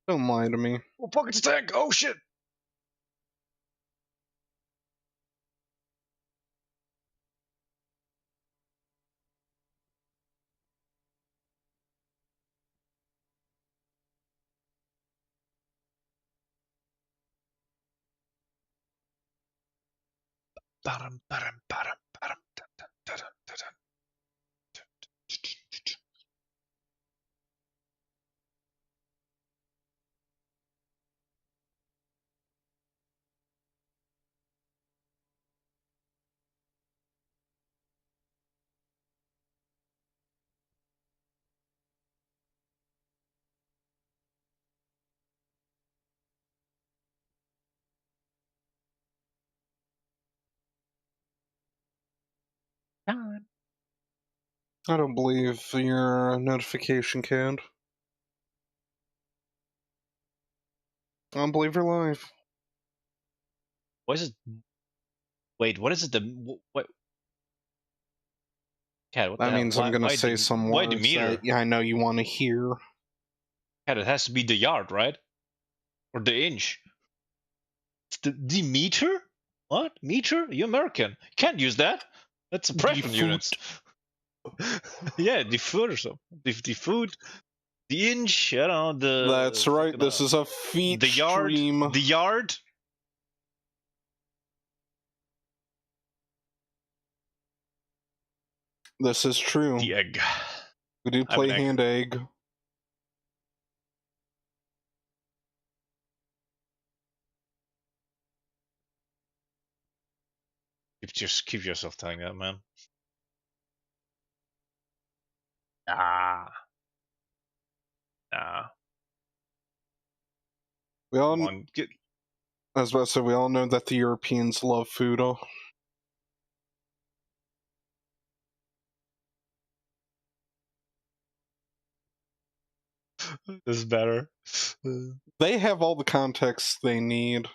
Don't lie to me. Oh, pockets attack! Oh shit! Dun, dun, dun, dun, dun, dun, dun, dun, dun. Dun. I don't believe your notification code. I don't believe you're live. What is it? Wait, what is it? What? Cat, what the That hell? means I'm gonna say some Why words Demeter? that I know you want to hear. Cat, it has to be the yard, right? Or the inch. It's the Demeter? What? Meter? You American. You can't use that. That's suppression The units. Yeah, the foot or something. The foot. The inch, I don't know, That's right. This is a feet the yard. stream. The yard. This is true. The egg. We do I'm an play egg. hand egg. Just keep yourself telling that, man. Ah. Nah. We all. Come on, get. I was about to say we all know that the Europeans love food. This is better. They have all the context they need.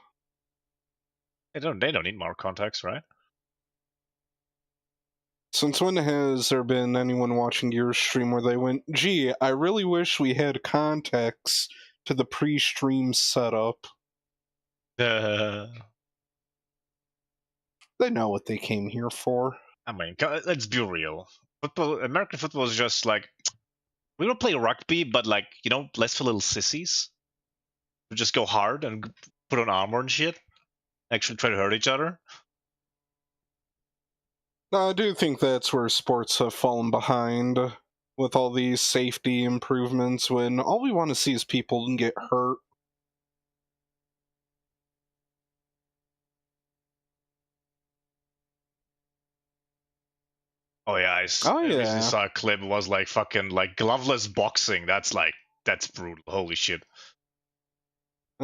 They don't need more context, right? Since when has there been anyone watching your stream where they went, gee, I really wish we had context to the pre-stream setup? They know what they came here for. I mean, let's be real. Football, American football is just like we don't play rugby, but like less for little sissies. We just go hard and put on armor and shit. Actually, try to hurt each other. I do think that's where sports have fallen behind with all these safety improvements when all we want to see is people get hurt. Oh yeah, I recently saw a clip. It was like fucking like gloveless boxing. That's brutal. Holy shit.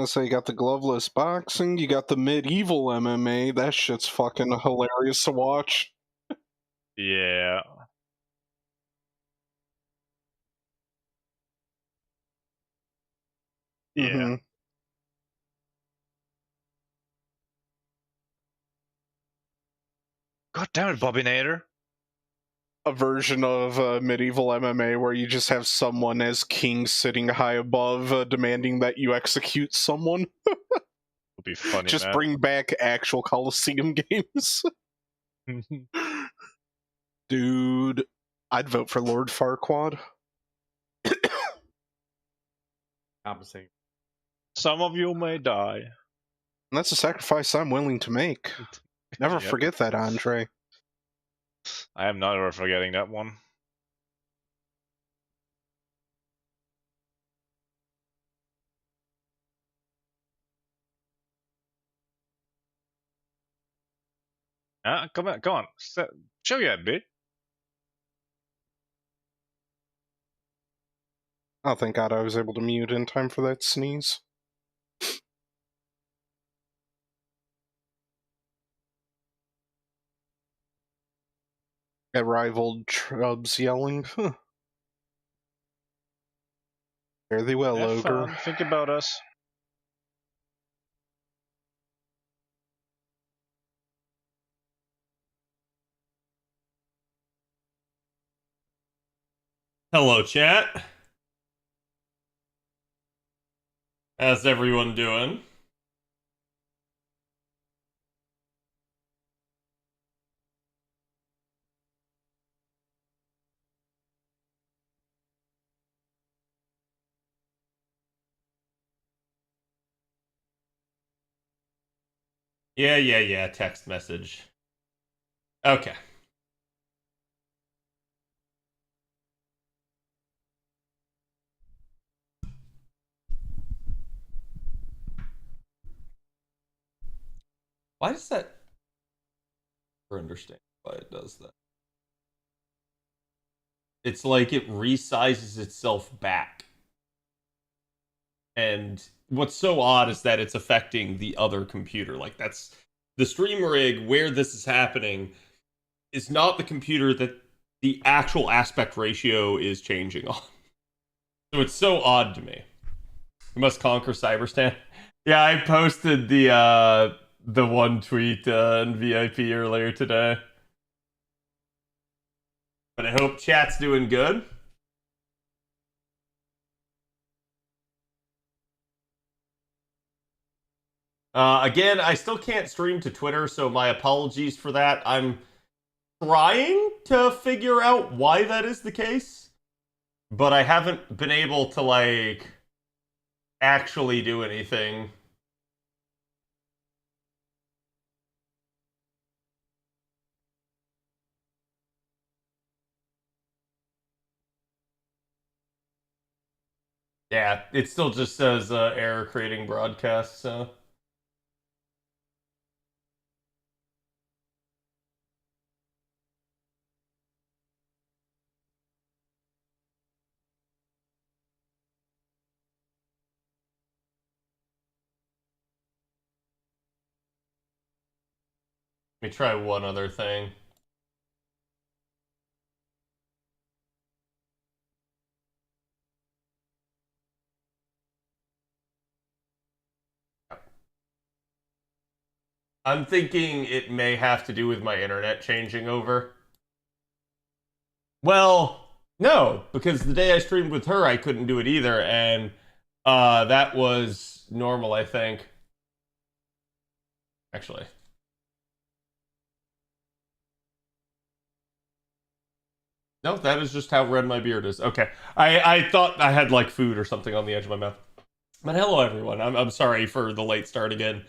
So you got the gloveless boxing, you got the medieval MMA. That shit's fucking hilarious to watch. Yeah. Yeah. Mm-hmm. God damn it, Bobinator. A version of medieval MMA where you just have someone as king sitting high above, demanding that you execute someone. Would be funny. Just man. bring back actual Coliseum games. Dude, I'd vote for Lord Farquaad. Compensate. Some of you may die. And that's a sacrifice I'm willing to make. Never Yep. forget that, Andre. I am not ever forgetting that one. Come on. Show you a bit. Oh, thank God I was able to mute in time for that sneeze. It rivaled Trub's yelling. Fare thee well, Have ogre. fun. Think about us. Hello, chat. How's everyone doing? Yeah, text message. Okay. Why does that... I understand why it does that. It's like it resizes itself back. And what's so odd is that it's affecting the other computer. Like, that's the stream rig where this is happening is not the computer that the actual aspect ratio is changing on. So it's so odd to me. We must conquer Cyberstan. Yeah, I posted the one tweet in VIP earlier today. But I hope chat's doing good. Again, I still can't stream to Twitter, so my apologies for that. I'm trying to figure out why that is the case, but I haven't been able to, like, actually do anything. Yeah, it still just says error creating broadcast, so... Let me try one other thing. I'm thinking it may have to do with my internet changing over. Well, no, because the day I streamed with her, I couldn't do it either, and that was normal, I think. Actually. No, that is just how red my beard is. Okay. I thought I had, like, food or something on the edge of my mouth. But hello, everyone. I'm sorry for the late start again.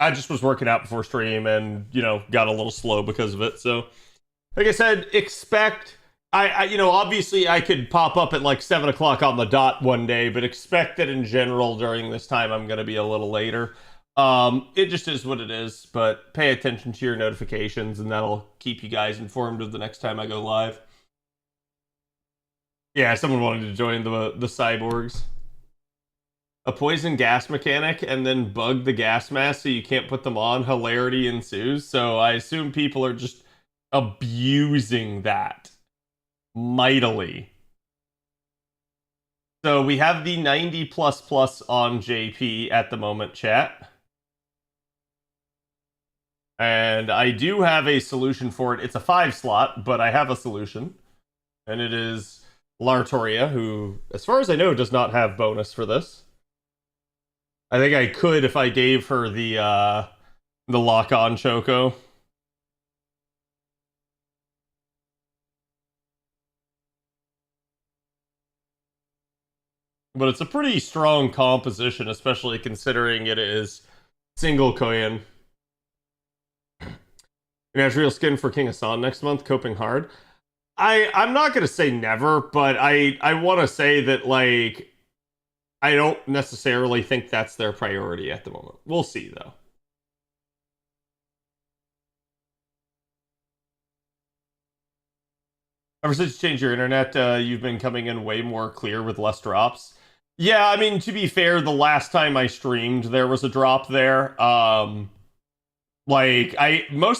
I just was working out before stream and, got a little slow because of it. So, like I said, expect... obviously I could pop up at like 7 o'clock on the dot one day, but expect that in general during this time I'm going to be a little later. It just is what it is, but pay attention to your notifications and that'll keep you guys informed of the next time I go live. Yeah, someone wanted to join the cyborgs. A poison gas mechanic and then bug the gas mask so you can't put them on. Hilarity ensues. So I assume people are just abusing that mightily. So we have the 90++ on JP at the moment, chat. And I do have a solution for it. It's a 5 slot, but I have a solution. And it is Lartoria, who, as far as I know, does not have bonus for this. I think I could if I gave her the lock-on Choco. But it's a pretty strong composition, especially considering it is single coin. Real skin for King Hassan next month, coping hard. I'm not gonna say never, but I want to say that, like, I don't necessarily think that's their priority at the moment. We'll see, though. Ever since you changed your internet, you've been coming in way more clear with less drops. Yeah, I mean, to be fair, the last time I streamed, there was a drop there. Most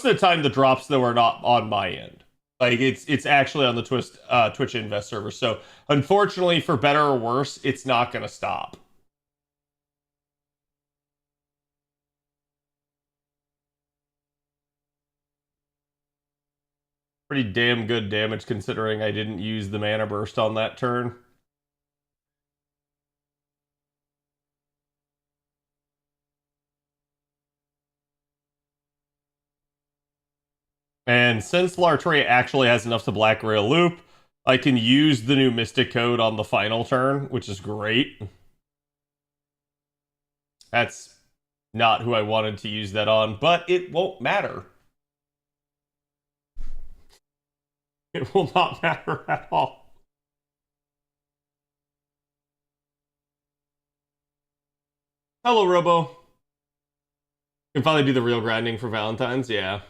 of the time, the drops, though, are not on my end. Like, it's actually on the Twitch Invest server. So, unfortunately, for better or worse, it's not going to stop. Pretty damn good damage considering I didn't use the mana burst on that turn. And since Lartoria actually has enough to Black Rail Loop, I can use the new Mystic Code on the final turn, which is great. That's not who I wanted to use that on, but it won't matter. It will not matter at all. Hello, Robo. Can finally do the real grinding for Valentine's, yeah.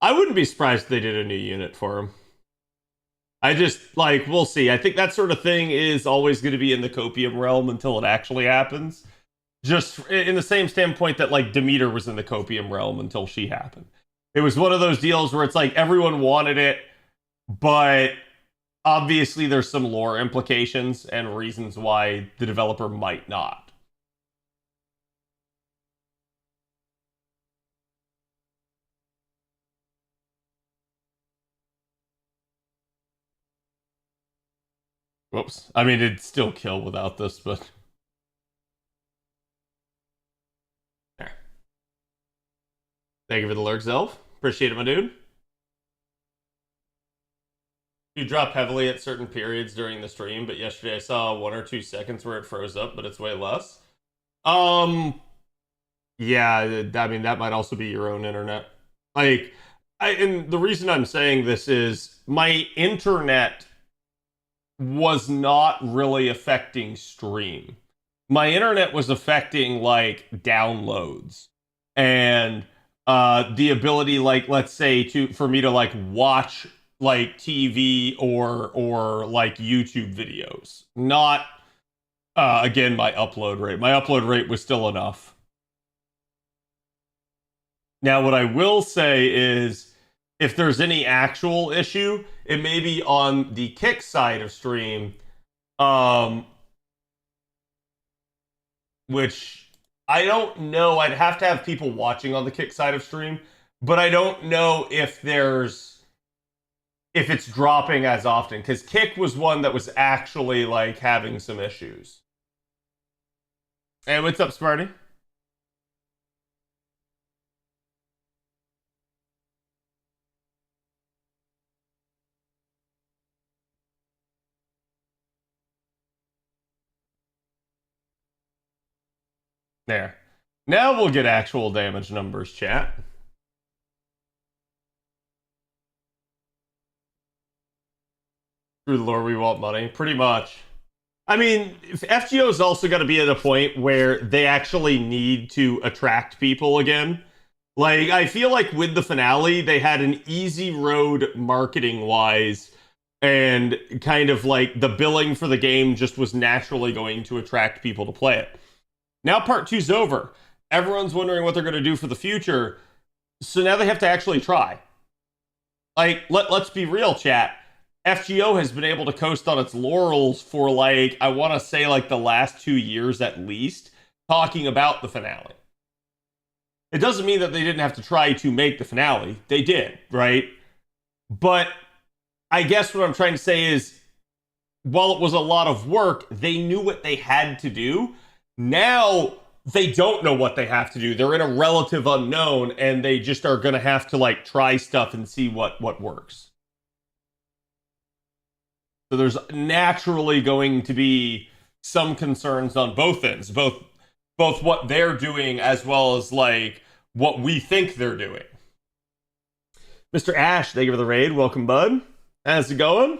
I wouldn't be surprised if they did a new unit for him. I just, like, we'll see. I think that sort of thing is always going to be in the copium realm until it actually happens. Just in the same standpoint that, like, Demeter was in the copium realm until she happened. It was one of those deals where it's like everyone wanted it, but obviously there's some lore implications and reasons why the developer might not. Whoops. I mean, it'd still kill without this, but... There. Thank you for the lurks, Elf. Appreciate it, my dude. You drop heavily at certain periods during the stream, but yesterday I saw 1 or 2 seconds where it froze up, but it's way less. Yeah, I mean, that might also be your own internet. Like, and the reason I'm saying this is my internet was not really affecting stream. My internet was affecting, like, downloads. And the ability, like, let's say, for me to, like, watch, like, TV or like, YouTube videos. Not, again, my upload rate. My upload rate was still enough. Now, what I will say is, if there's any actual issue, it may be on the Kick side of stream, which I don't know. I'd have to have people watching on the Kick side of stream, but I don't know if it's dropping as often, because Kick was one that was actually, like, having some issues. Hey, what's up, Sparty? There. Now we'll get actual damage numbers, chat. Through the lore, we want money. Pretty much. I mean, FGO's also got to be at a point where they actually need to attract people again. Like, I feel like with the finale, they had an easy road marketing-wise, and kind of like the billing for the game just was naturally going to attract people to play it. Now part 2's over. Everyone's wondering what they're going to do for the future. So now they have to actually try. Like, let's be real, chat. FGO has been able to coast on its laurels for, like, I want to say, like, the last 2 years at least, talking about the finale. It doesn't mean that they didn't have to try to make the finale. They did, right? But I guess what I'm trying to say is, while it was a lot of work, they knew what they had to do. Now they don't know what they have to do. They're in a relative unknown, and they just are going to have to, like, try stuff and see what works. So there's naturally going to be some concerns on both ends, both what they're doing as well as, like, what we think they're doing. Mr. Ash, thank you for the raid. Welcome, bud. How's it going?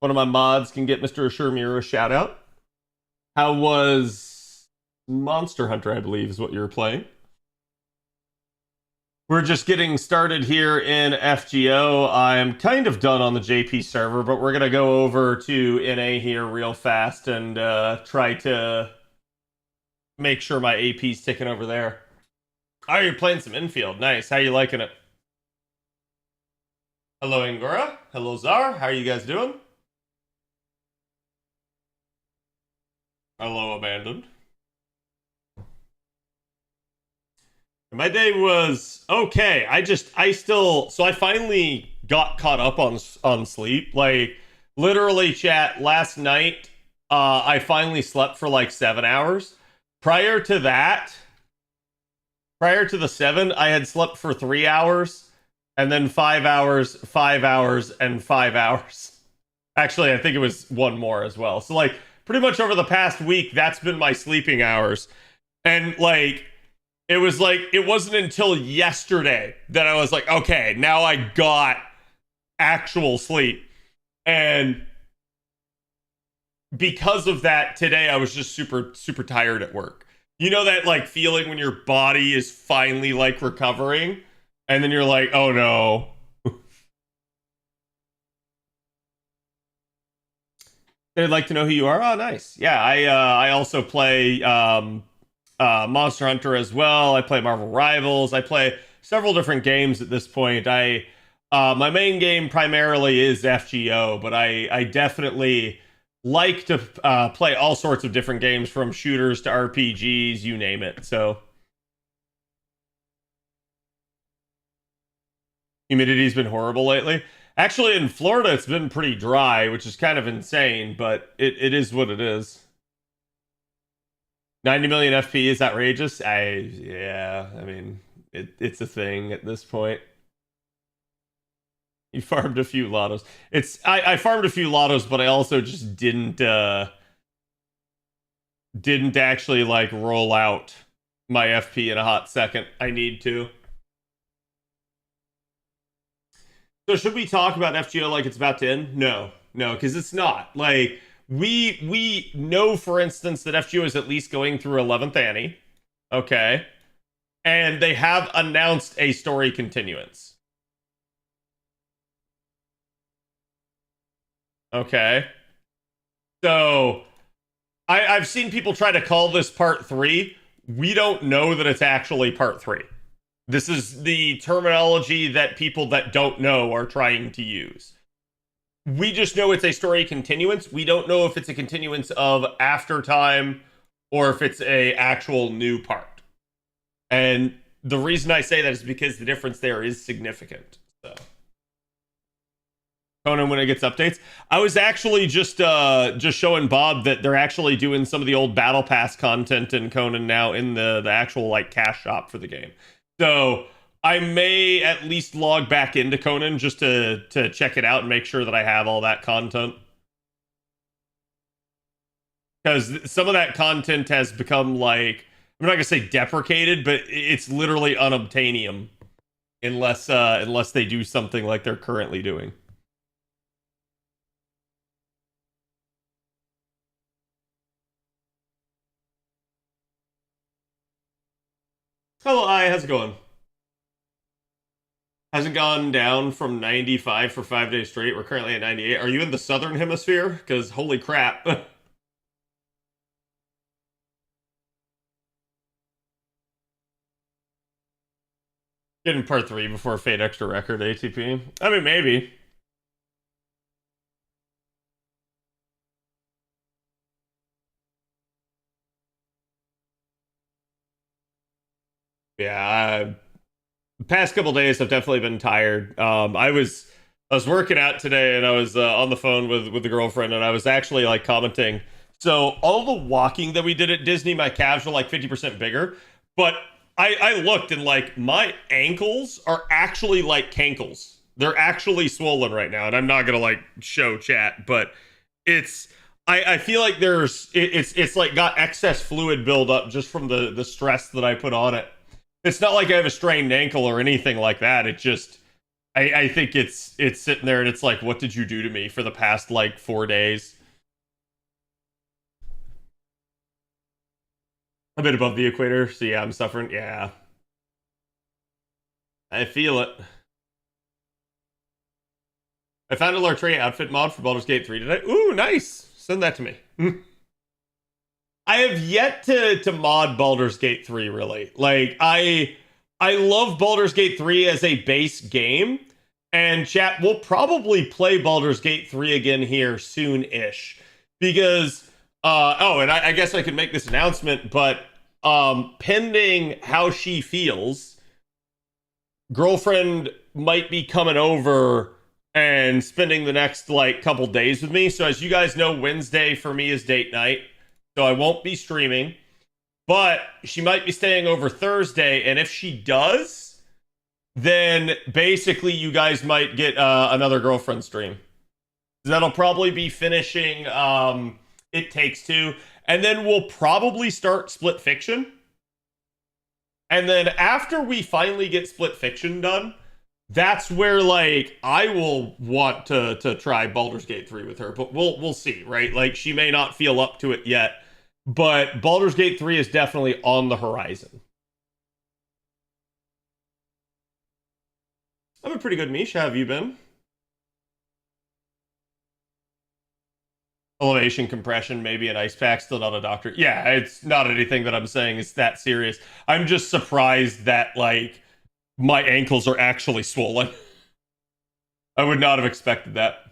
One of my mods can get Mr. Ashurmira a shout out. How was Monster Hunter, I believe, is what you were playing? We're just getting started here in FGO. I'm kind of done on the JP server, but we're going to go over to NA here real fast and try to make sure my AP's ticking over there. Oh, you're playing some infield. Nice. How you liking it? Hello, Angora. Hello, Zar. How are you guys doing? Hello, Abandoned. My day was okay. So I finally got caught up on sleep. Like, literally, chat, last night, I finally slept for like 7 hours. Prior to that, Prior to the 7, I had slept for 3 hours, and then 5 hours, 5 hours, and 5 hours. Actually, I think it was one more as well. So, like, pretty much over the past week, that's been my sleeping hours. And, like, it wasn't until yesterday that I was like, okay, now I got actual sleep. And because of that, today I was just super, super tired at work. You know that, like, feeling when your body is finally, like, recovering, and then you're like, oh no. They'd like to know who you are? Oh, nice. Yeah, I also play Monster Hunter as well. I play Marvel Rivals. I play several different games at this point. My main game primarily is FGO, but I definitely like to play all sorts of different games, from shooters to RPGs, you name it. So humidity's been horrible lately. Actually, in Florida, it's been pretty dry, which is kind of insane, but it is what it is. 90 million FP is outrageous. Yeah, I mean, it's a thing at this point. You farmed a few lottos. I farmed a few lottos, but I also just didn't actually, like, roll out my FP in a hot second. I need to. So should we talk about FGO like it's about to end? No, because it's not. Like, we know, for instance, that FGO is at least going through 11th Annie. Okay. And they have announced a story continuance. Okay. So I've seen people try to call this part 3. We don't know that it's actually part 3. This is the terminology that people that don't know are trying to use. We just know it's a story continuance. We don't know if it's a continuance of After Time or if it's a actual new part. And the reason I say that is because the difference there is significant. So, Conan, when it gets updates, I was actually just showing Bob that they're actually doing some of the old Battle Pass content in Conan now in the actual, like, cash shop for the game. So I may at least log back into Conan just to check it out and make sure that I have all that content. Because some of that content has become, like, I'm not going to say deprecated, but it's literally unobtainium unless they do something like they're currently doing. Hello, how's it going? Hasn't gone down from 95 for 5 days straight. We're currently at 98. Are you in the southern hemisphere? Because holy crap. Getting part 3 before Fate Extra Record ATP. I mean, maybe. Yeah, the past couple days I've definitely been tired. I was working out today, and I was on the phone with the girlfriend, and I was actually, like, commenting. So all the walking that we did at Disney, my calves were like 50% bigger, but I looked, and, like, my ankles are actually like cankles. They're actually swollen right now, and I'm not gonna, like, show chat, but I feel like it's like got excess fluid buildup just from the stress that I put on it. It's not like I have a strained ankle or anything like that. It just, I think it's sitting there, and it's like, what did you do to me for the past, like, 4 days? A bit above the equator, so yeah, I'm suffering. Yeah. I feel it. I found a Lartray outfit mod for Baldur's Gate 3 today. Ooh, nice. Send that to me. I have yet to mod Baldur's Gate 3, really. Like, I love Baldur's Gate 3 as a base game, and chat, we'll probably play Baldur's Gate 3 again here soon-ish. Because, and I guess I could make this announcement, but pending how she feels, girlfriend might be coming over and spending the next, like, couple days with me. So as you guys know, Wednesday for me is date night. So I won't be streaming. but she might be staying over Thursday, and if she does, then basically you guys might get another girlfriend stream. That'll probably be finishing It Takes Two, and then we'll probably start Split Fiction. And then after we finally get Split Fiction done, that's where like I will want to try Baldur's Gate 3 with her, but we'll see, right? Like she may not feel up to it yet, but Baldur's Gate 3 is definitely on the horizon. I'm a pretty good Mish. How have you been? Elevation, compression, maybe an ice pack, still not a doctor. Yeah, it's not anything that I'm saying is that serious. I'm just surprised that, like, my ankles are actually swollen. I would not have expected that.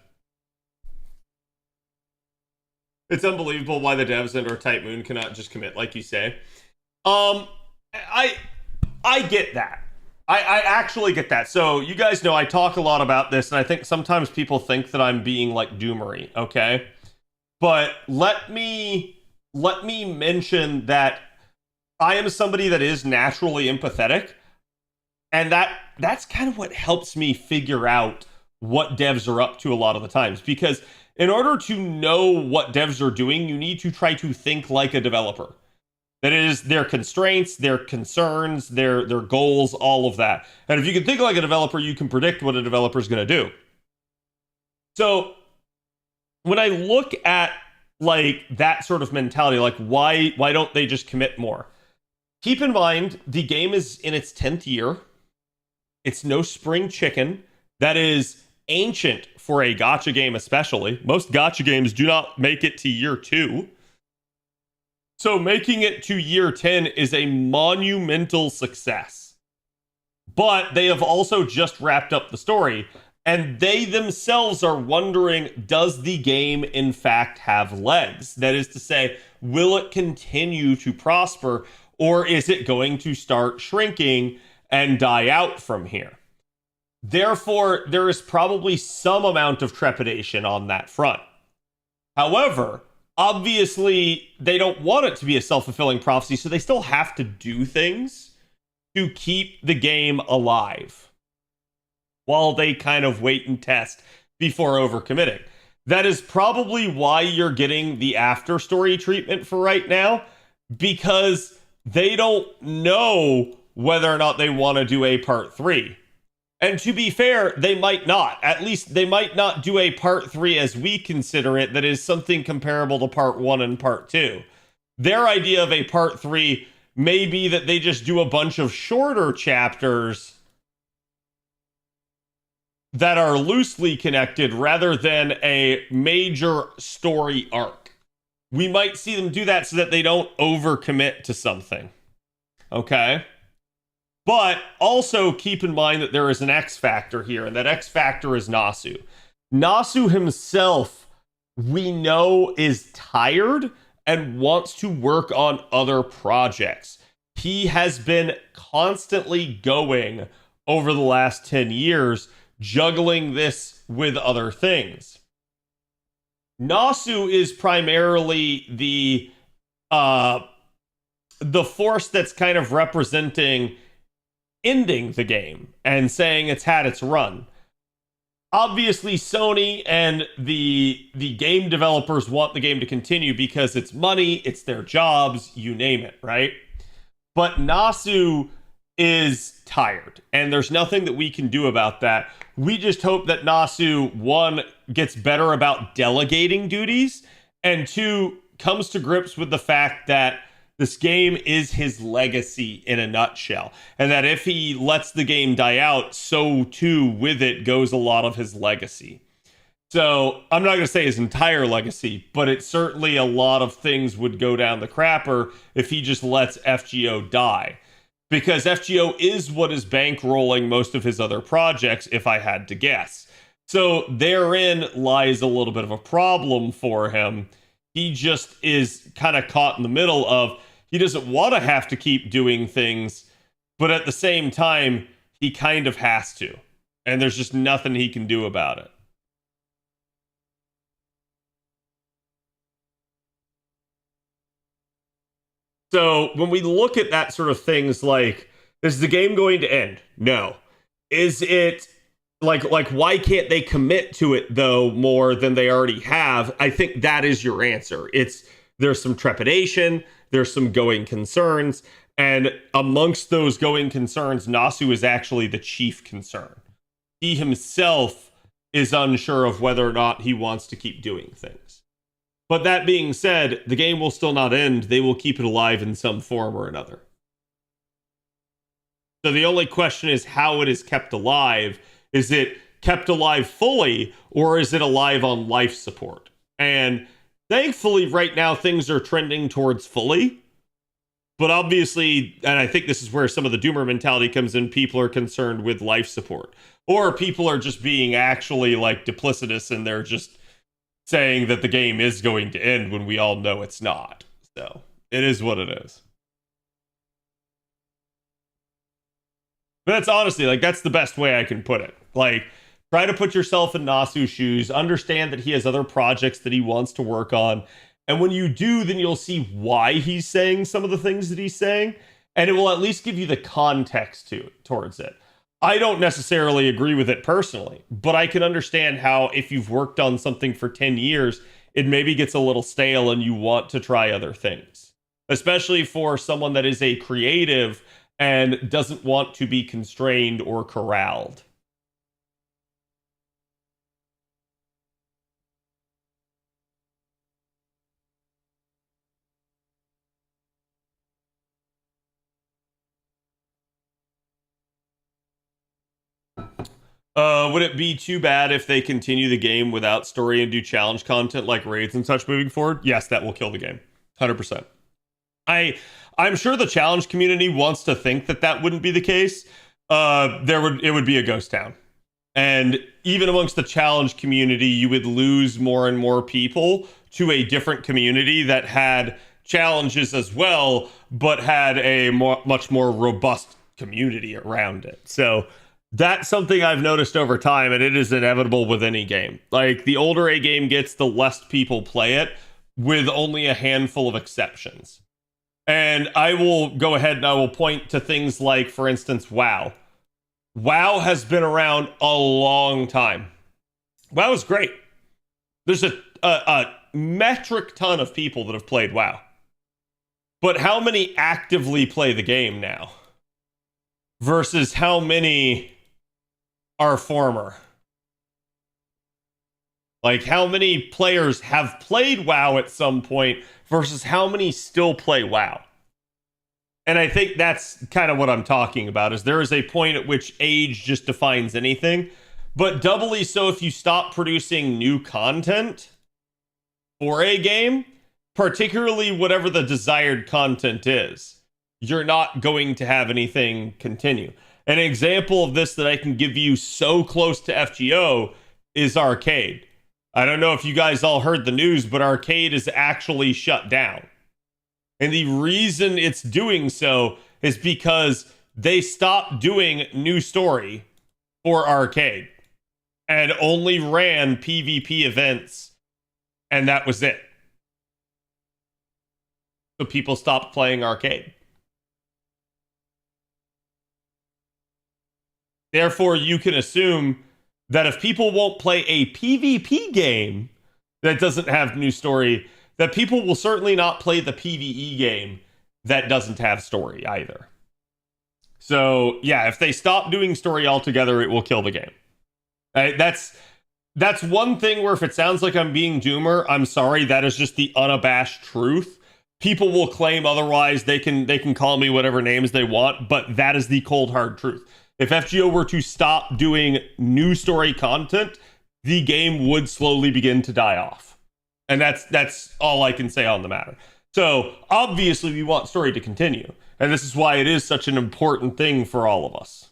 It's unbelievable why the devs and or Type Moon cannot just commit, like you say. I get that. I actually get that. So, you guys know I talk a lot about this, and I think sometimes people think that I'm being, like, doomery, okay? But let me mention that I am somebody that is naturally empathetic, and that's kind of what helps me figure out what devs are up to a lot of the times. Because in order to know what devs are doing, you need to try to think like a developer. That is, their constraints, their concerns, their goals, all of that. And if you can think like a developer, you can predict what a developer is going to do. So when I look at like that sort of mentality, like why don't they just commit more? Keep in mind, the game is in its 10th year. It's no spring chicken. That is ancient for a gacha game especially. Most gacha games do not make it to year 2. So making it to year 10 is a monumental success. But they have also just wrapped up the story. And they themselves are wondering, does the game in fact have legs? That is to say, will it continue to prosper, or is it going to start shrinking and die out from here? Therefore, there is probably some amount of trepidation on that front. However, obviously, they don't want it to be a self-fulfilling prophecy, so they still have to do things to keep the game alive, while they kind of wait and test before overcommitting. That is probably why you're getting the after story treatment for right now, because they don't know whether or not they want to do a part 3. And to be fair, they might not. At least they might not do a part 3 as we consider it, that is something comparable to part 1 and part 2. Their idea of a part 3 may be that they just do a bunch of shorter chapters that are loosely connected rather than a major story arc. We might see them do that so that they don't overcommit to something. Okay? But also keep in mind that there is an X factor here, and that X factor is Nasu. Nasu himself, we know, is tired and wants to work on other projects. He has been constantly going over the last 10 years, juggling this with other things. Nasu is primarily the force that's kind of representing ending the game and saying it's had its run. Obviously, Sony and the game developers want the game to continue because it's money, it's their jobs, you name it, right? But Nasu is tired, and there's nothing that we can do about that. We just hope that Nasu, 1, gets better about delegating duties, and 2, comes to grips with the fact that this game is his legacy in a nutshell, and that if he lets the game die out, so too with it goes a lot of his legacy. So I'm not going to say his entire legacy, but it certainly a lot of things would go down the crapper if he just lets FGO die. Because FGO is what is bankrolling most of his other projects, if I had to guess. So therein lies a little bit of a problem for him. He just is kind of caught in the middle of, he doesn't want to have to keep doing things, but at the same time, he kind of has to. And there's just nothing he can do about it. So when we look at that sort of things, like, is the game going to end? No. Is it like why can't they commit to it though more than they already have? I think that is your answer. There's some trepidation, there's some going concerns, and amongst those going concerns, Nasu is actually the chief concern. He himself is unsure of whether or not he wants to keep doing things. But that being said, the game will still not end. They will keep it alive in some form or another. So the only question is how it is kept alive. Is it kept alive fully, or is it alive on life support? And thankfully, right now, things are trending towards fully. But obviously, and I think this is where some of the doomer mentality comes in, people are concerned with life support. Or people are just being actually like duplicitous and they're just saying that the game is going to end when we all know it's not. So it is what it is. But that's honestly, like, that's the best way I can put it. Like, try to put yourself in Nasu's shoes, understand that he has other projects that he wants to work on. And when you do, then you'll see why he's saying some of the things that he's saying. And it will at least give you the context towards it. I don't necessarily agree with it personally, but I can understand how if you've worked on something for 10 years, it maybe gets a little stale and you want to try other things. Especially for someone that is a creative and doesn't want to be constrained or corralled. Would it be too bad if they continue the game without story and do challenge content like raids and such moving forward? Yes, that will kill the game. 100%. I'm sure the challenge community wants to think that that wouldn't be the case. It would be a ghost town. And even amongst the challenge community, you would lose more and more people to a different community that had challenges as well, but had a much more robust community around it. So that's something I've noticed over time, and it is inevitable with any game. Like, the older a game gets, the less people play it, with only a handful of exceptions. And I will go ahead and I will point to things like, for instance, WoW. WoW has been around a long time. WoW is great. There's a metric ton of people that have played WoW. But how many actively play the game now? Versus how many are former? Like, how many players have played WoW at some point versus how many still play WoW? And I think that's kind of what I'm talking about, is there is a point at which age just defines anything, but doubly so if you stop producing new content for a game, particularly whatever the desired content is, you're not going to have anything continue. An example of this that I can give you so close to FGO is Arcade. I don't know if you guys all heard the news, but Arcade is actually shut down. And the reason it's doing so is because they stopped doing new story for Arcade and only ran PvP events, and that was it. So people stopped playing Arcade. Therefore, you can assume that if people won't play a PvP game that doesn't have new story, that people will certainly not play the PvE game that doesn't have story either. So, yeah, if they stop doing story altogether, it will kill the game. That's one thing where if it sounds like I'm being doomer, I'm sorry, that is just the unabashed truth. People will claim otherwise. They can call me whatever names they want, but that is the cold hard truth. If FGO were to stop doing new story content, the game would slowly begin to die off. And that's all I can say on the matter. So, obviously, we want story to continue. And this is why it is such an important thing for all of us.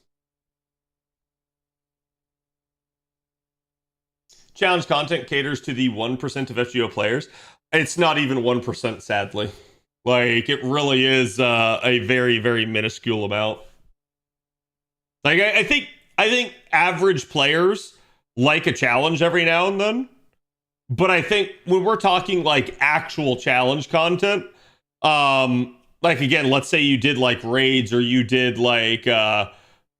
Challenge content caters to the 1% of FGO players. It's not even 1%, sadly. Like, it really is a very, very minuscule amount. Like, I think average players like a challenge every now and then. But I think when we're talking like actual challenge content, like again, let's say you did like raids or you did like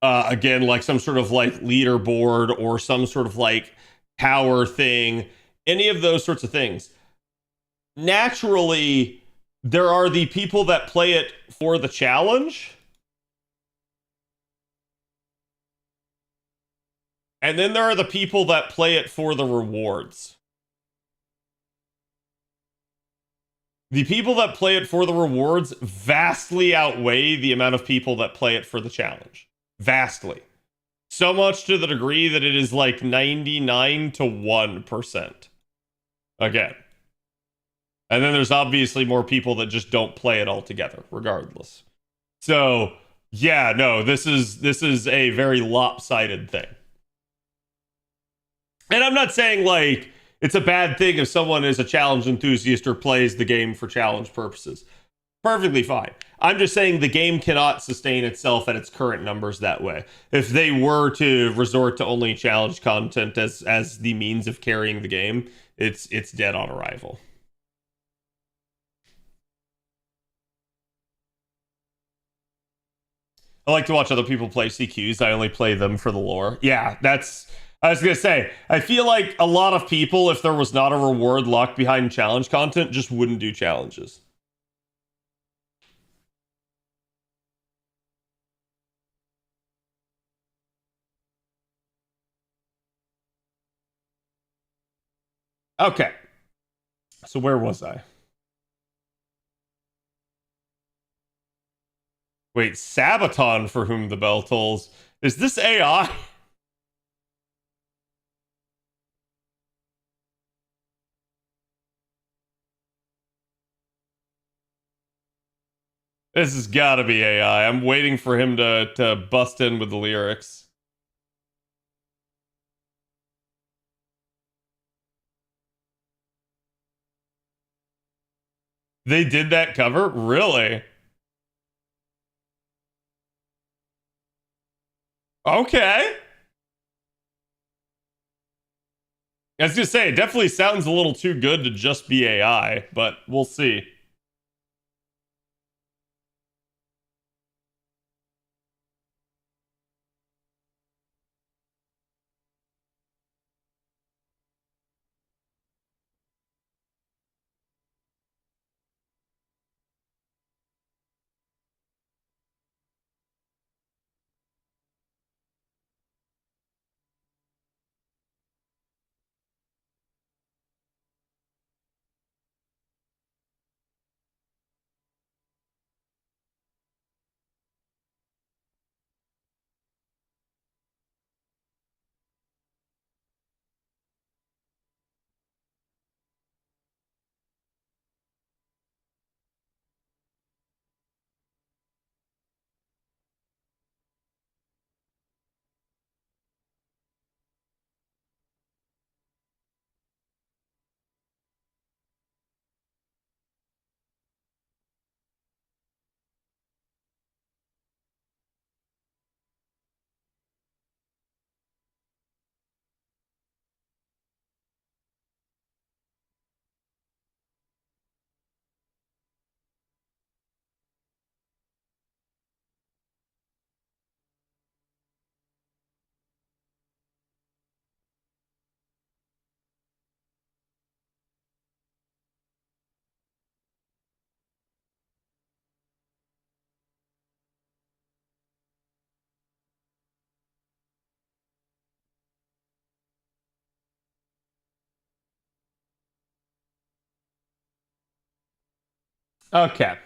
again like some sort of like leaderboard or some sort of like power thing, any of those sorts of things. Naturally, there are the people that play it for the challenge. And then there are the people that play it for the rewards. The people that play it for the rewards vastly outweigh the amount of people that play it for the challenge. Vastly. So much to the degree that it is like 99 to 1%. Again. And then there's obviously more people that just don't play it altogether, regardless. So, yeah, no, this is a very lopsided thing. And I'm not saying like it's a bad thing if someone is a challenge enthusiast or plays the game for challenge purposes. Perfectly fine. I'm just saying the game cannot sustain itself at its current numbers that way. If they were to resort to only challenge content as the means of carrying the game, it's dead on arrival. I like to watch other people play CQs. I only play them for the lore. Yeah, I was going to say, I feel like a lot of people, if there was not a reward locked behind challenge content, just wouldn't do challenges. Okay. So where was I? Wait, Sabaton for whom the bell tolls. Is this AI? This has got to be AI. I'm waiting for him to bust in with the lyrics. They did that cover? Really? Okay. I was gonna say, it definitely sounds a little too good to just be AI, but we'll see. Okay.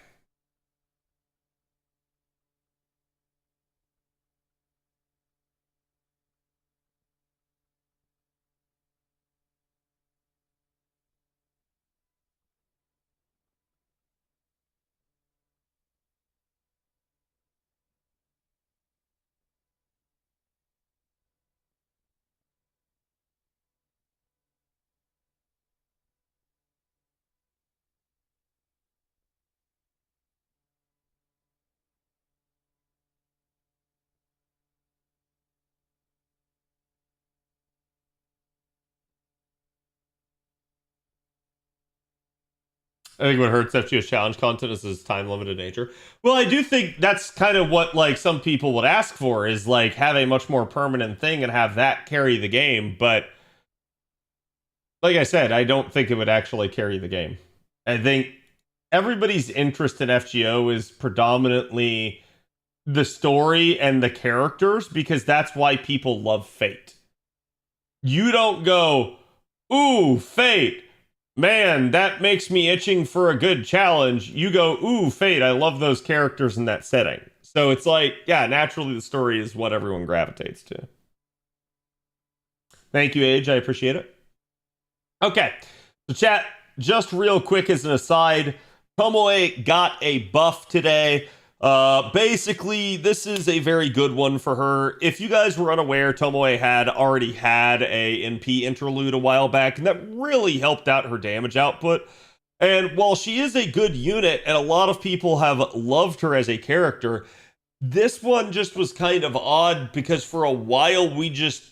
I think what hurts FGO's challenge content is its time-limited nature. Well, I do think that's kind of what like some people would ask for, is like have a much more permanent thing and have that carry the game. But like I said, I don't think it would actually carry the game. I think everybody's interest in FGO is predominantly the story and the characters, because that's why people love Fate. You don't go, ooh, Fate, man, that makes me itching for a good challenge. You go, ooh, Fate, I love those characters in that setting. So it's like, yeah, naturally the story is what everyone gravitates to. Thank you, Age. I appreciate it. Okay, so chat, just real quick as an aside, Tomoe got a buff today. Basically, this is a very good one for her. If you guys were unaware, Tomoe had already had a NP interlude a while back, and that really helped out her damage output. And while she is a good unit, and a lot of people have loved her as a character, this one just was kind of odd, because for a while we just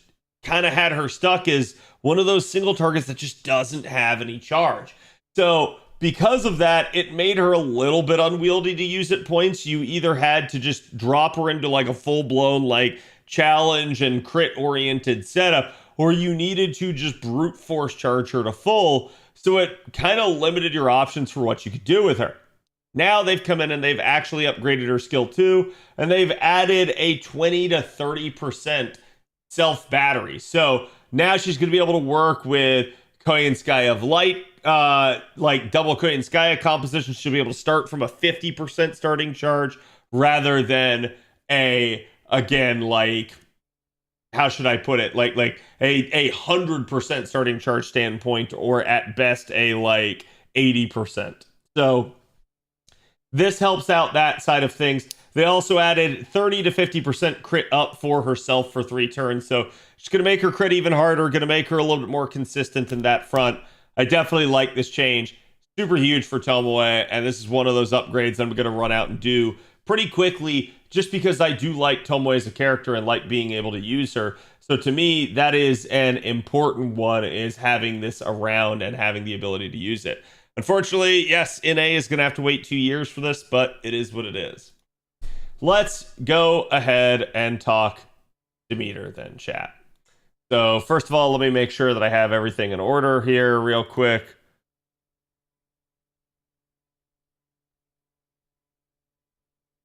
kind of had her stuck as one of those single targets that just doesn't have any charge. So because of that, it made her a little bit unwieldy to use at points. You either had to just drop her into like a full-blown like challenge and crit oriented setup, or you needed to just brute force charge her to full. So it kind of limited your options for what you could do with her. Now they've come in and they've actually upgraded her skill 2, and they've added a 20 to 30% self battery. So now she's going to be able to work with Koyan Sky of Light, like double Koyan Sky composition. She'll be able to start from a 50% starting charge rather than again, like, how should I put it? Like a 100% starting charge standpoint, or at best a like 80%. So this helps out that side of things. They also added 30 to 50% crit up for herself for 3 turns. So she's going to make her crit even harder, going to make her a little bit more consistent in that front. I definitely like this change. Super huge for Tomoe, and this is one of those upgrades I'm going to run out and do pretty quickly, just because I do like Tomoe as a character and like being able to use her. So to me, that is an important one, is having this around and having the ability to use it. Unfortunately, yes, NA is going to have to wait 2 years for this, but it is what it is. Let's go ahead and talk Demeter then, chat. So first of all, let me make sure that I have everything in order here real quick.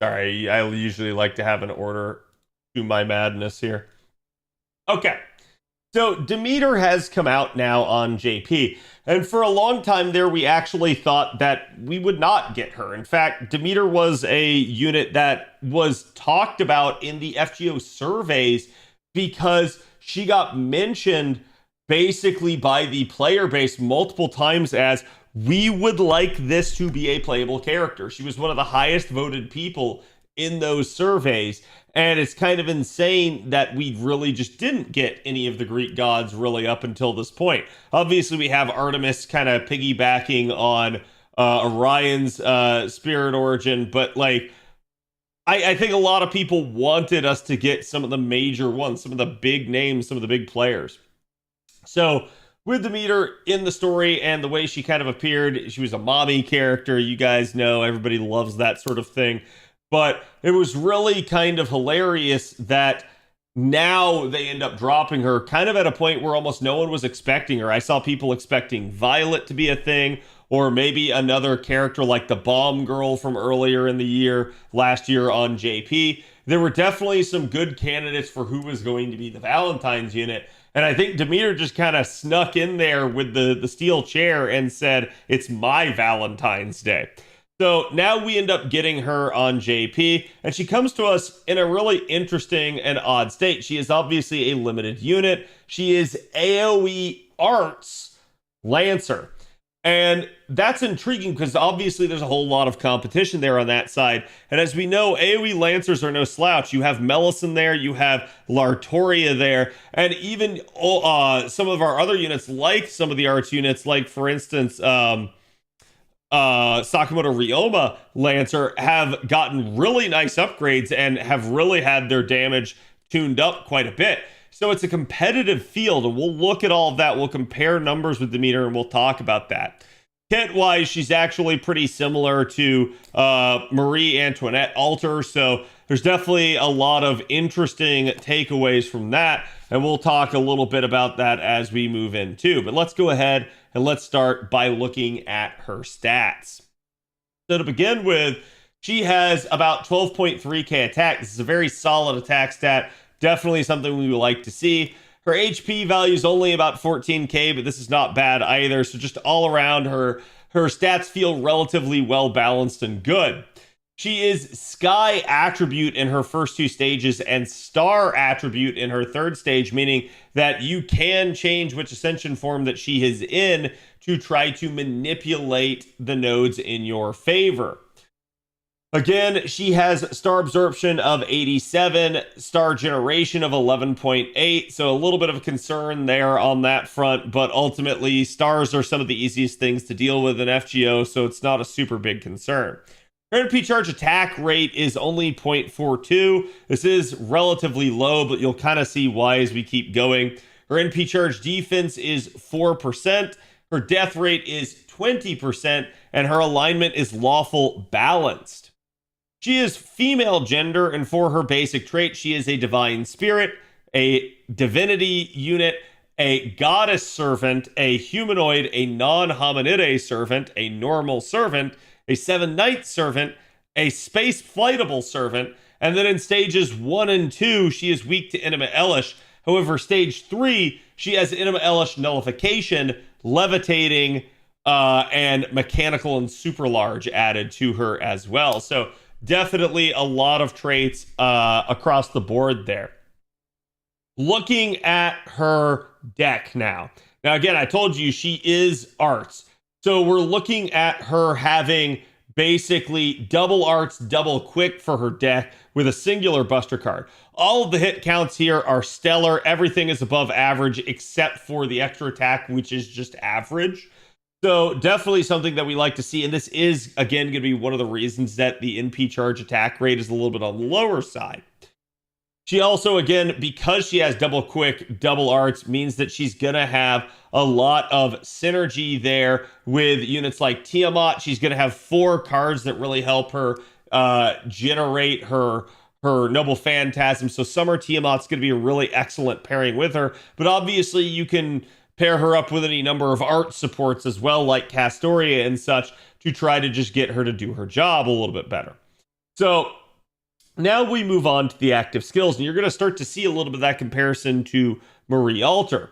Sorry, I usually like to have an order to my madness here. Okay. So Demeter has come out now on JP, and for a long time there we actually thought that we would not get her. In fact, Demeter was a unit that was talked about in the FGO surveys because she got mentioned basically by the player base multiple times as, we would like this to be a playable character. She was one of the highest voted people in those surveys. And it's kind of insane that we really just didn't get any of the Greek gods really up until this point. Obviously, we have Artemis kind of piggybacking on Orion's spirit origin, but like, I think a lot of people wanted us to get some of the major ones, some of the big names, some of the big players. So with Demeter in the story and the way she kind of appeared, she was a mommy character. You guys know, everybody loves that sort of thing. But it was really kind of hilarious that now they end up dropping her kind of at a point where almost no one was expecting her. I saw people expecting Violet to be a thing, or maybe another character like the Bomb Girl from earlier in the year, last year on JP. There were definitely some good candidates for who was going to be the Valentine's unit. And I think Demeter just kind of snuck in there with the steel chair and said, it's my Valentine's Day. So now we end up getting her on JP, and she comes to us in a really interesting and odd state. She is obviously a limited unit. She is AoE Arts Lancer. And that's intriguing because obviously there's a whole lot of competition there on that side. And as we know, AoE Lancers are no slouch. You have Melisson there, you have Lartoria there, and even some of our other units, like some of the arts units, like for instance, Sakamoto Ryoma Lancer, have gotten really nice upgrades and have really had their damage tuned up quite a bit. So it's a competitive field, and we'll look at all of that. We'll compare numbers with Demeter, and we'll talk about that. Kit-wise, she's actually pretty similar to Marie Antoinette Alter, so there's definitely a lot of interesting takeaways from that, and we'll talk a little bit about that as we move in too. But let's go ahead and let's start by looking at her stats. So to begin with, she has about 12.3k attack. This is a very solid attack stat, definitely something we would like to see. Her HP value is only about 14k, but this is not bad either. So just all around, her stats feel relatively well balanced and good. She is Sky attribute in her first two stages and Star attribute in her third stage, meaning that you can change which Ascension form that she is in to try to manipulate the nodes in your favor. Again, she has star absorption of 87, star generation of 11.8, so a little bit of a concern there on that front, but ultimately stars are some of the easiest things to deal with in FGO, so it's not a super big concern. Her NP charge attack rate is only 0.42. This is relatively low, but you'll kind of see why as we keep going. Her NP charge defense is 4%, her death rate is 20%, and her alignment is lawful balanced. She is female gender, and for her basic trait, she is a divine spirit, a divinity unit, a goddess servant, a humanoid, a non-hominide servant, a normal servant, a seven knight servant, a space flightable servant, and then in stages 1 and 2, she is weak to Intima Elish. However, stage 3, she has Intima Elish nullification, levitating, and mechanical and super large added to her as well. So definitely a lot of traits across the board there. Looking at her deck now. Now, again, I told you she is arts. So we're looking at her having basically double arts, double quick for her deck with a singular buster card. All of the hit counts here are stellar. Everything is above average except for the extra attack, which is just average. So definitely something that we like to see. And this is, again, going to be one of the reasons that the NP charge attack rate is a little bit on the lower side. She also, again, because she has double quick, double arts, means that she's going to have a lot of synergy there with units like Tiamat. She's going to have 4 cards that really help her generate her Noble Phantasm. So Summer Tiamat's going to be a really excellent pairing with her. But obviously you can pair her up with any number of art supports as well, like Castoria and such, to try to just get her to do her job a little bit better. So now we move on to the active skills, and you're going to start to see a little bit of that comparison to Marie Alter.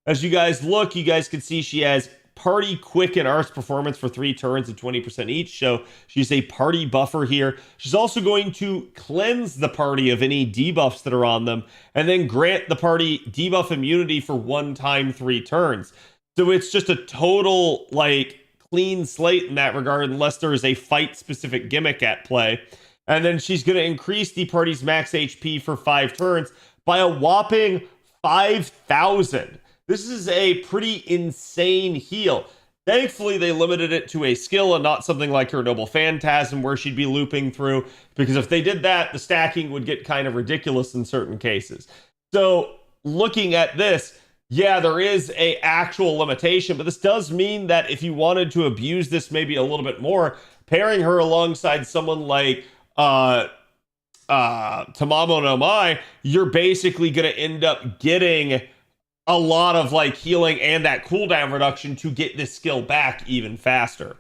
As you guys look, you guys can see she has party quick and arts performance for 3 turns at 20% each, so she's a party buffer here. She's also going to cleanse the party of any debuffs that are on them, and then grant the party debuff immunity for 1 time 3 turns. So it's just a total, like, clean slate in that regard, unless there is a fight-specific gimmick at play. And then she's going to increase the party's max HP for 5 turns by a whopping 5,000. This is a pretty insane heal. Thankfully, they limited it to a skill and not something like her Noble Phantasm where she'd be looping through, because if they did that, the stacking would get kind of ridiculous in certain cases. So looking at this, yeah, there is a actual limitation, but this does mean that if you wanted to abuse this maybe a little bit more, pairing her alongside someone like Tomoe no Mai, you're basically going to end up getting a lot of like healing and that cooldown reduction to get this skill back even faster.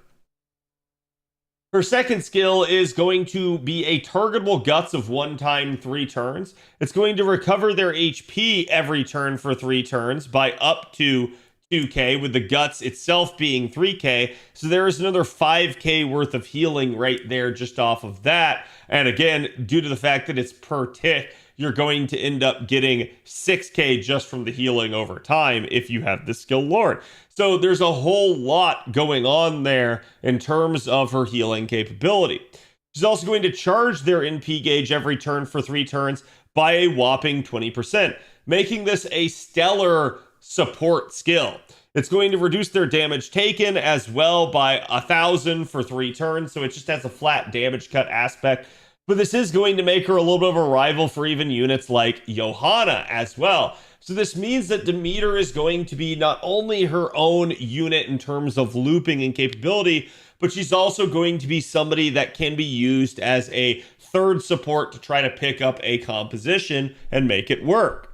Her second skill is going to be a targetable guts of 1 time 3 turns. It's going to recover their HP every turn for 3 turns by up to 2k, with the guts itself being 3k. So there is another 5k worth of healing right there just off of that. And again, due to the fact that it's per tick, you're going to end up getting 6k just from the healing over time if you have the skill Lord. So there's a whole lot going on there in terms of her healing capability. She's also going to charge their NP gauge every turn for 3 turns by a whopping 20%, making this a stellar support skill. It's going to reduce their damage taken as well by 1,000 for 3 turns, so it just has a flat damage cut aspect. But this is going to make her a little bit of a rival for even units like Johanna as well. So this means that Demeter is going to be not only her own unit in terms of looping and capability, but she's also going to be somebody that can be used as a third support to try to pick up a composition and make it work.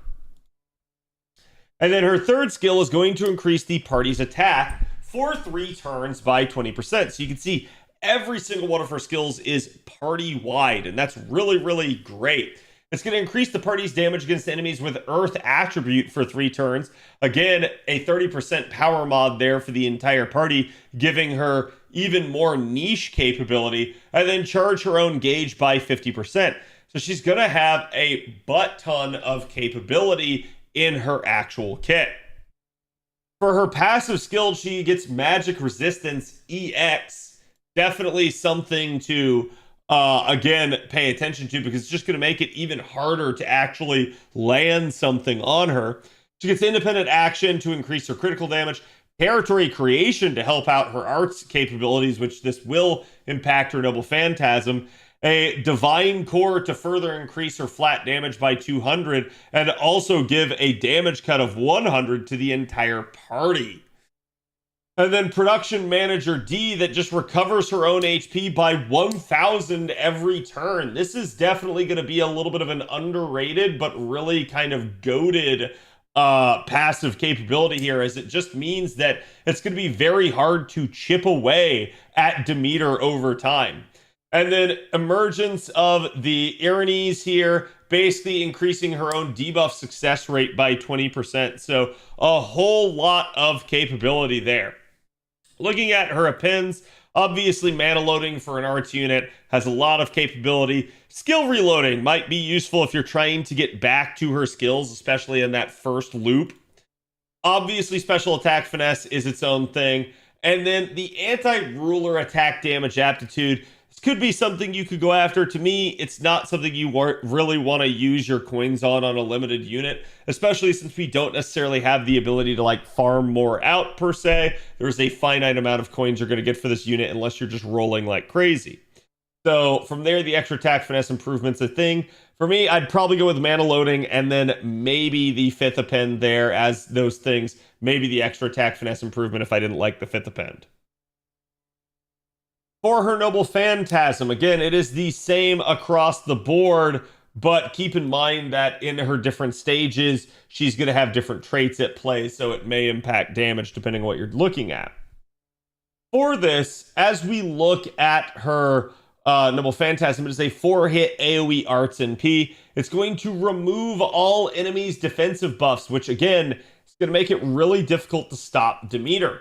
And then her third skill is going to increase the party's attack for 3 turns by 20%. So you can see every single one of her skills is party-wide, and that's really, really great. It's going to increase the party's damage against enemies with Earth attribute for 3 turns. Again, a 30% power mod there for the entire party, giving her even more niche capability, and then charge her own gauge by 50%. So she's going to have a butt ton of capability in her actual kit. For her passive skill, she gets magic resistance EX. Definitely something to again pay attention to, because it's just going to make it even harder to actually land something on her. She gets independent action to increase her critical damage, territory creation to help out her arts capabilities, which this will impact her noble phantasm, a divine core to further increase her flat damage by 200, and also give a damage cut of 100 to the entire party. And then Production Manager D that just recovers her own HP by 1,000 every turn. This is definitely going to be a little bit of an underrated, but really kind of goated passive capability here, as it just means that it's going to be very hard to chip away at Demeter over time. And then Emergence of the Erinys here, basically increasing her own debuff success rate by 20%. So a whole lot of capability there. Looking at her appends, obviously mana loading for an arts unit has a lot of capability. Skill reloading might be useful if you're trying to get back to her skills, especially in that first loop. Obviously, special attack finesse is its own thing. And then the anti-ruler attack damage aptitude. This could be something you could go after. To me, it's not something you really want to use your coins on a limited unit, especially since we don't necessarily have the ability to like farm more out per se. There's a finite amount of coins you're going to get for this unit unless you're just rolling like crazy. So from there, the extra attack finesse improvement's a thing. For me, I'd probably go with mana loading and then maybe the 5th append there as those things. Maybe the extra attack finesse improvement if I didn't like the 5th append. For her noble phantasm, again, it is the same across the board, but keep in mind that in her different stages, she's going to have different traits at play, so it may impact damage depending on what you're looking at. For this, as we look at her noble phantasm, it is a 4-hit AoE arts NP. It's going to remove all enemies' defensive buffs, which again, is going to make it really difficult to stop Demeter.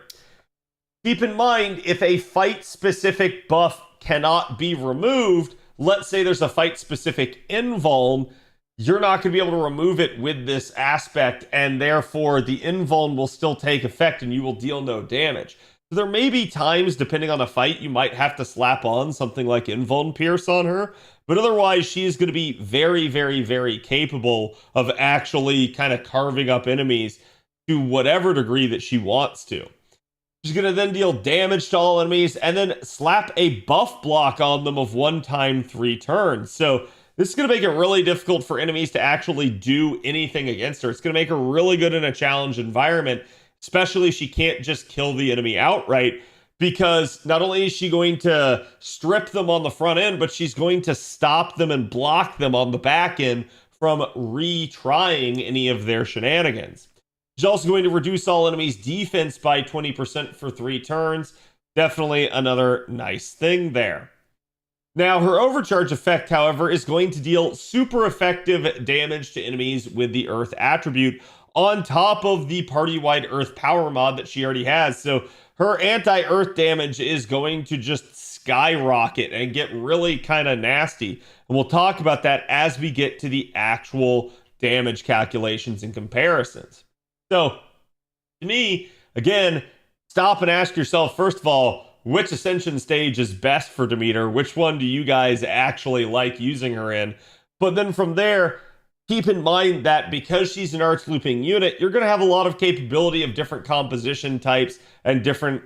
Keep in mind, if a fight-specific buff cannot be removed, let's say there's a fight-specific invuln, you're not going to be able to remove it with this aspect, and therefore the invuln will still take effect and you will deal no damage. So there may be times, depending on the fight, you might have to slap on something like Invuln Pierce on her, but otherwise she is going to be very, very, very capable of actually kind of carving up enemies to whatever degree that she wants to. She's going to then deal damage to all enemies and then slap a buff block on them of 1 time 3 turns. So this is going to make it really difficult for enemies to actually do anything against her. It's going to make her really good in a challenge environment, especially if she can't just kill the enemy outright, because not only is she going to strip them on the front end, but she's going to stop them and block them on the back end from retrying any of their shenanigans. She's also going to reduce all enemies' defense by 20% for 3 turns. Definitely another nice thing there. Now, her overcharge effect, however, is going to deal super effective damage to enemies with the Earth attribute on top of the party-wide Earth power mod that she already has. So her anti-Earth damage is going to just skyrocket and get really kind of nasty. And we'll talk about that as we get to the actual damage calculations and comparisons. So, to me, again, stop and ask yourself, first of all, which Ascension stage is best for Demeter? Which one do you guys actually like using her in? But then from there, keep in mind that because she's an arts looping unit, you're going to have a lot of capability of different composition types and different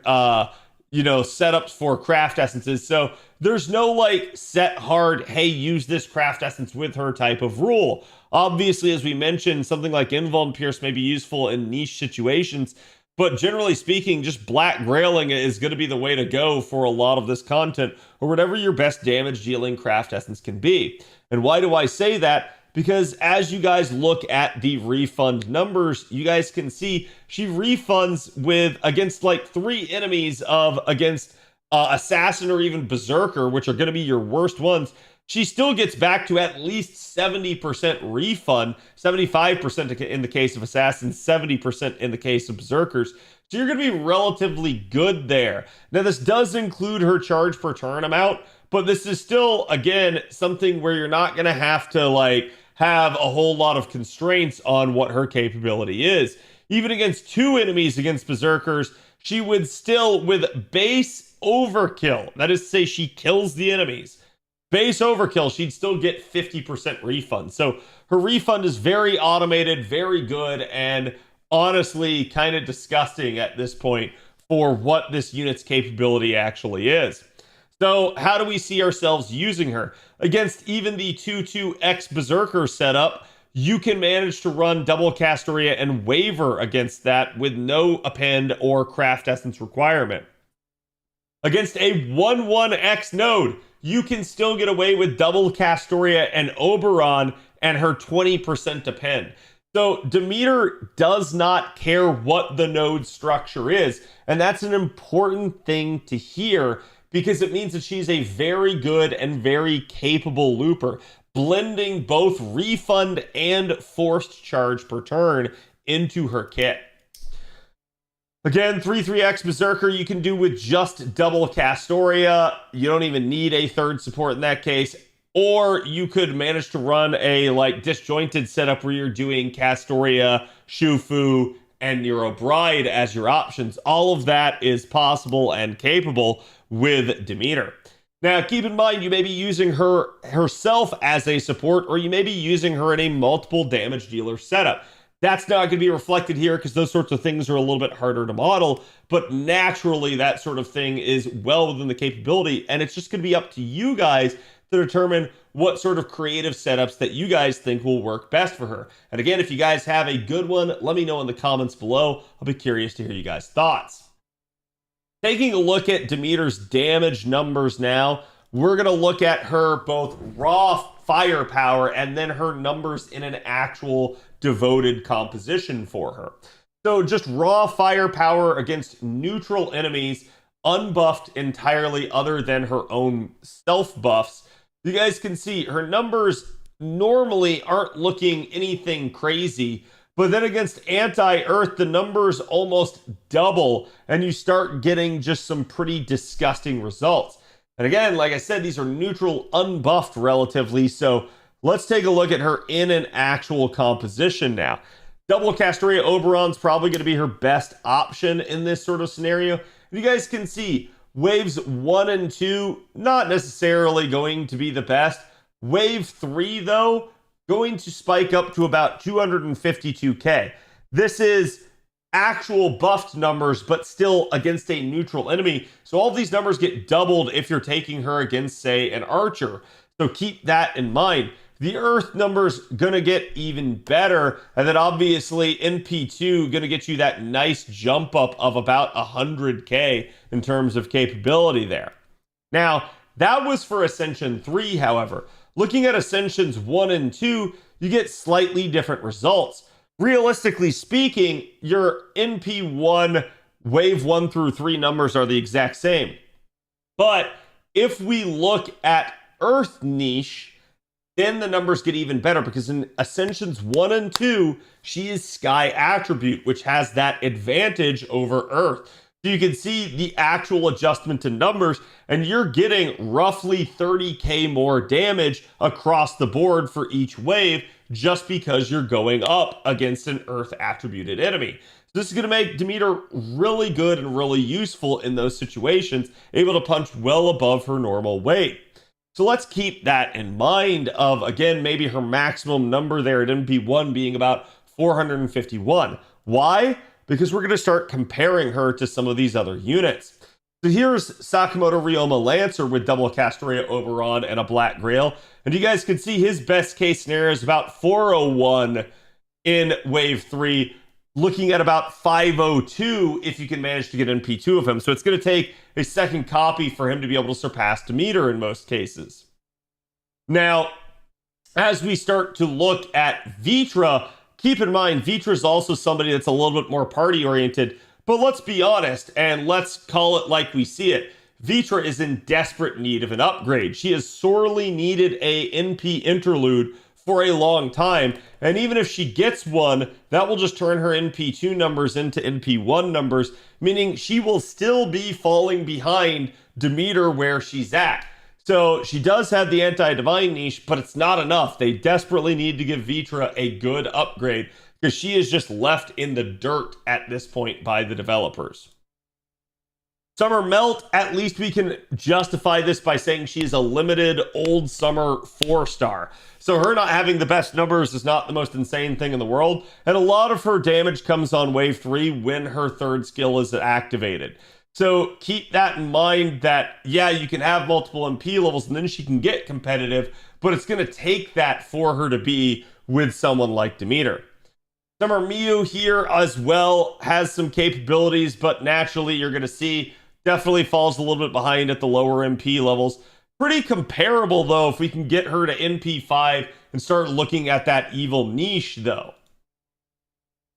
setups for craft essences. So there's no like set hard, hey, use this craft essence with her type of rule. Obviously, as we mentioned, something like Invuln Pierce may be useful in niche situations, but generally speaking, just Black Grailing is going to be the way to go for a lot of this content, or whatever your best damage dealing craft essence can be. And why do I say that? Because as you guys look at the refund numbers, you guys can see she refunds against like 3 enemies against Assassin or even Berserker, which are going to be your worst ones. She still gets back to at least 70% refund, 75% in the case of Assassins, 70% in the case of Berserkers. So you're going to be relatively good there. Now, this does include her charge per turn amount, but this is still, again, something where you're not going to have to like have a whole lot of constraints on what her capability is. Even against 2 enemies against Berserkers, she would still, with base overkill, that is to say she kills the enemies, base overkill, she'd still get 50% refund. So her refund is very automated, very good, and honestly kind of disgusting at this point for what this unit's capability actually is. So how do we see ourselves using her? Against even the 2-2X Berserker setup, you can manage to run double Castoria and Waver against that with no append or craft essence requirement. Against a 1-1X node, you can still get away with double Castoria and Oberon and her 20% append. So Demeter does not care what the node structure is, and that's an important thing to hear because it means that she's a very good and very capable looper, blending both refund and forced charge per turn into her kit. Again, 3-3X Berserker you can do with just double Castoria. You don't even need a third support in that case. Or you could manage to run a like disjointed setup where you're doing Castoria, Shufu, and Nero Bride as your options. All of that is possible and capable with Demeter. Now, keep in mind, you may be using her herself as a support, or you may be using her in a multiple damage dealer setup. That's not going to be reflected here because those sorts of things are a little bit harder to model, but naturally that sort of thing is well within the capability, and it's just going to be up to you guys to determine what sort of creative setups that you guys think will work best for her. And again, if you guys have a good one, let me know in the comments below. I'll be curious to hear you guys' thoughts. Taking a look at Demeter's damage numbers now, we're going to look at her both raw firepower and then her numbers in an actual devoted composition for her. So just raw firepower against neutral enemies, unbuffed entirely other than her own self buffs. You guys can see her numbers normally aren't looking anything crazy, but then against anti-Earth, the numbers almost double, and you start getting just some pretty disgusting results. And again, like I said, these are neutral, unbuffed relatively, so let's take a look at her in an actual composition now. Double Castoria Oberon's probably going to be her best option in this sort of scenario. You guys can see waves 1 and 2, not necessarily going to be the best. Wave 3, though, going to spike up to about 252k. This is actual buffed numbers, but still against a neutral enemy. So all these numbers get doubled if you're taking her against, say, an archer. So keep that in mind. The Earth number's gonna get even better, and then obviously NP2 gonna get you that nice jump up of about 100k in terms of capability there. Now, that was for Ascension 3, however. Looking at Ascensions 1 and 2, you get slightly different results. Realistically speaking, your NP1 wave 1 through 3 numbers are the exact same. But if we look at Earth niche, then the numbers get even better because in Ascensions 1 and 2, she is Sky Attribute, which has that advantage over Earth. So you can see the actual adjustment to numbers, and you're getting roughly 30k more damage across the board for each wave just because you're going up against an Earth attributed enemy. So this is going to make Demeter really good and really useful in those situations, able to punch well above her normal weight. So let's keep that in mind of, again, maybe her maximum number there at MP1 being about 451. Why? Because we're going to start comparing her to some of these other units. So here's Sakamoto Ryoma Lancer with double Castoria Oberon and a Black Grail. And you guys can see his best case scenario is about 401 in Wave 3, looking at about 502 if you can manage to get NP2 of him. So it's going to take a second copy for him to be able to surpass Demeter in most cases. Now, as we start to look at Vitra, keep in mind, Vitra is also somebody that's a little bit more party-oriented. But let's be honest, and let's call it like we see it. Vitra is in desperate need of an upgrade. She has sorely needed a NP interlude for a long time. And even if she gets one, that will just turn her NP2 numbers into NP1 numbers, meaning she will still be falling behind Demeter where she's at. So she does have the anti-divine niche, but it's not enough. They desperately need to give Vitra a good upgrade because she is just left in the dirt at this point by the developers. Summer Melt, at least we can justify this by saying she is a limited old summer 4-star. So her not having the best numbers is not the most insane thing in the world. And a lot of her damage comes on Wave 3 when her third skill is activated. So keep that in mind that, yeah, you can have multiple MP levels and then she can get competitive, but it's going to take that for her to be with someone like Demeter. Summer Miyu here as well has some capabilities, but naturally you're going to see definitely falls a little bit behind at the lower MP levels. Pretty comparable though if we can get her to NP5 and start looking at that evil niche though.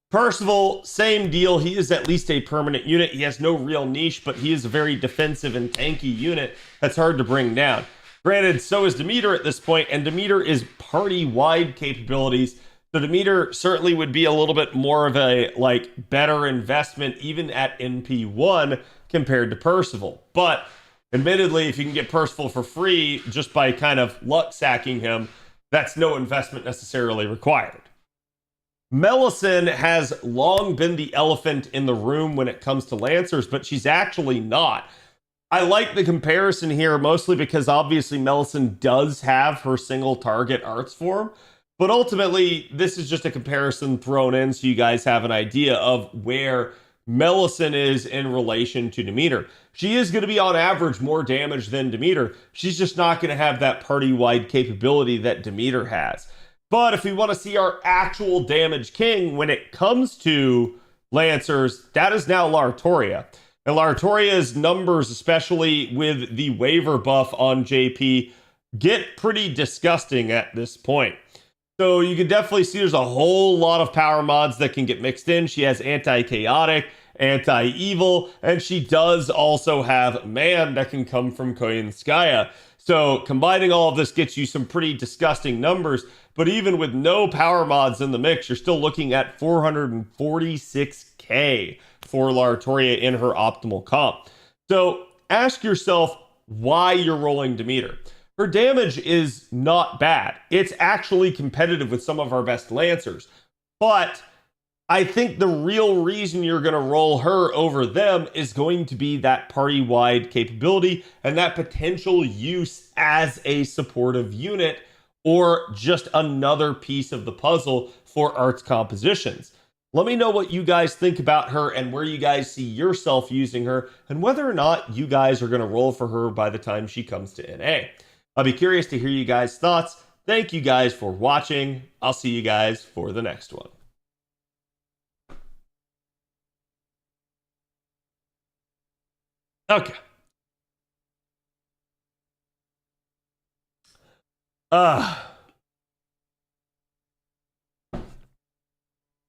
Percival, same deal. He is at least a permanent unit. He has no real niche, but he is a very defensive and tanky unit that's hard to bring down. Granted, so is Demeter at this point, and Demeter is party-wide capabilities. So Demeter certainly would be a little bit more of a better investment even at NP1 compared to Percival. But admittedly, if you can get Percival for free just by kind of luck sacking him, that's no investment necessarily required. Melisande has long been the elephant in the room when it comes to Lancers, but she's actually not. I like the comparison here mostly because obviously Melisande does have her single target arts form, but ultimately this is just a comparison thrown in so you guys have an idea of where Melisande is in relation to Demeter. She is going to be on average more damage than Demeter. She's just not going to have that party-wide capability that Demeter has. But if we want to see our actual damage king when it comes to Lancers, that is now Lartoria. And Lartoria's numbers, especially with the waiver buff on JP, get pretty disgusting at this point. So you can definitely see there's a whole lot of power mods that can get mixed in. She has anti-chaotic, anti-evil, and she does also have man that can come from Koyenskaya. So combining all of this gets you some pretty disgusting numbers, but even with no power mods in the mix, you're still looking at 446k for Lartoria in her optimal comp. So ask yourself why you're rolling Demeter. Her damage is not bad. It's actually competitive with some of our best Lancers, but I think the real reason you're going to roll her over them is going to be that party-wide capability and that potential use as a supportive unit or just another piece of the puzzle for arts compositions. Let me know what you guys think about her and where you guys see yourself using her and whether or not you guys are going to roll for her by the time she comes to NA. I'll be curious to hear you guys' thoughts. Thank you guys for watching. I'll see you guys for the next one. Okay.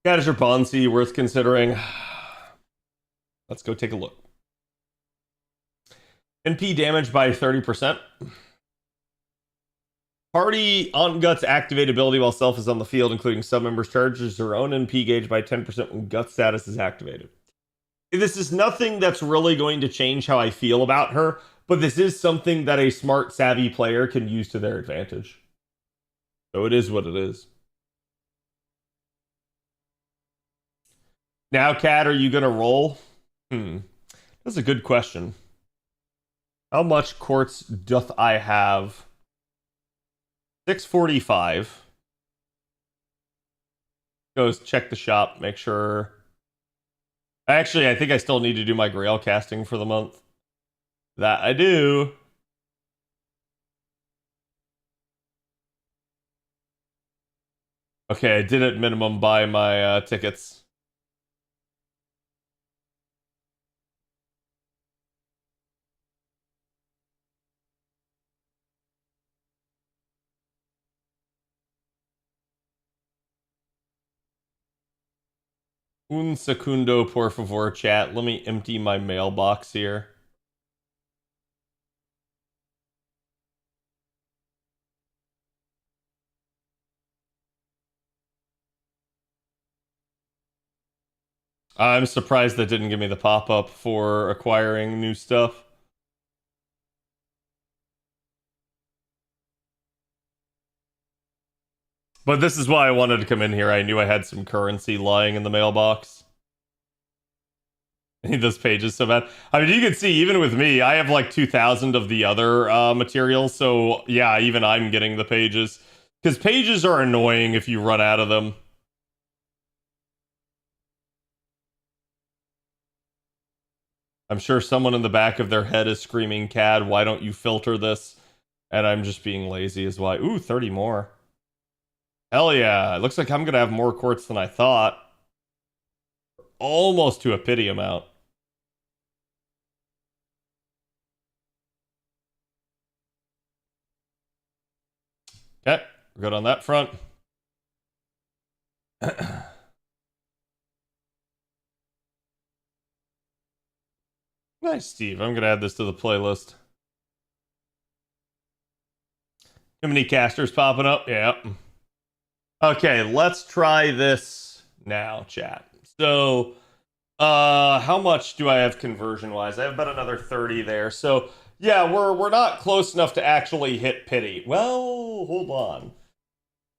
Is your Bonsi worth considering? Let's go take a look. NP damage by 30%. Party on Guts activate ability while self is on the field, including sub members charges their own NP gauge by 10% when Guts status is activated. This is nothing that's really going to change how I feel about her, but this is something that a smart, savvy player can use to their advantage. So it is what it is. Now, Kat, are you going to roll? That's a good question. How much quartz doth I have? 645. Goes check the shop, make sure. Actually, I think I still need to do my grail casting for the month. That I do. Okay, I did at minimum buy my tickets. Un segundo, por favor, chat. Let me empty my mailbox here. I'm surprised that didn't give me the pop-up for acquiring new stuff. But this is why I wanted to come in here. I knew I had some currency lying in the mailbox. I need those pages so bad. I mean, you can see, even with me, I have like 2,000 of the other materials. So, yeah, even I'm getting the pages. Because pages are annoying if you run out of them. I'm sure someone in the back of their head is screaming, "Cad, why don't you filter this?" And I'm just being lazy is why. Ooh, 30 more. Hell yeah. It looks like I'm going to have more quartz than I thought. Almost to a pity amount. Okay, we're good on that front. Nice, Steve. I'm going to add this to the playlist. Too many casters popping up? Yeah. Okay, let's try this now, chat. So, how much do I have conversion-wise? I have about another 30 there. So, yeah, we're not close enough to actually hit pity. Well, hold on.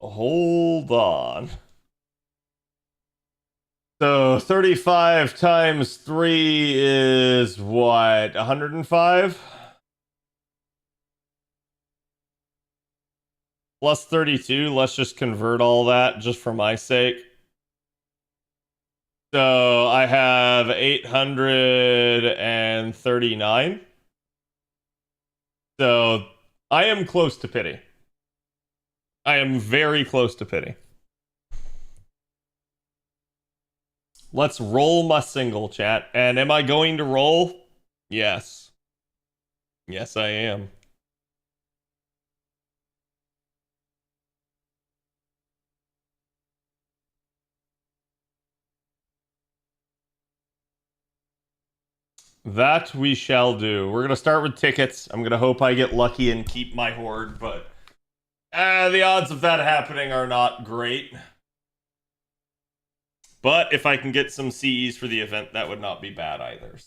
Hold on. So 35 times 3 is what? 105? Plus 32. Let's just convert all that just for my sake. So I have 839. So I am close to pity. I am very close to pity. Let's roll my single, chat. And am I going to roll? Yes. Yes, I am. That we shall do. We're going to start with tickets. I'm going to hope I get lucky and keep my horde, but the odds of that happening are not great. But if I can get some CEs for the event, that would not be bad either.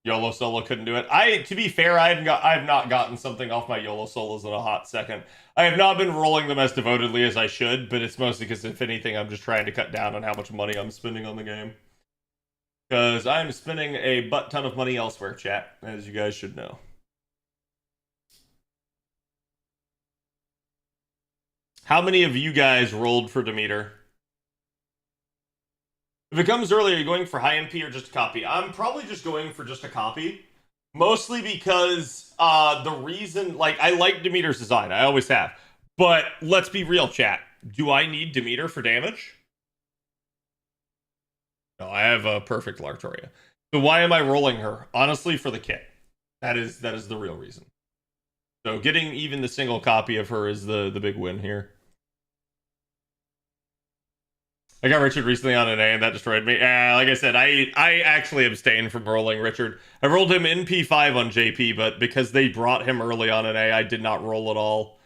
YOLO solo couldn't do it. To be fair, I have not gotten something off my YOLO solos in a hot second. I have not been rolling them as devotedly as I should, but it's mostly because, if anything, I'm just trying to cut down on how much money I'm spending on the game. Because I'm spending a butt ton of money elsewhere, chat, as you guys should know. How many of you guys rolled for Demeter? If it comes early, are you going for high MP or just a copy? I'm probably just going for just a copy. Mostly because the reason, like, I like Demeter's design. I always have. But let's be real, chat. Do I need Demeter for damage? No, I have a perfect Lartoria. So why am I rolling her? Honestly, for the kit. That is the real reason. So getting even the single copy of her is the big win here. I got Richard recently on an A, and that destroyed me. Like I said, I actually abstained from rolling Richard. I rolled him in P5 on JP, but because they brought him early on an A, I did not roll at all.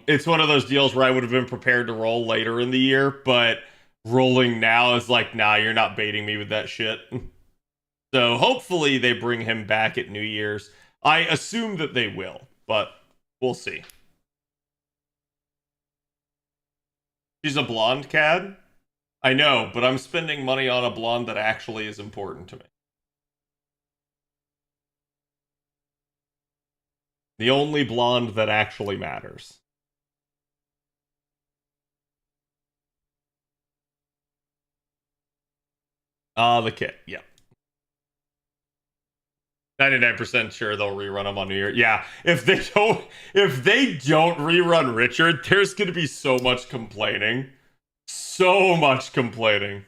It's one of those deals where I would have been prepared to roll later in the year, but rolling now is like, nah, you're not baiting me with that shit. So hopefully they bring him back at New Year's. I assume that they will, but we'll see. She's a blonde cad? I know, but I'm spending money on a blonde that actually is important to me. The only blonde that actually matters. The kit, yeah. 99% sure they'll rerun them on New Year. Yeah, if they don't rerun Richard, there's gonna be so much complaining. So much complaining.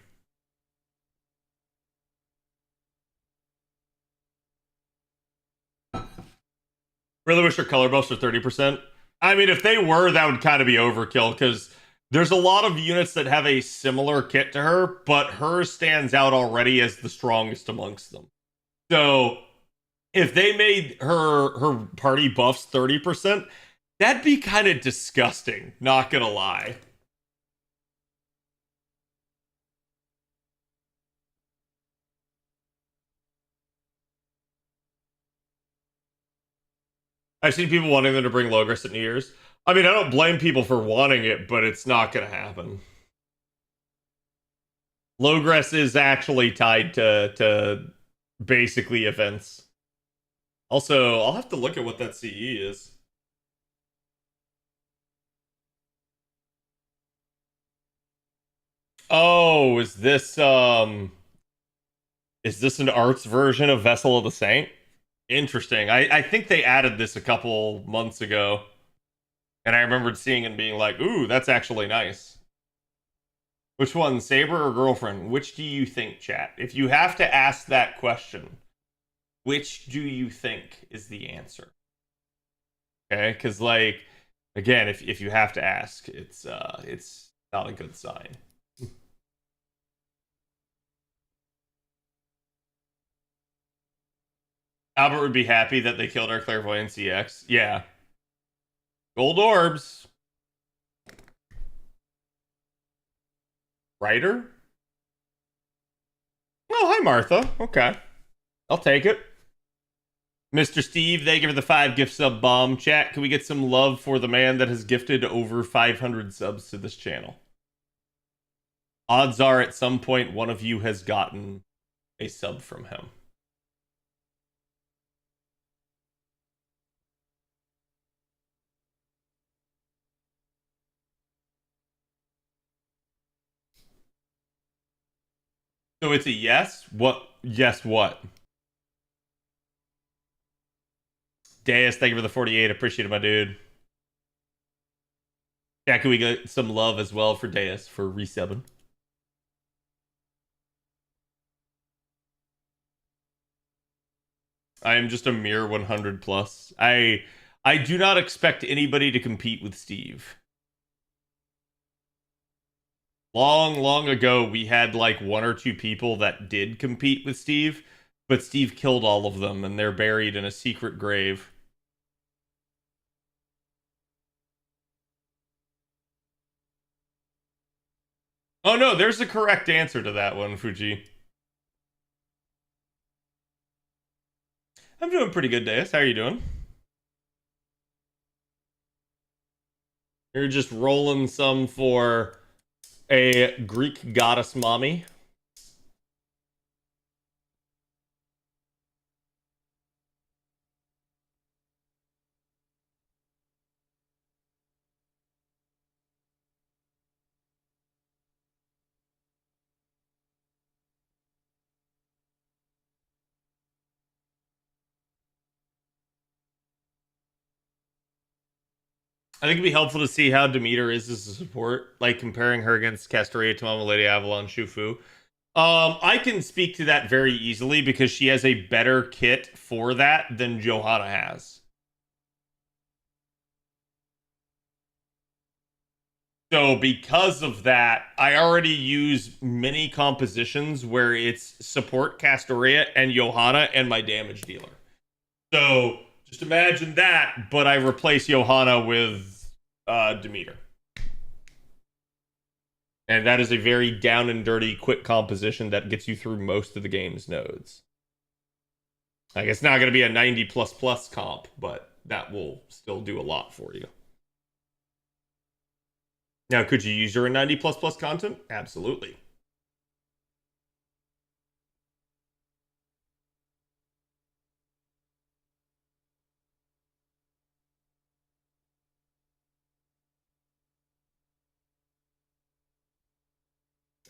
Really wish her color buffs were 30%. I mean, if they were, that would kind of be overkill, because there's a lot of units that have a similar kit to her, but hers stands out already as the strongest amongst them. So, if they made her party buffs 30%, that'd be kind of disgusting, not gonna lie. I've seen people wanting them to bring Logris at New Year's. I mean, I don't blame people for wanting it, but it's not going to happen. Logris is actually tied to basically events. Also, I'll have to look at what that CE is. Oh, is this an arts version of Vessel of the Saint? Interesting. I think they added this a couple months ago. And I remembered seeing and being like, ooh, that's actually nice. Which one, Saber or Girlfriend? Which do you think, chat? If you have to ask that question, which do you think is the answer? Okay, because like, again, if you have to ask, it's not a good sign. Albert would be happy that they killed our Clairvoyant CX. Yeah. Gold orbs. Writer? Oh, hi, Martha. Okay. I'll take it. Mr. Steve, they give the 5 gift sub bomb. Chat, can we get some love for the man that has gifted over 500 subs to this channel? Odds are at some point one of you has gotten a sub from him. So it's a yes? What? Yes, what? Deus, thank you for the 48. Appreciate it, my dude. Yeah, can we get some love as well for Deus for resubbing? I am just a mere 100 plus. I do not expect anybody to compete with Steve. Long ago, we had like 1 or 2 people that did compete with Steve, but Steve killed all of them, and they're buried in a secret grave. Oh no, there's a correct answer to that one, Fuji. I'm doing pretty good, Deus. How are you doing? You're just rolling some for a Greek goddess mommy. I think it'd be helpful to see how Demeter is as a support, like comparing her against Castoria, Tomoe, Lady Avalon, Shufu. I can speak to that very easily because she has a better kit for that than Johanna has. So because of that, I already use many compositions where it's support Castoria and Johanna and my damage dealer. So just imagine that, but I replace Johanna with Demeter. And that is a very down and dirty, quick composition that gets you through most of the game's nodes. Like, it's not going to be a 90 plus comp, but that will still do a lot for you. Now, could you use her in 90 plus content? Absolutely.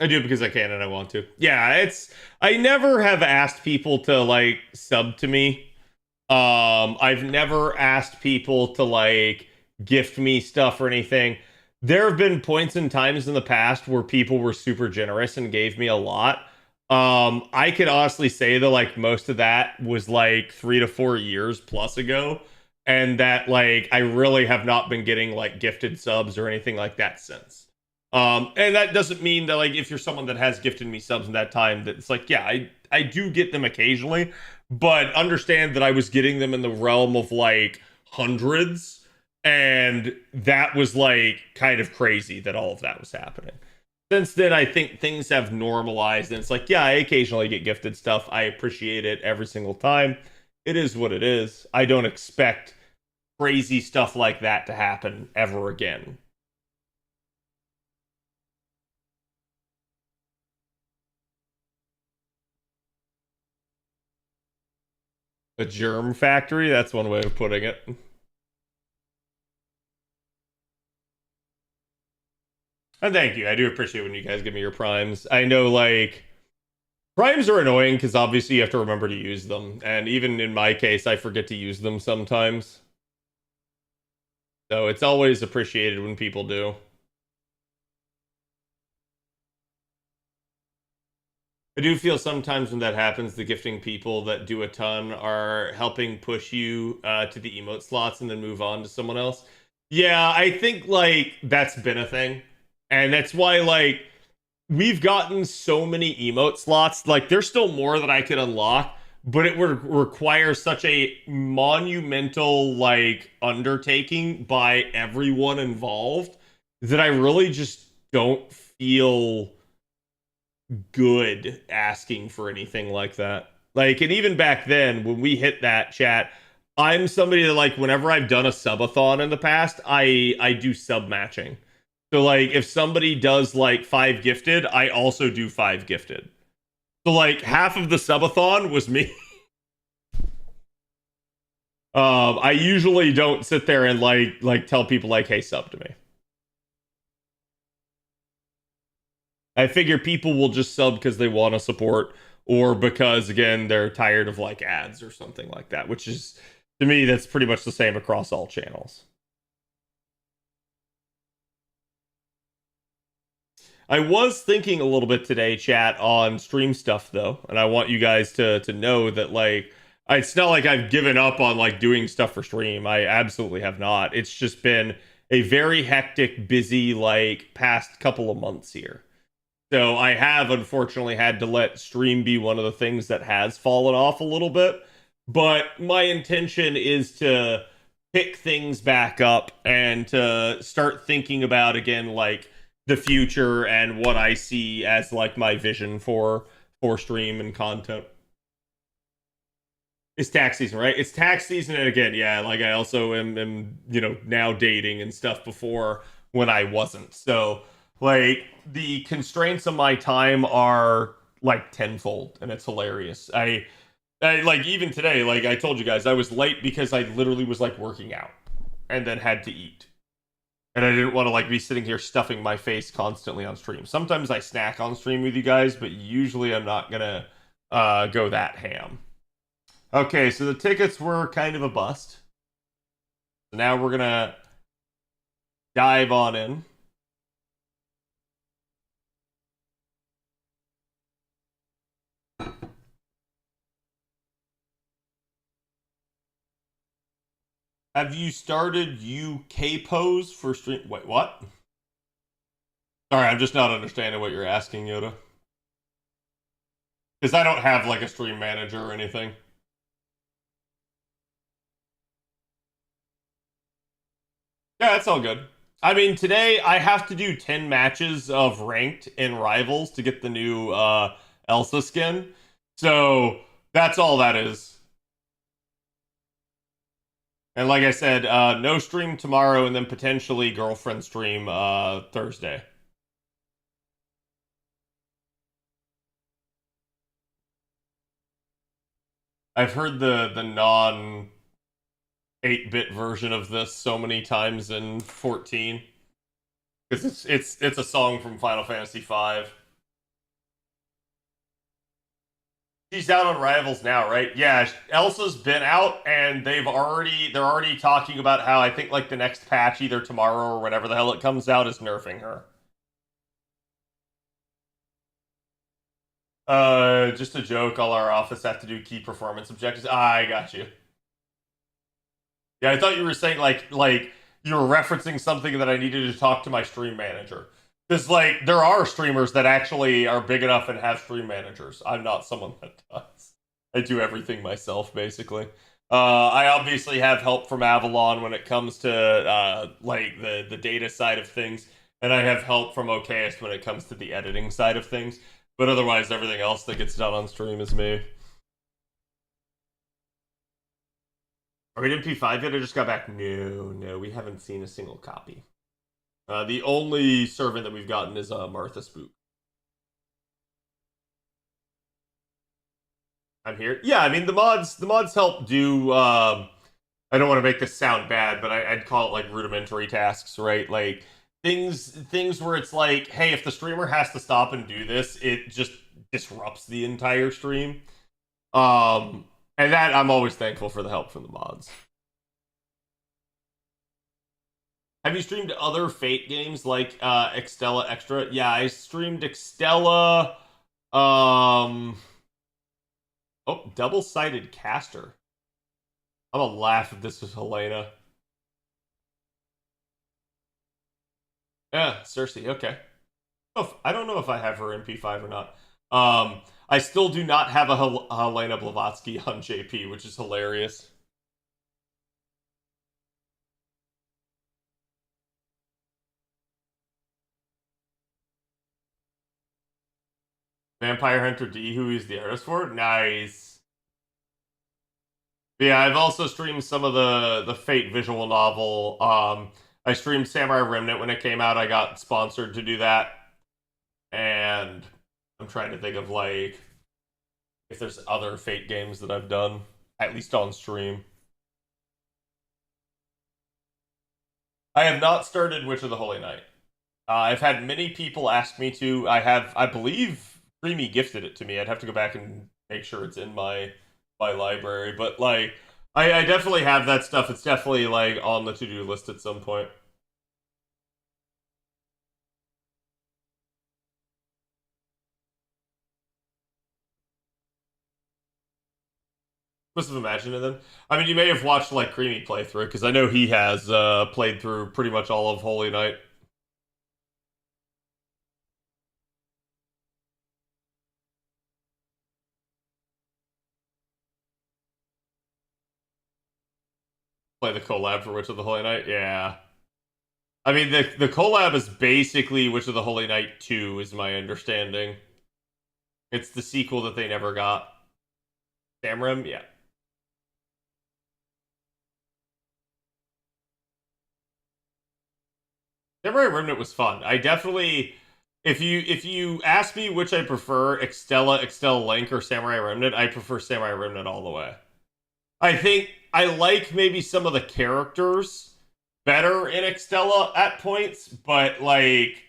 I do it because I can and I want to. Yeah, I never have asked people to like sub to me I've never asked people to like gift me stuff or anything. There have been points and times in the past where people were super generous and gave me a lot. I could honestly say that like most of that was like 3 to 4 years plus ago, and that like I really have not been getting like gifted subs or anything like that since. And that doesn't mean that like if you're someone that has gifted me subs in that time, that it's like, yeah, I do get them occasionally, but understand that I was getting them in the realm of like hundreds, and that was like kind of crazy that all of that was happening. Since then, I think things have normalized, and it's like, yeah, I occasionally get gifted stuff. I appreciate it every single time. It is what it is. I don't expect crazy stuff like that to happen ever again. A germ factory? That's one way of putting it. And thank you. I do appreciate when you guys give me your primes. I know, like, primes are annoying because obviously you have to remember to use them. And even in my case, I forget to use them sometimes. So it's always appreciated when people do. I do feel sometimes when that happens, the gifting people that do a ton are helping push you to the emote slots and then move on to someone else. Yeah, I think like that's been a thing. And that's why like we've gotten so many emote slots. Like there's still more that I could unlock, but it would require such a monumental like undertaking by everyone involved that I really just don't feel good asking for anything like that. Like, and even back then, when we hit that chat, I'm somebody that like whenever I've done a subathon in the past, I do sub matching. So like if somebody does like 5 gifted, I also do 5 gifted. So like half of the subathon was me. I usually don't sit there and like tell people like, hey, sub to me. I figure people will just sub because they want to support, or because again they're tired of like ads or something like that, which is to me that's pretty much the same across all channels. I was thinking a little bit today, chat, on stream stuff though, and I want you guys to know that like it's not like I've given up on like doing stuff for stream. I absolutely have not. It's just been a very hectic, busy like past couple of months here. So I have unfortunately had to let stream be one of the things that has fallen off a little bit. But my intention is to pick things back up and to start thinking about again like the future and what I see as like my vision for stream and content. It's tax season, right? It's tax season, and again, yeah, like I also am you know now dating and stuff before when I wasn't. So like the constraints of my time are like tenfold, and it's hilarious. I like even today, like I told you guys, I was late because I literally was like working out and then had to eat. And I didn't want to like be sitting here stuffing my face constantly on stream. Sometimes I snack on stream with you guys, but usually I'm not gonna go that ham. Okay, so the tickets were kind of a bust. So now we're gonna dive on in. Have you started UK pose for stream? Wait, what? Sorry, I'm just not understanding what you're asking, Yoda. Because I don't have like a stream manager or anything. Yeah, that's all good. I mean, today I have to do 10 matches of ranked in Rivals to get the new Elsa skin. So that's all that is. And like I said, no stream tomorrow, and then potentially girlfriend stream Thursday. I've heard the non 8-bit version of this so many times in 14 because it's a song from Final Fantasy V. She's out on Rivals now, right? Yeah, Elsa's been out, and they're already talking about how I think like the next patch, either tomorrow or whenever the hell it comes out, is nerfing her. Just a joke. All our office have to do key performance objectives. I got you. Yeah, I thought you were saying like you were referencing something that I needed to talk to my stream manager. Because like there are streamers that actually are big enough and have stream managers. I'm not someone that does. I do everything myself basically. I obviously have help from Avalon when it comes to like the data side of things, and I have help from Okayist when it comes to the editing side of things. But otherwise, everything else that gets done on stream is me. Are we in MP5 yet? I just got back. No, we haven't seen a single copy. The only servant that we've gotten is Martha Spook. I'm here. Yeah, I mean the mods help do. I don't want to make this sound bad, but I'd call it like rudimentary tasks, right? Like things where it's like, hey, if the streamer has to stop and do this, it just disrupts the entire stream. And that I'm always thankful for the help from the mods. Have you streamed other Fate games like Extella Extra? Yeah, I streamed Extella. Oh, double-sided caster. I'm gonna laugh if this is Helena. Yeah, Cersei, okay. I don't know if I have her MP5 or not. I still do not have a Helena Blavatsky on JP, which is hilarious. Vampire Hunter D, who is the artist for it? Nice. But yeah, I've also streamed some of the Fate visual novel. I streamed Samurai Remnant when it came out. I got sponsored to do that. And I'm trying to think of like if there's other Fate games that I've done, at least on stream. I have not started Witch of the Holy Night. I've had many people ask me to. I believe Creamy gifted it to me. I'd have to go back and make sure it's in my library. But like, I definitely have that stuff. It's definitely like on the to-do list at some point. Must have imagined it then. I mean, you may have watched like Creamy playthrough because I know he has played through pretty much all of Holy Night. Play the collab for Witch of the Holy Night? Yeah. I mean, the collab is basically Witch of the Holy Night 2, is my understanding. It's the sequel that they never got. Samrim? Yeah. Samurai Remnant was fun. I definitely... If you ask me which I prefer, Extella Link, or Samurai Remnant, I prefer Samurai Remnant all the way. I think I like maybe some of the characters better in Extella at points, but like,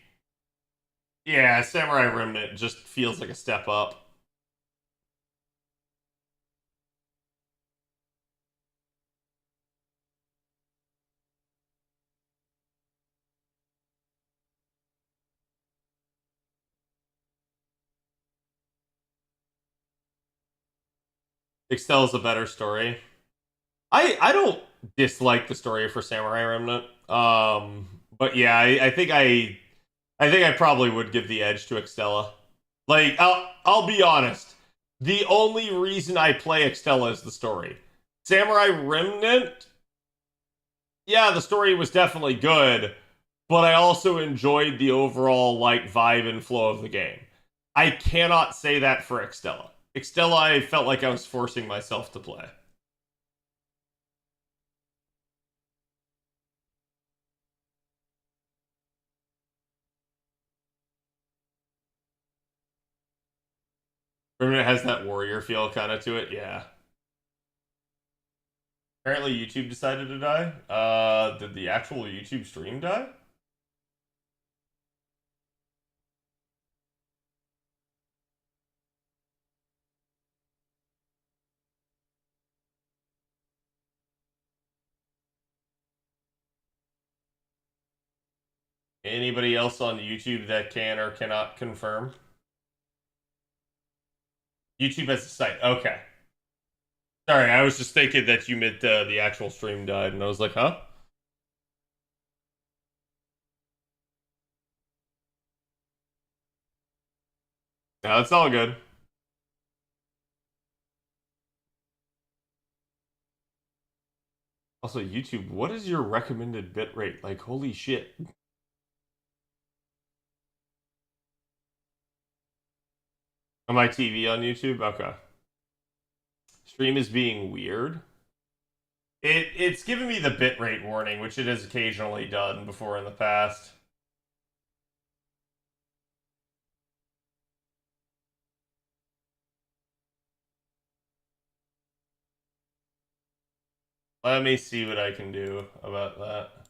yeah, Samurai Remnant just feels like a step up. Extella's a better story. I don't dislike the story for Samurai Remnant. But yeah, I think I probably would give the edge to Extella. Like, I'll be honest. The only reason I play Extella is the story. Samurai Remnant, yeah, the story was definitely good, but I also enjoyed the overall like vibe and flow of the game. I cannot say that for Extella. Extella, I felt like I was forcing myself to play. Remnant has that warrior feel kind of to it, yeah. Apparently YouTube decided to die. Did the actual YouTube stream die? Anybody else on YouTube that can or cannot confirm? YouTube has a site. Okay. Sorry, I was just thinking that you meant the actual stream died, and I was like, huh? No, it's all good. Also, YouTube, what is your recommended bitrate? Like, holy shit. On my TV on YouTube? Okay. Stream is being weird. It's given me the bitrate warning, which it has occasionally done before in the past. Let me see what I can do about that.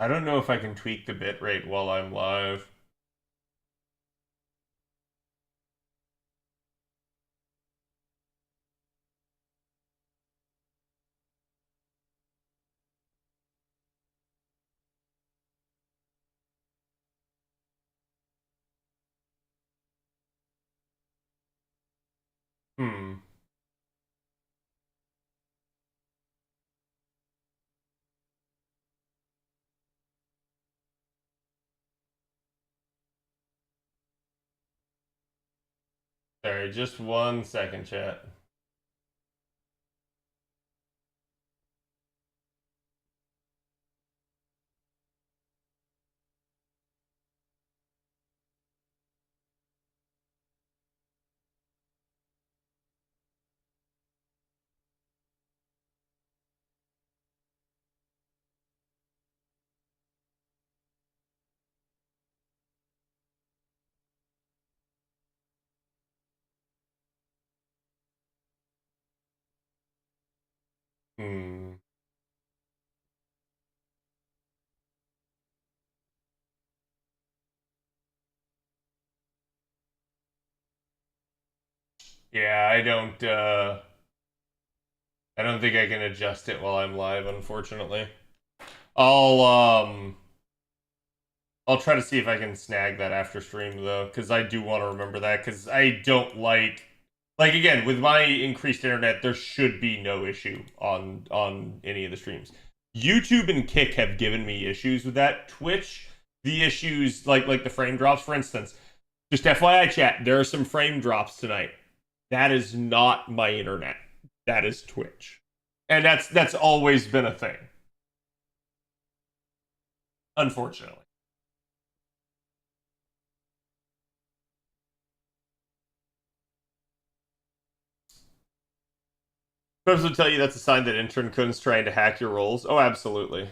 I don't know if I can tweak the bitrate while I'm live. Hmm. Sorry, just 1 second, chat. Hmm. Yeah, I don't think I can adjust it while I'm live, unfortunately. I'll I'll try to see if I can snag that after stream though, because I do want to remember that, because I don't like again, with my increased internet, there should be no issue on any of the streams. YouTube and Kick have given me issues with that. Twitch, the issues like the frame drops, for instance. Just FYI chat, there are some frame drops tonight. That is not my internet. That is Twitch. And that's always been a thing. Unfortunately. Folks will tell you that's a sign that intern Kun's trying to hack your roles. Oh, absolutely.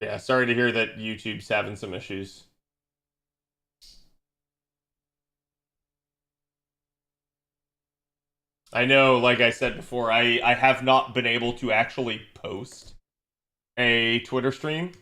Yeah, sorry to hear that YouTube's having some issues. I know, like I said before, I have not been able to actually post a Twitter stream.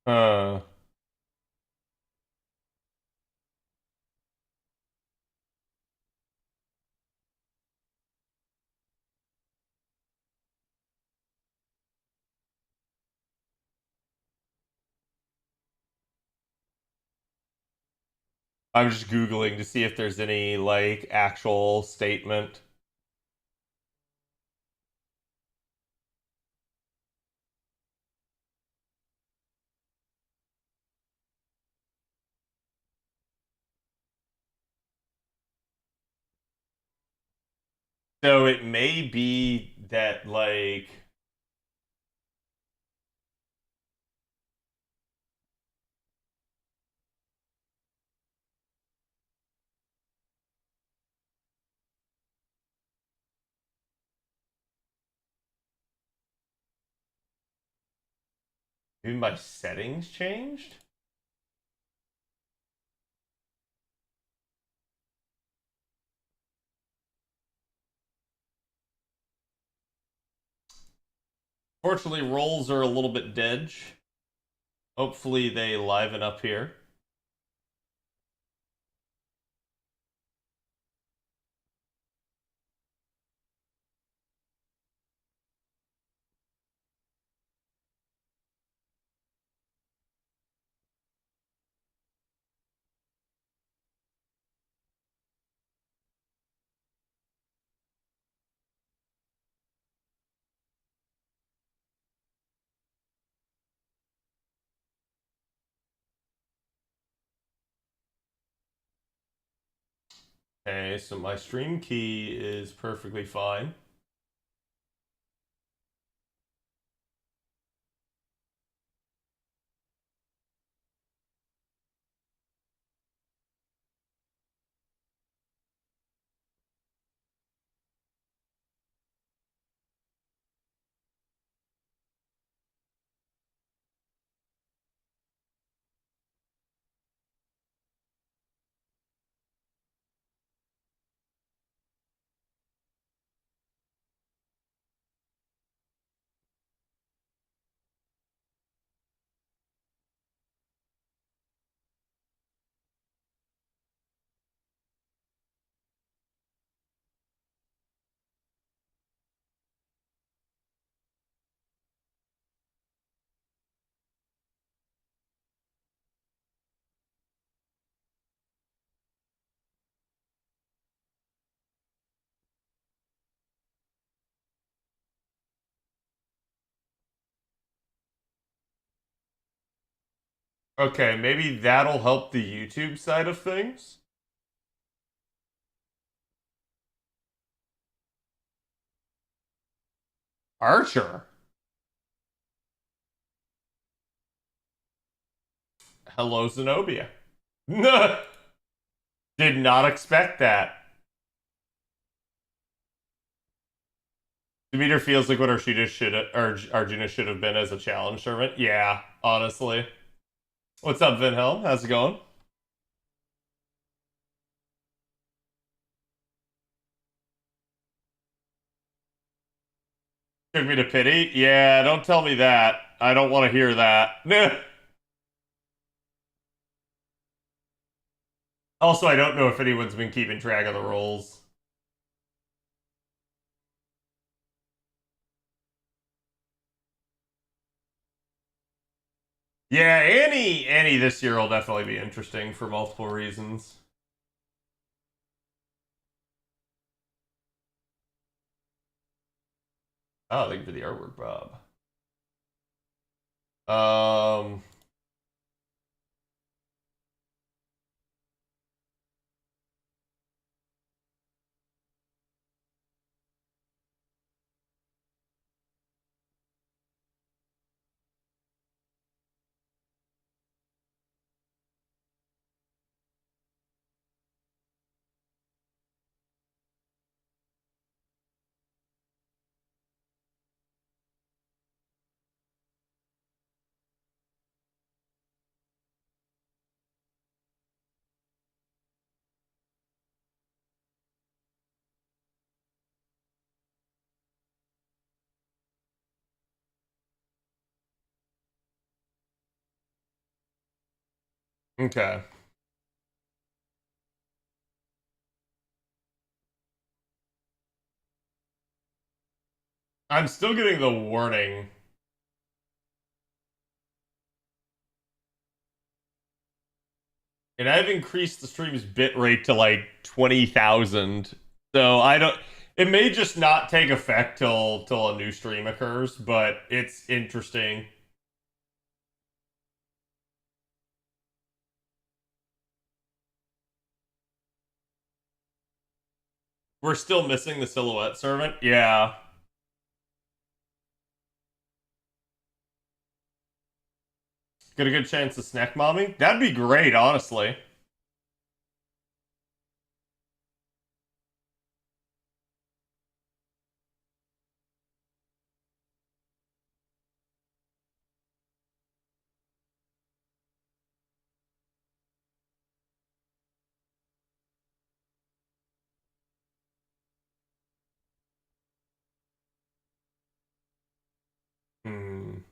Uh, I'm just Googling to see if there's any, like, actual statement. So it may be that, like... Maybe my settings changed? Fortunately, rolls are a little bit dead. Hopefully they liven up here. Okay, so my stream key is perfectly fine. Okay, maybe that'll help the YouTube side of things. Archer. Hello, Zenobia. Did not expect that. Demeter feels like what Arjuna should have been as a challenge tournament. Yeah, honestly. What's up, Vinhelm? How's it going? Took me to pity? Yeah, don't tell me that. I don't want to hear that. Also, I don't know if anyone's been keeping track of the rolls. Yeah, Annie this year will definitely be interesting for multiple reasons. Oh, thank you for the artwork, Bob. Um, okay. I'm still getting the warning. And I've increased the stream's bitrate to like 20,000. So I don't... It may just not take effect till a new stream occurs, but it's interesting. We're still missing the silhouette servant? Yeah. Get a good chance to snack mommy? That'd be great, honestly. Hmm.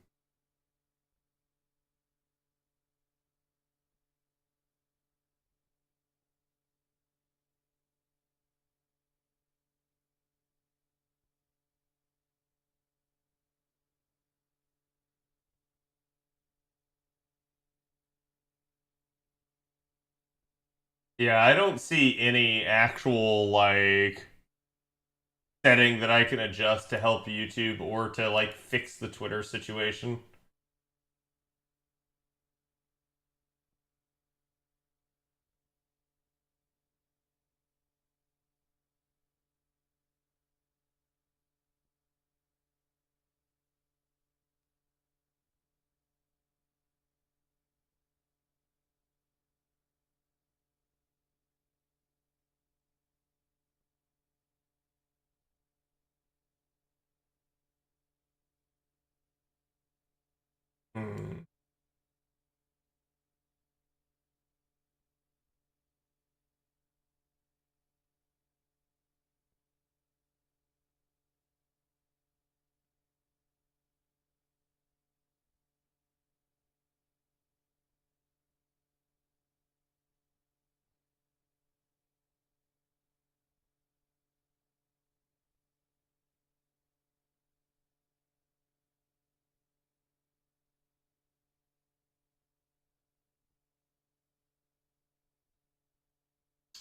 Yeah, I don't see any actual, like, setting that I can adjust to help YouTube or to, like, fix the Twitter situation. Hmm.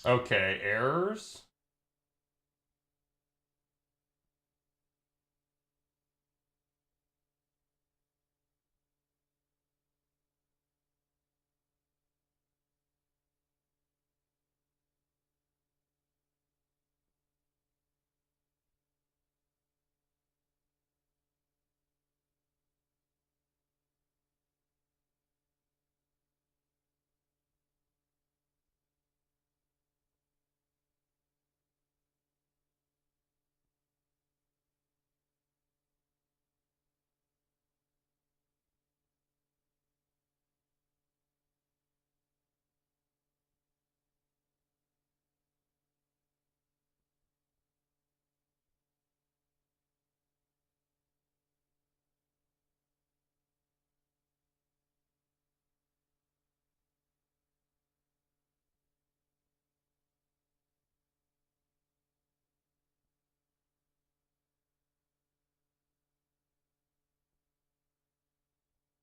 Okay, errors?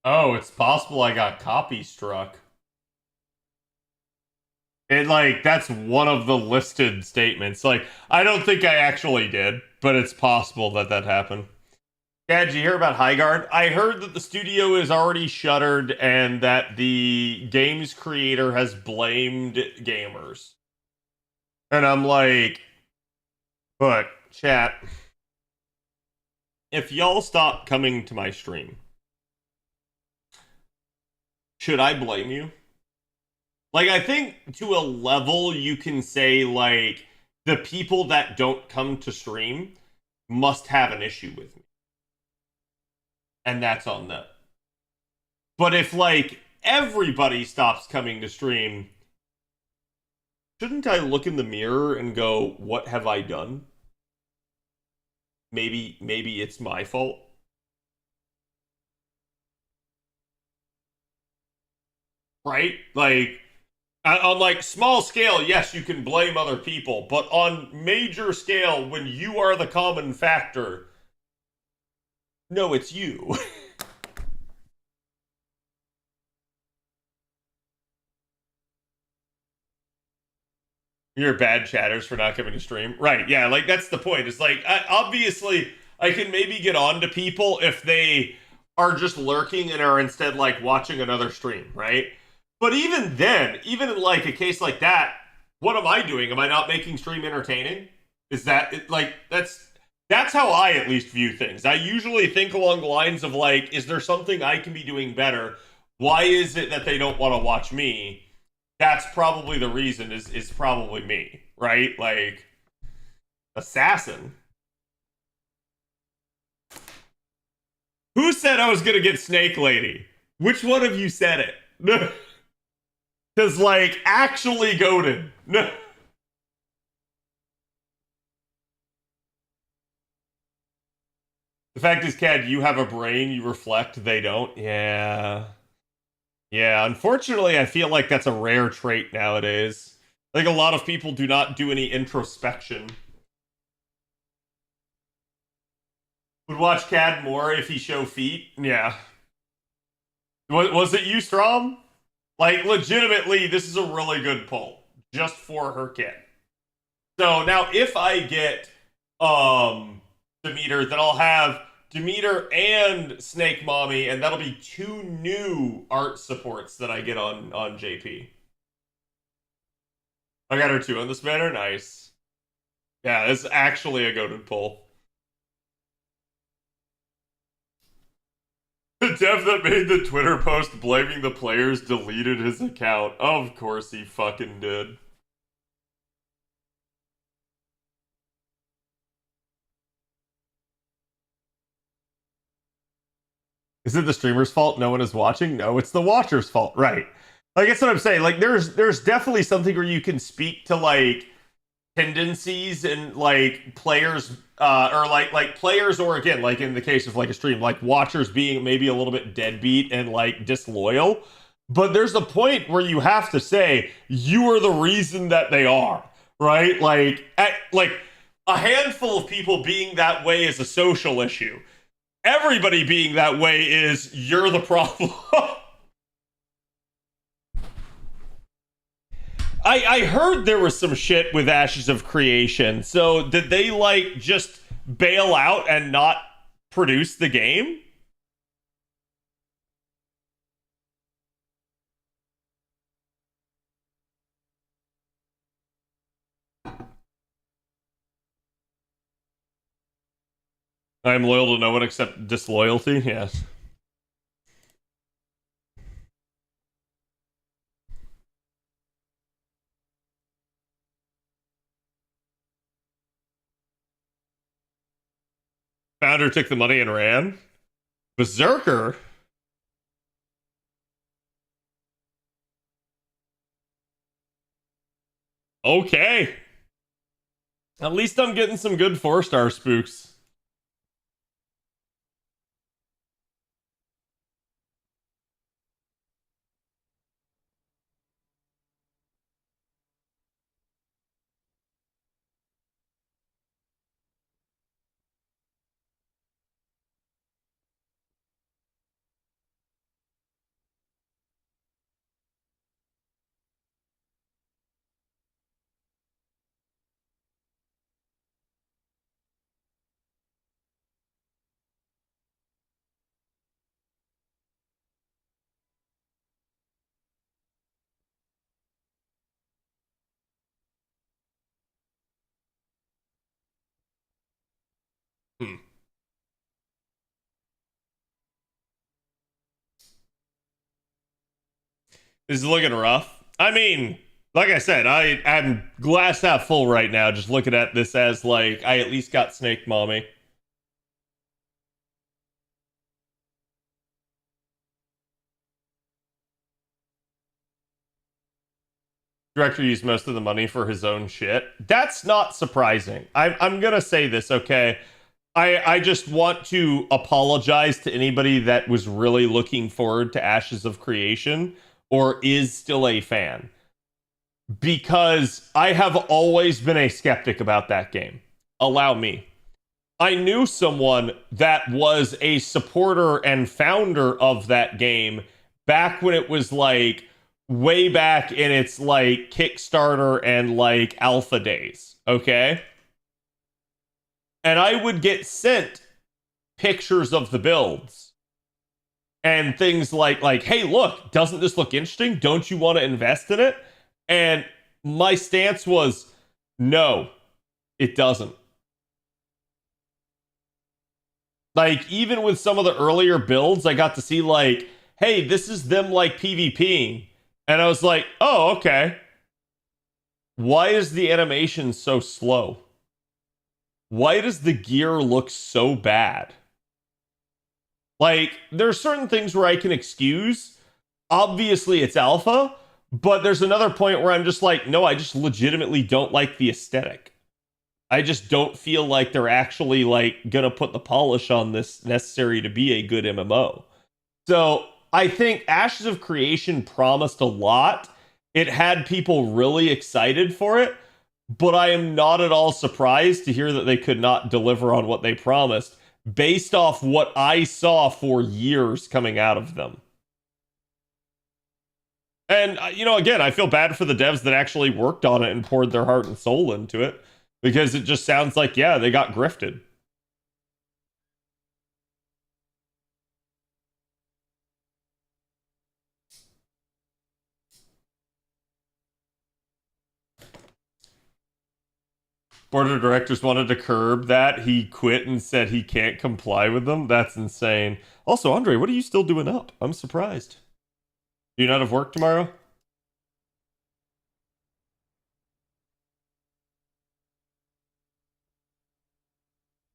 Oh, it's possible I got copy struck. It, like, that's one of the listed statements. Like, I don't think I actually did, but it's possible that that happened. Yeah, did you hear about Highguard? I heard that the studio is already shuttered and that the game's creator has blamed gamers. And I'm like, look, chat, if y'all stop coming to my stream, should I blame you? Like, I think to a level you can say, like, the people that don't come to stream must have an issue with me. And that's on them. But if, like, everybody stops coming to stream, shouldn't I look in the mirror and go, what have I done? Maybe it's my fault. Right? Like, on, like, small scale, yes, you can blame other people, but on major scale, when you are the common factor, no, it's you. You're bad chatters for not coming to stream. Right, yeah, like, that's the point. It's like, obviously, I can maybe get on to people if they are just lurking and are instead, like, watching another stream, right? But even then, even in, like, a case like that, what am I doing? Am I not making stream entertaining? Is that like that's how I at least view things. I usually think along the lines of like, is there something I can be doing better? Why is it that they don't want to watch me? That's probably the reason. Is probably me, right? Like, assassin. Who said I was gonna get Snake Lady? Which one of you said it? Because like, actually goated. No. The fact is, Cad, you have a brain, you reflect, they don't. Yeah. Yeah, unfortunately, I feel like that's a rare trait nowadays. Like, a lot of people do not do any introspection. Would watch Cad more if he show feet? Yeah. Was it you, Strom? Like, legitimately, this is a really good pull. Just for her kid. So, now, if I get, Demeter, then I'll have Demeter and Snake Mommy, and that'll be 2 new art supports that I get on JP. I got her 2 on this banner? Nice. Yeah, it's actually a goated pull. The dev that made the Twitter post blaming the players deleted his account. Of course he fucking did. Is it the streamer's fault no one is watching? No, it's the watcher's fault, right? Like, that's what I'm saying. Like, there's definitely something where you can speak to, like, tendencies and, like, players, or, like players, or, again, like, in the case of, like, a stream, like, watchers being maybe a little bit deadbeat and, like, disloyal. But there's a point where you have to say, you are the reason that they are, right? Like, a handful of people being that way is a social issue. Everybody being that way is, you're the problem. I heard there was some shit with Ashes of Creation. So did they, like, just bail out and not produce the game? I'm loyal to no one except disloyalty, yes. Founder took the money and ran. Berserker? Okay. At least I'm getting some good 4-star spooks. This is looking rough. I mean, like I said, I'm glass half full right now, just looking at this as, like, I at least got Snake Mommy. Director used most of the money for his own shit. That's not surprising. I'm gonna say this, okay? I just want to apologize to anybody that was really looking forward to Ashes of Creation or is still a fan. Because I have always been a skeptic about that game. Allow me. I knew someone that was a supporter and founder of that game back when it was, like, way back in its, like, Kickstarter and, like, alpha days, okay? And I would get sent pictures of the builds and things like, hey, look, doesn't this look interesting? Don't you want to invest in it? And my stance was, no. It doesn't. Like, even with some of the earlier builds, I got to see, like, hey, this is them, like, PvPing. And I was like, oh, okay. Why is the animation so slow? Why does the gear look so bad? Like, there are certain things where I can excuse. Obviously, it's alpha. But there's another point where I'm just like, no, I just legitimately don't like the aesthetic. I just don't feel like they're actually like gonna put the polish on this necessary to be a good MMO. So I think Ashes of Creation promised a lot. It had people really excited for it, but I am not at all surprised to hear that they could not deliver on what they promised based off what I saw for years coming out of them. And, again, I feel bad for the devs that actually worked on it and poured their heart and soul into it. Because it just sounds like, yeah, they got grifted. Board of directors wanted to curb that. He quit and said he can't comply with them. That's insane. Also, Andre, what are you still doing up? I'm surprised. Do you not have work tomorrow?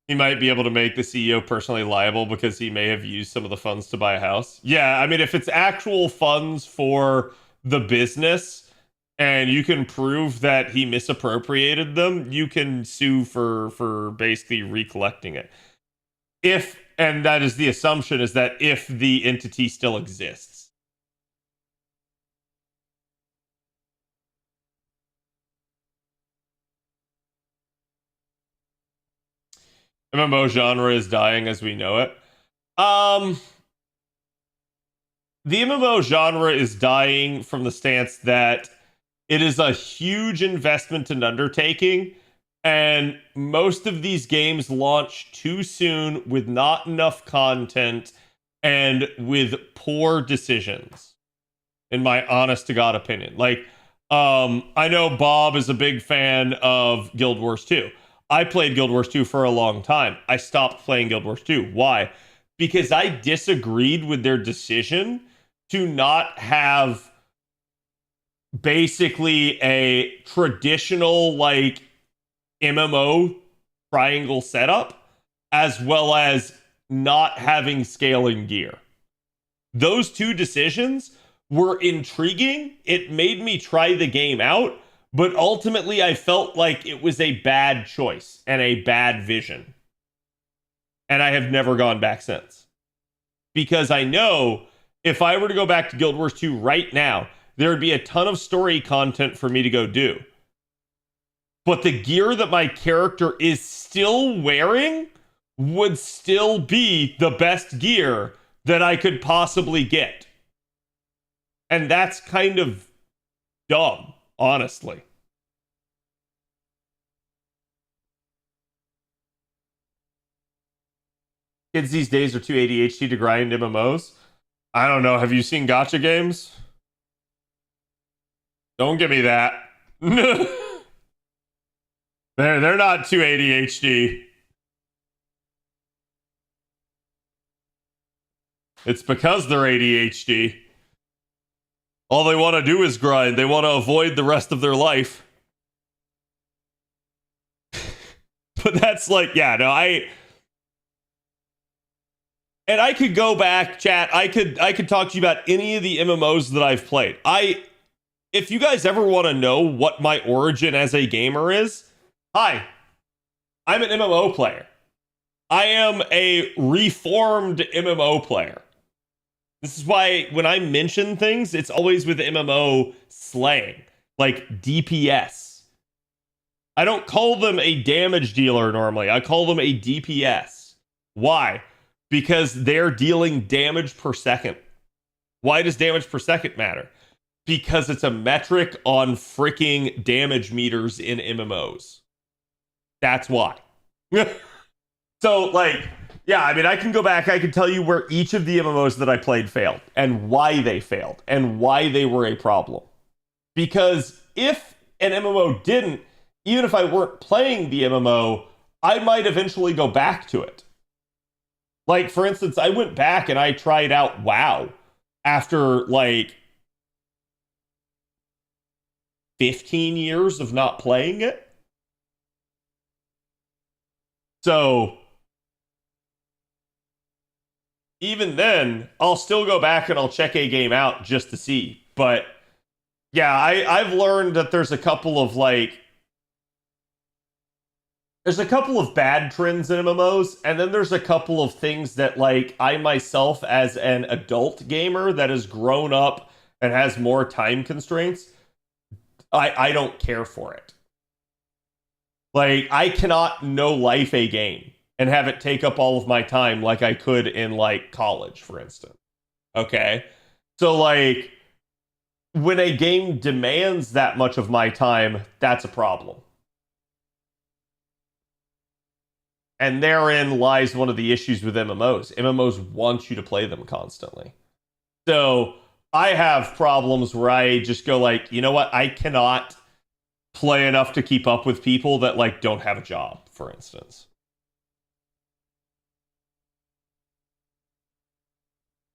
He might be able to make the CEO personally liable because he may have used some of the funds to buy a house. Yeah, I mean, if it's actual funds for the business and you can prove that he misappropriated them, you can sue for basically recollecting it. And that is the assumption, is that if the entity still exists. MMO genre is dying as we know it. The MMO genre is dying from the stance that it is a huge investment and undertaking, and most of these games launch too soon with not enough content and with poor decisions, in my honest to God opinion. Like, I know Bob is a big fan of Guild Wars 2. I played Guild Wars 2 for a long time. I stopped playing Guild Wars 2. Why? Because I disagreed with their decision to not have basically a traditional, like, MMO triangle setup, as well as not having scaling gear. Those two decisions were intriguing. It made me try the game out. But ultimately, I felt like it was a bad choice and a bad vision. And I have never gone back since. Because I know if I were to go back to Guild Wars 2 right now, there would be a ton of story content for me to go do. But the gear that my character is still wearing would still be the best gear that I could possibly get. And that's kind of dumb. Honestly. Kids these days are too ADHD to grind MMOs. I don't know. Have you seen gacha games? Don't give me that. They're not too ADHD. It's because they're ADHD. All they want to do is grind. They want to avoid the rest of their life. But that's like, yeah, no, and I could go back, chat. I could talk to you about any of the MMOs that I've played. If you guys ever want to know what my origin as a gamer is, hi. I'm an MMO player. I am a reformed MMO player. This is why when I mention things, it's always with MMO slang, like DPS. I don't call them a damage dealer normally. I call them a DPS. Why? Because they're dealing damage per second. Why does damage per second matter? Because it's a metric on freaking damage meters in MMOs. That's why. So, like, yeah, I mean, I can go back. I can tell you where each of the MMOs that I played failed and why they failed and why they were a problem. Because if an MMO didn't, even if I weren't playing the MMO, I might eventually go back to it. Like, for instance, I went back and I tried out WoW after, like, 15 years of not playing it. So, even then, I'll still go back and I'll check a game out just to see. But, yeah, I've learned that there's a couple of, like, there's a couple of bad trends in MMOs, and then there's a couple of things that, like, I myself, as an adult gamer that has grown up and has more time constraints, I don't care for it. Like, I cannot no-life a game and have it take up all of my time like I could in, like, college, for instance. Okay? So, like, when a game demands that much of my time, that's a problem. And therein lies one of the issues with MMOs. MMOs want you to play them constantly. So I have problems where I just go like, you know what? I cannot play enough to keep up with people that like don't have a job, for instance.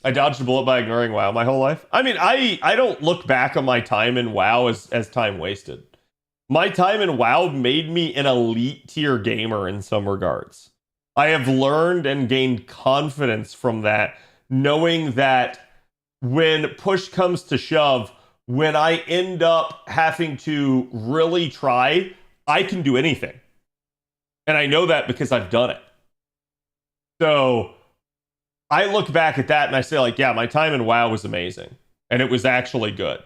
I dodged a bullet by ignoring WoW my whole life. I mean, I don't look back on my time in WoW as time wasted. My time in WoW made me an elite tier gamer in some regards. I have learned and gained confidence from that, knowing that when push comes to shove, when I end up having to really try, I can do anything. And I know that because I've done it. So I look back at that and I say like, yeah, my time in WoW was amazing. And it was actually good.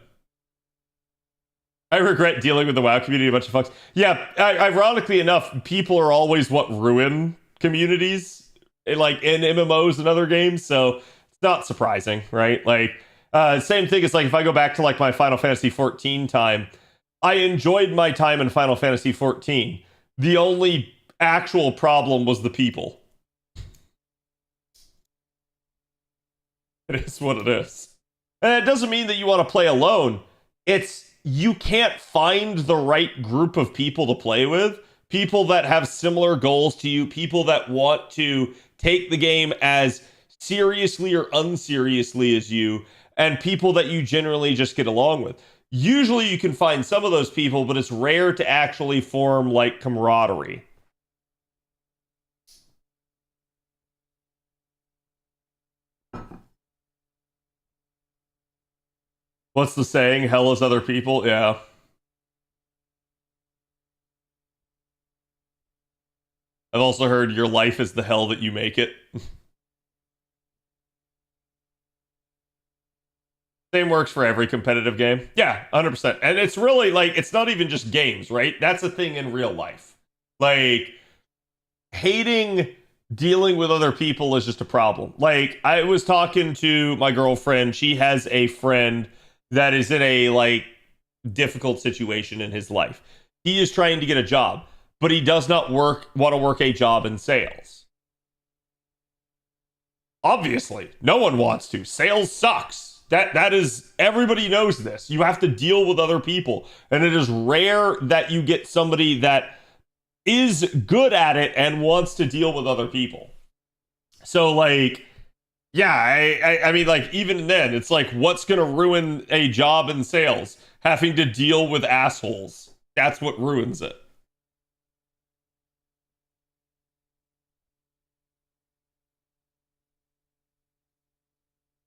I regret dealing with the WoW community a bunch of fucks. Yeah, ironically enough, people are always what ruin communities, like in MMOs and other games, so it's not surprising, right? Like, same thing as like if I go back to like my Final Fantasy 14 time, I enjoyed my time in Final Fantasy 14. The only actual problem was the people. It is what it is. And it doesn't mean that you want to play alone. It's you can't find the right group of people to play with, people that have similar goals to you, people that want to take the game as seriously or unseriously as you, and people that you generally just get along with. Usually you can find some of those people, but it's rare to actually form like camaraderie. What's the saying? Hell is other people? Yeah. I've also heard your life is the hell that you make it. Same works for every competitive game. Yeah, 100%. And it's really like, it's not even just games, right? That's a thing in real life. Like, hating dealing with other people is just a problem. Like, I was talking to my girlfriend. She has a friend that is in a like difficult situation in his life. He is trying to get a job, but he does not want to work a job in sales. Obviously, no one wants to. Sales sucks. That is, everybody knows this. You have to deal with other people, and it is rare that you get somebody that is good at it and wants to deal with other people. So like, yeah, I mean, like, even then, it's like, what's going to ruin a job in sales? Having to deal with assholes. That's what ruins it.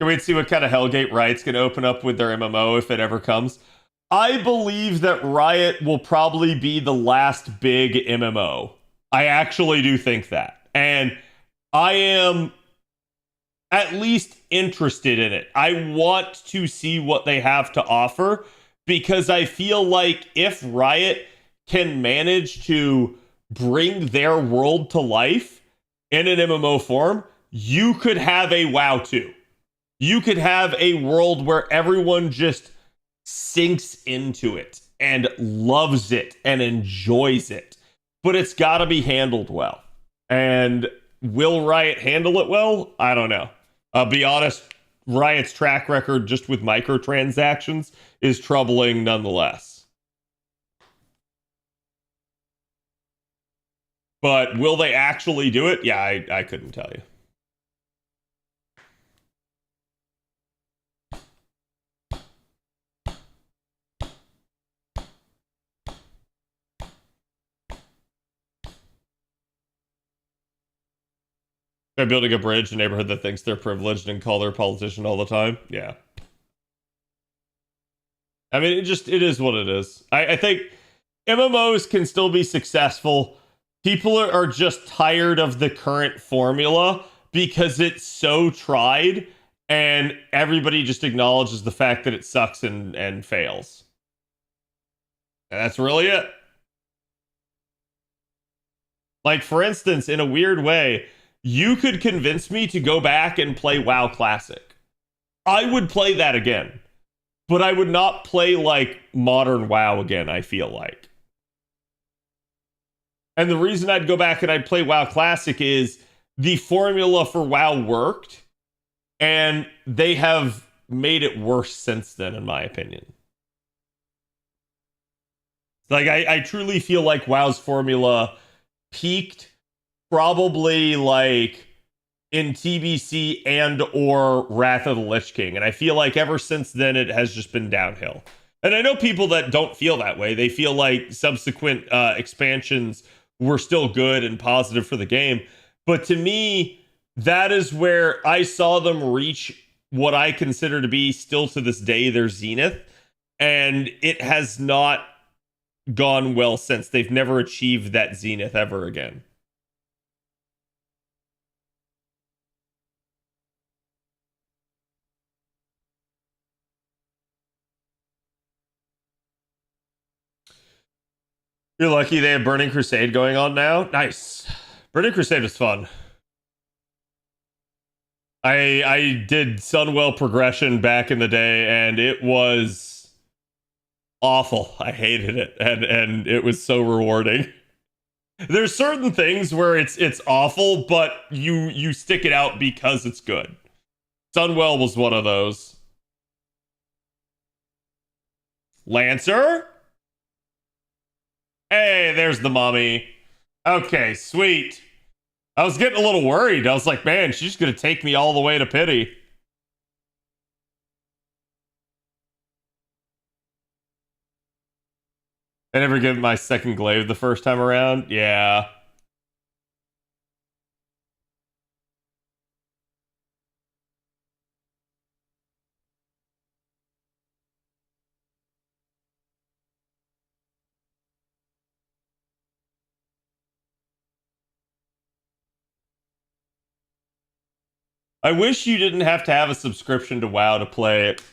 Can we see what kind of Hellgate Riot's going to open up with their MMO if it ever comes? I believe that Riot will probably be the last big MMO. I actually do think that. And I am at least interested in it. I want to see what they have to offer because I feel like if Riot can manage to bring their world to life in an MMO form, you could have a WoW 2. You could have a world where everyone just sinks into it and loves it and enjoys it. But it's got to be handled well. And will Riot handle it well? I don't know. I'll be honest, Riot's track record just with microtransactions is troubling nonetheless. But will they actually do it? Yeah, I couldn't tell you. They're building a bridge in a neighborhood that thinks they're privileged and call their politician all the time. Yeah. I mean, it is what it is. I think MMOs can still be successful. People are just tired of the current formula because it's so tried and everybody just acknowledges the fact that it sucks and fails. And that's really it. Like, for instance, in a weird way, you could convince me to go back and play WoW Classic. I would play that again. But I would not play, like, modern WoW again, I feel like. And the reason I'd go back and I'd play WoW Classic is the formula for WoW worked, and they have made it worse since then, in my opinion. Like, I truly feel like WoW's formula peaked probably, like, in TBC and or Wrath of the Lich King. And I feel like ever since then, it has just been downhill. And I know people that don't feel that way. They feel like subsequent expansions were still good and positive for the game. But to me, that is where I saw them reach what I consider to be, still to this day, their zenith. And it has not gone well since. They've never achieved that zenith ever again. You're lucky they have Burning Crusade going on now. Nice. Burning Crusade was fun. I did Sunwell progression back in the day, and it was awful. I hated it, and it was so rewarding. There's certain things where it's awful, but you stick it out because it's good. Sunwell was one of those. Lancer? Hey, there's the mommy. Okay, sweet. I was getting a little worried. I was like, man, she's going to take me all the way to pity. I never gave my second glaive the first time around. Yeah. I wish you didn't have to have a subscription to WoW to play it.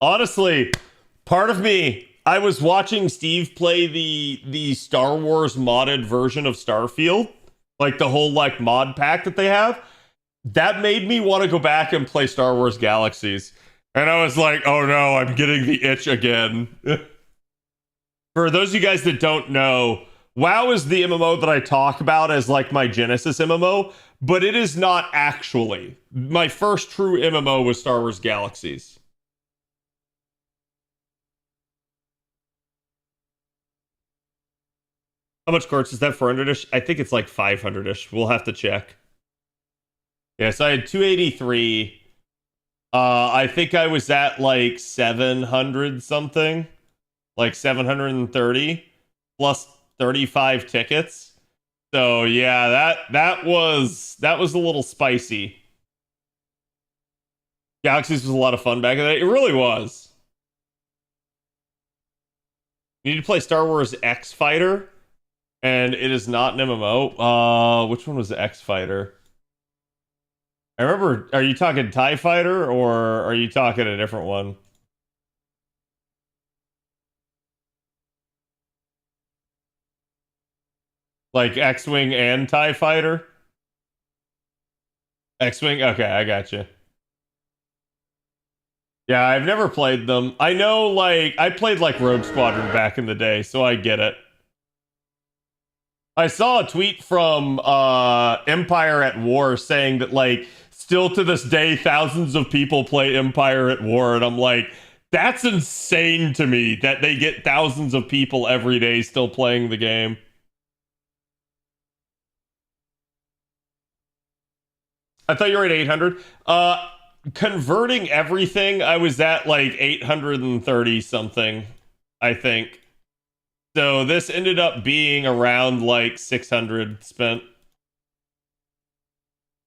Honestly, part of me, I was watching Steve play the Star Wars modded version of Starfield, like the whole like mod pack that they have. That made me want to go back and play Star Wars Galaxies. And I was like, oh no, I'm getting the itch again. For those of you guys that don't know, WoW is the MMO that I talk about as like my Genesis MMO, but it is not actually. My first true MMO was Star Wars Galaxies. How much quartz is that? 400-ish? I think it's like 500-ish. We'll have to check. Yeah, so I had 283. I think I was at like 700 something. Like 730 plus 35 tickets. So yeah, that was a little spicy. Galaxies was a lot of fun back in the day. It really was. You need to play Star Wars X Fighter, and it is not an MMO. Which one was the X Fighter? I remember. Are you talking TIE Fighter or are you talking a different one? Like X-Wing and TIE Fighter? X-Wing? Okay, I got you. Yeah, I've never played them. I know, like, I played, like, Rogue Squadron back in the day, so I get it. I saw a tweet from Empire at War saying that, like, still to this day, thousands of people play Empire at War, and I'm like, that's insane to me that they get thousands of people every day still playing the game. I thought you were at 800. Converting everything, I was at like 830 something, I think. So this ended up being around like 600 spent.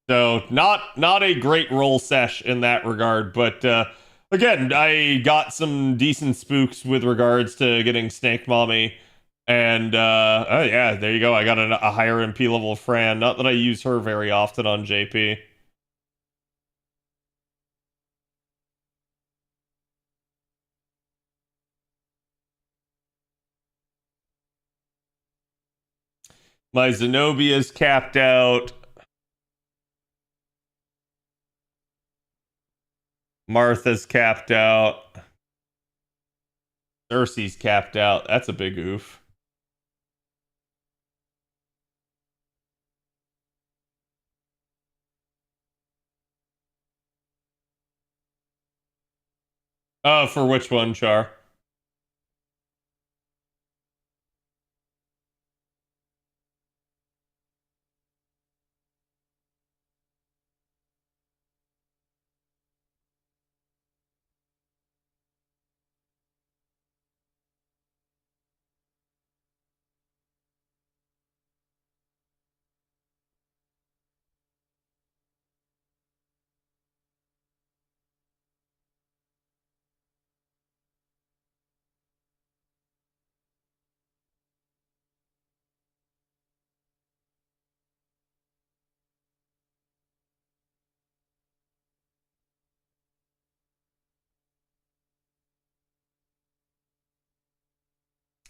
So not a great roll sesh in that regard, but again, I got some decent spooks with regards to getting Snake Mommy, and oh yeah, there you go. I got a higher MP level of Fran. Not that I use her very often on JP. My Zenobia's capped out. Martha's capped out. Cersei's capped out. That's a big oof. For which one, Char?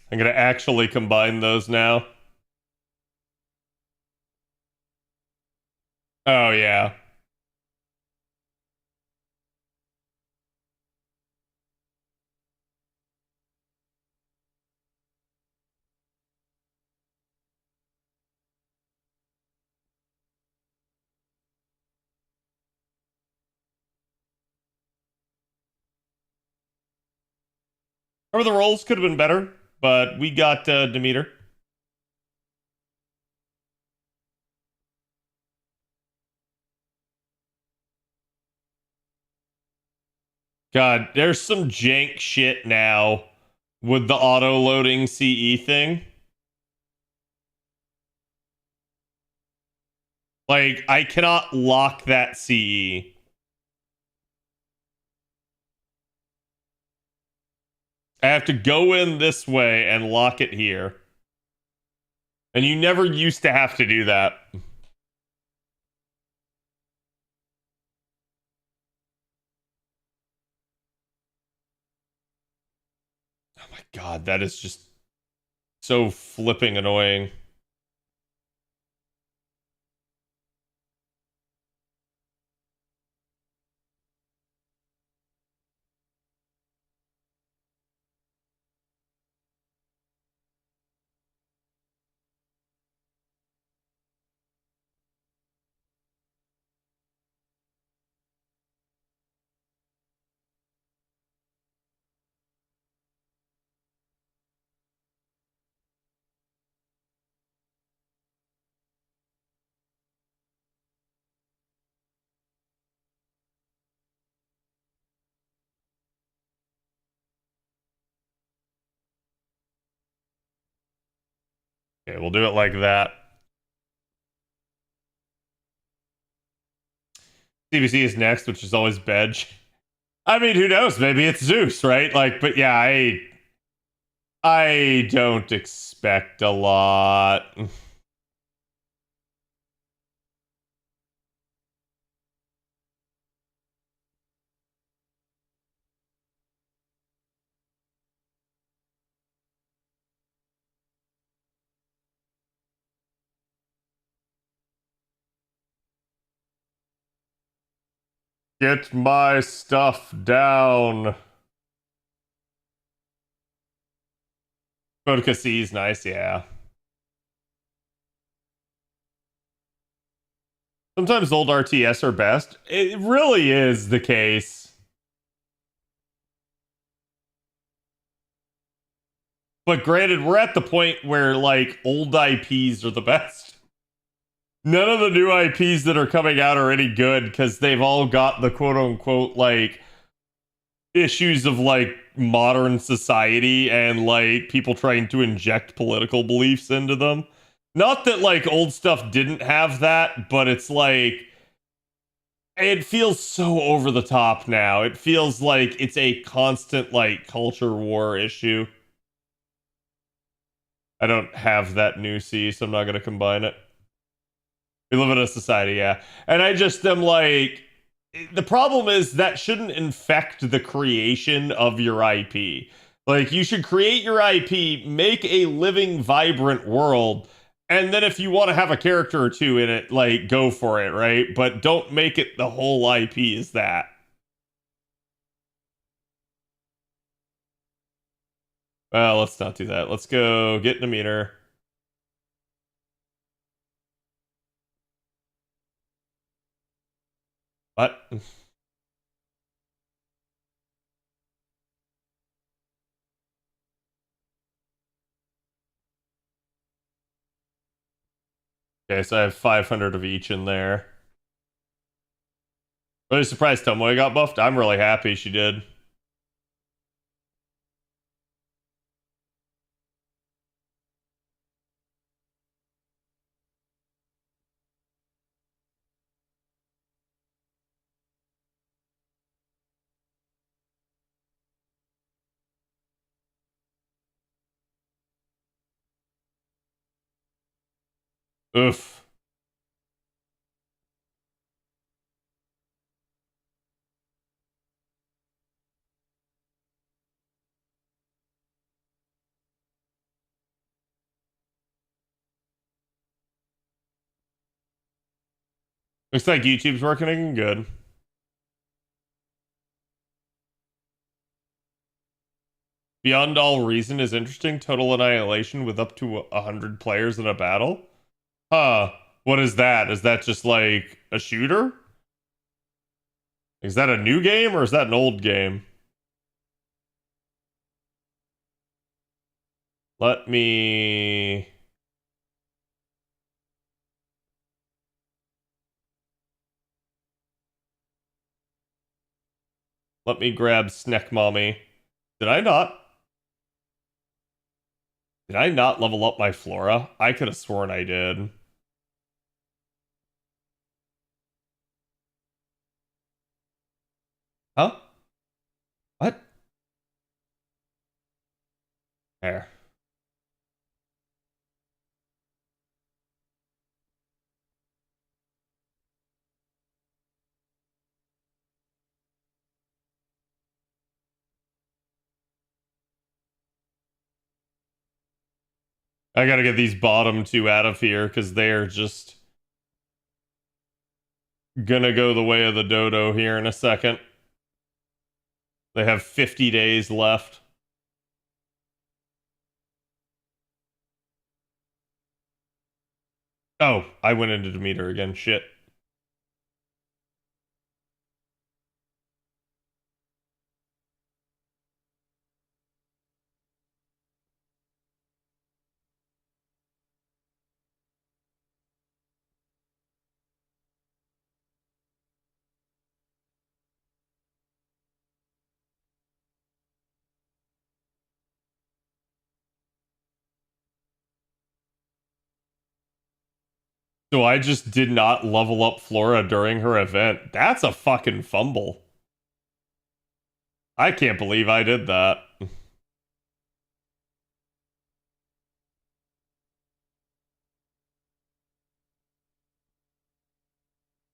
I'm gonna actually combine those now. Oh yeah. Or the rolls could have been better, but we got Demeter. God, there's some jank shit now with the auto loading CE thing. Like, I cannot lock that CE. I have to go in this way and lock it here. And you never used to have to do that. Oh my god, that is just so flipping annoying. Okay, we'll do it like that. CBC is next, which is always Bedge. I mean, who knows? Maybe it's Zeus, right? Like, but yeah, I don't expect a lot. Get my stuff down. Vodka C is nice, yeah. Sometimes old RTS are best. It really is the case. But granted, we're at the point where, like, old IPs are the best. none of the new IPs that are coming out are any good because they've all got the quote unquote like issues of like modern society and like people trying to inject political beliefs into them. Not that like old stuff didn't have that, but it's like it feels so over the top now. It feels like it's a constant like culture war issue. I don't have that new C, so I'm not gonna combine it. We live in a society, yeah. And I just am like, the problem is that shouldn't infect the creation of your IP. Like, you should create your IP, make a living, vibrant world, and then if you want to have a character or two in it, like, go for it, right? But don't make it the whole IP is that. Well, let's not do that. Let's go get Demeter. What? Okay, so I have 500 of each in there. Really surprised Tomoe got buffed. I'm really happy she did. Oof. Looks like YouTube's working good. Beyond All Reason is interesting. Total Annihilation with up to 100 players in a battle. Huh. What is that? Is that just like a shooter? Is that a new game or is that an old game? Let me... Let me grab Snack Mommy. Did I not? Did I not level up my Flora? I could have sworn I did. Huh? What? There. I gotta get these bottom two out of here because they're just gonna go the way of the dodo here in a second. They have 50 days left. Oh, I went into Demeter again. Shit. So I just did not level up Flora during her event. That's a fucking fumble. I can't believe I did that.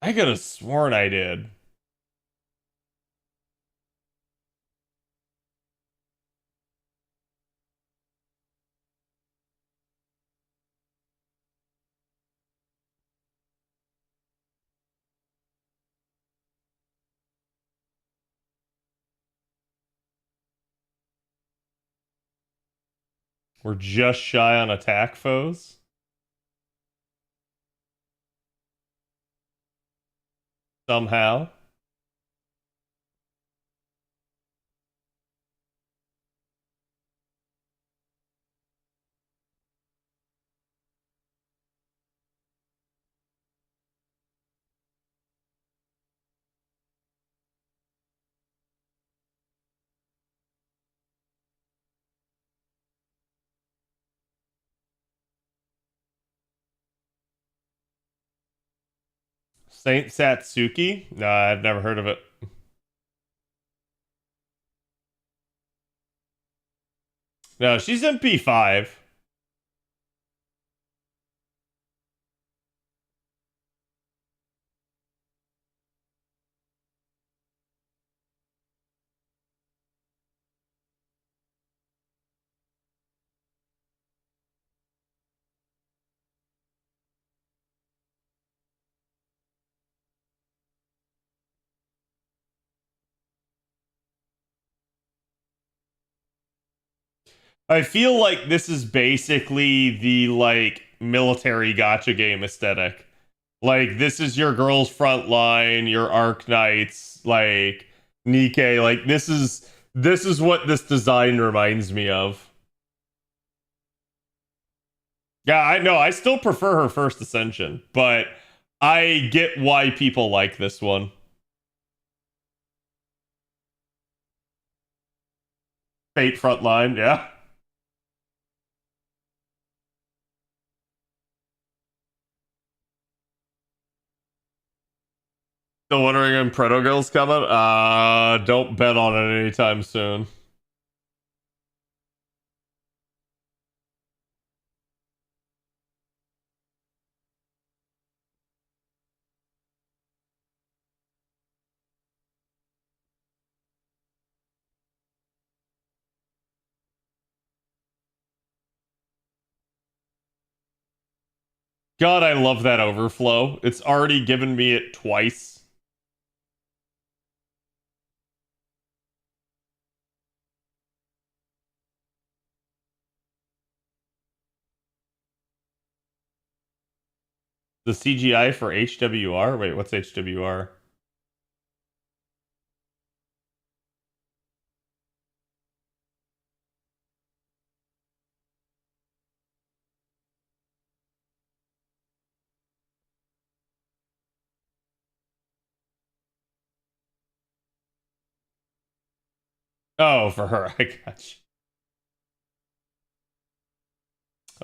I could have sworn I did. We're just shy on attack foes. Somehow. Saint Satsuki? Nah, I've never heard of it. No, she's MP5. I feel like this is basically the like military gotcha game aesthetic. Like this is your girl's front line, your Arc Knights, like Nikkei. Like this is what this design reminds me of. Yeah, I know. I still prefer her first Ascension, but I get why people like this one. Fate Frontline, yeah. Still wondering when Proto Girl's coming? Don't bet on it anytime soon. God, I love that overflow. It's already given me it twice. The CGI for HWR? Wait, what's HWR? Oh, for her. I got you.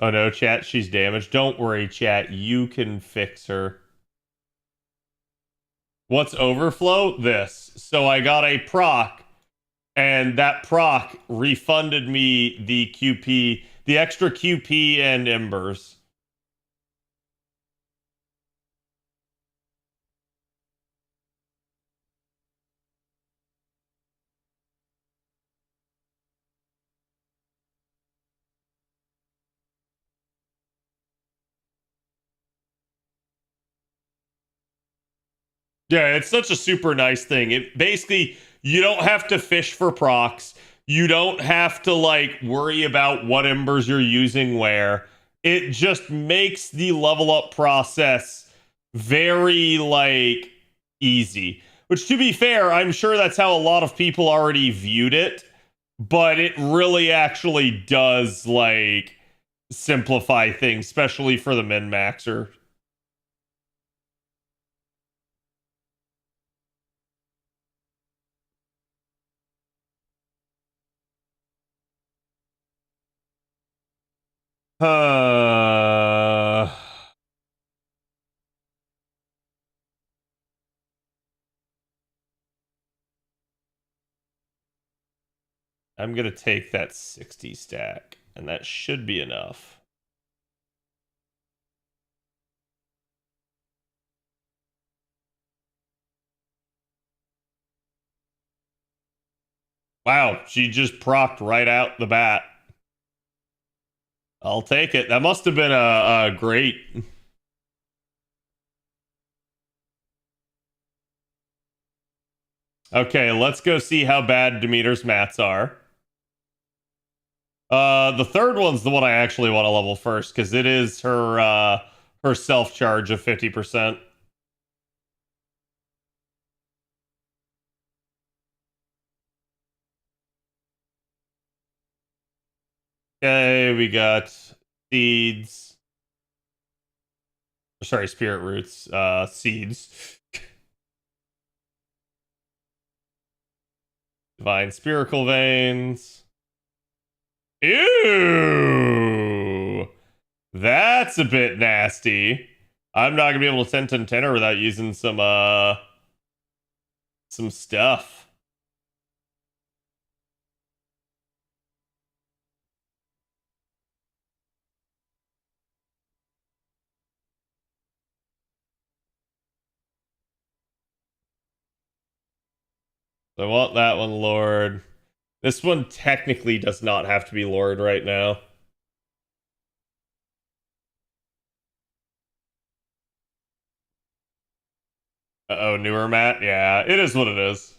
Oh no, chat, she's damaged. Don't worry, chat. You can fix her. What's overflow? This. So I got a proc, and that proc refunded me the QP, the extra QP and embers. Yeah, it's such a super nice thing. It basically, you don't have to fish for procs. You don't have to like worry about what embers you're using where. It just makes the level up process very like easy. Which to be fair, I'm sure that's how a lot of people already viewed it, but it really actually does like simplify things, especially for the min-maxer. Uh, I'm going to take that 60 stack, and that should be enough. Wow, she just procced right out the bat. I'll take it. That must have been a great... Okay, let's go see how bad Demeter's mats are. The third one's the one I actually want to level first, because it is her self-charge of 50%. Okay, we got seeds. Sorry, spirit roots. Seeds. Divine spherical veins. Ew! That's a bit nasty. I'm not gonna be able to 10-10-10 without using some stuff. I want that one lured. This one technically does not have to be lured right now. Uh-oh, newer mat? Yeah, it is what it is.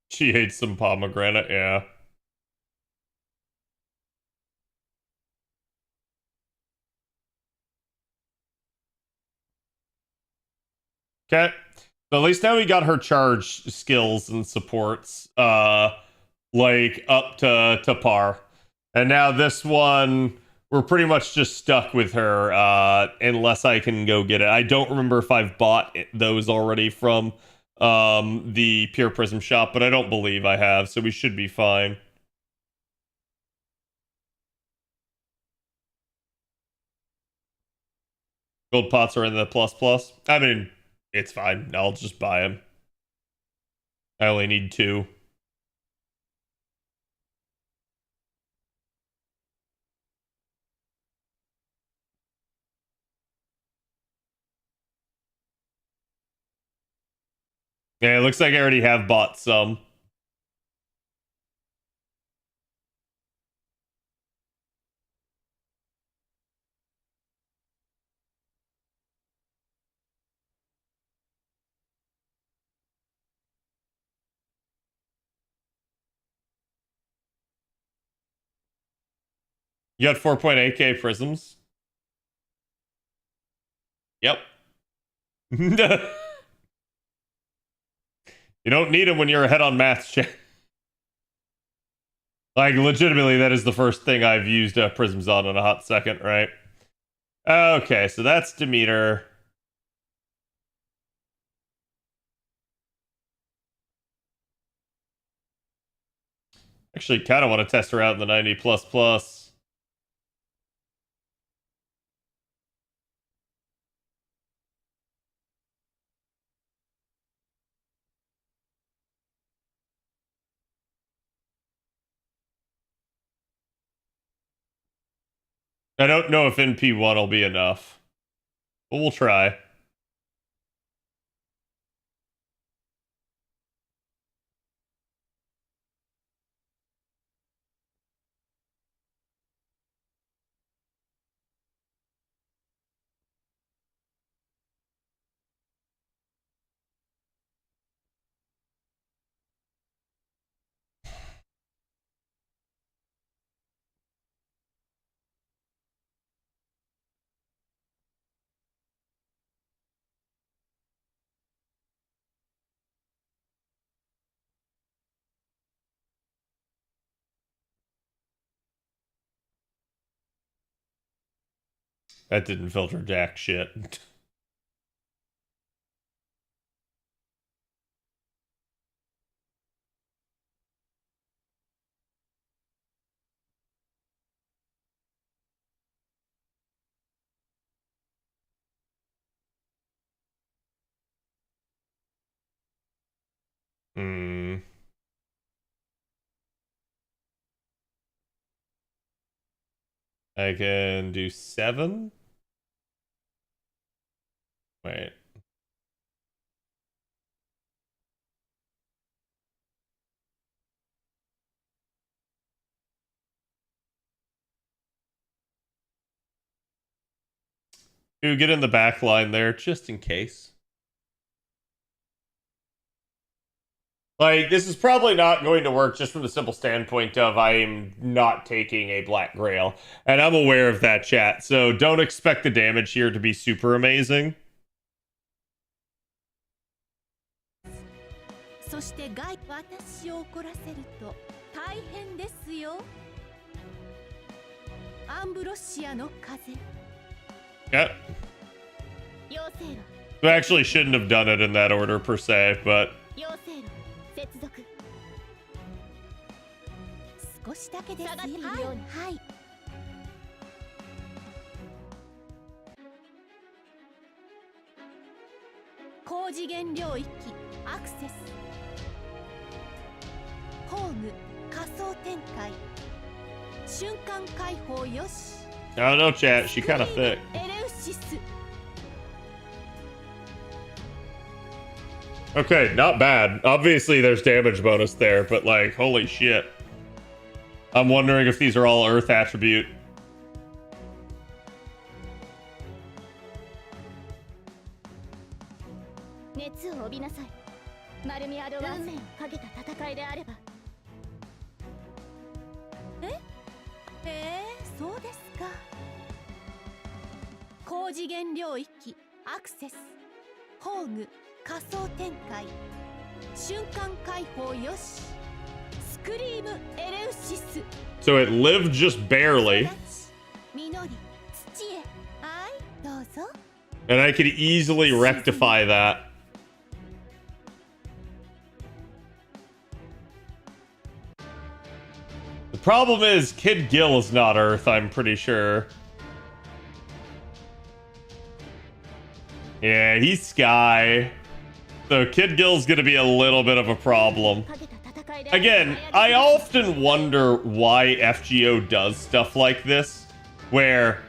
She hates some pomegranate, yeah. Okay. So at least now we got her charge skills and supports like up to par. And now this one we're pretty much just stuck with her unless I can go get it. I don't remember if I've bought those already from the Pure Prism shop, but I don't believe I have, so we should be fine. Gold pots are in the plus plus. I mean, it's fine. I'll just buy them. I only need 2. Yeah, it looks like I already have bought some. You got 4.8k prisms? Yep. You don't need them when you're ahead on maths, chat. Like, legitimately, that is the first thing I've used prisms on in a hot second, right? Okay, so that's Demeter. Actually, kind of want to test her out in the 90 plus plus. I don't know if NP1 will be enough, but we'll try. That didn't filter jack shit. Hmm. I can do 7. Wait. Ooh, get in the back line there, just in case. Like, this is probably not going to work just from the simple standpoint of I am not taking a Black Grail. And I'm aware of that, chat. So don't expect the damage here to be super amazing. そして私を怒らせると大変ですよ。Yeah. We actually shouldn't have done it in that order per se, but 少しだけですよ。はい。高次元領域アクセス。ホーム仮想展開。瞬間解放よし。I don't know, chat. She kind of thick. エレウシス。 Okay, not bad. Obviously, there's damage bonus there, but like, holy shit. I'm wondering if these are all Earth attribute. 熱を帯びなさい。丸みアドバンスをかけた戦いであれば。そうですか。高次元領域アクセス。ホーム仮想展開。瞬間解放よし。スクリームエレウシス。 So it lived just barely. 実り土へ。はい、どうぞ。 And I could easily rectify that. The problem is, Kid Gil is not Earth, I'm pretty sure. Yeah, he's Sky. So Kid Gil's gonna be a little bit of a problem. Again, I often wonder why FGO does stuff like this, where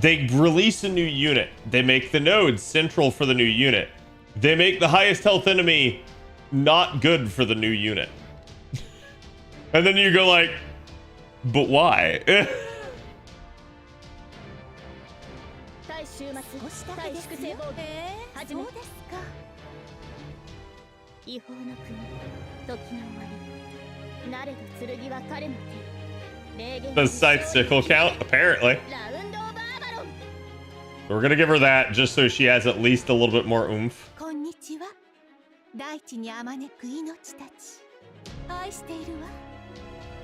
they release a new unit, they make the nodes central for the new unit, they make the highest health enemy not good for the new unit. And then you go like, but why? The scythe sickle count, apparently. We're gonna give her that just so she has at least a little bit more oomph. 大地にあまねく命たち愛しているわ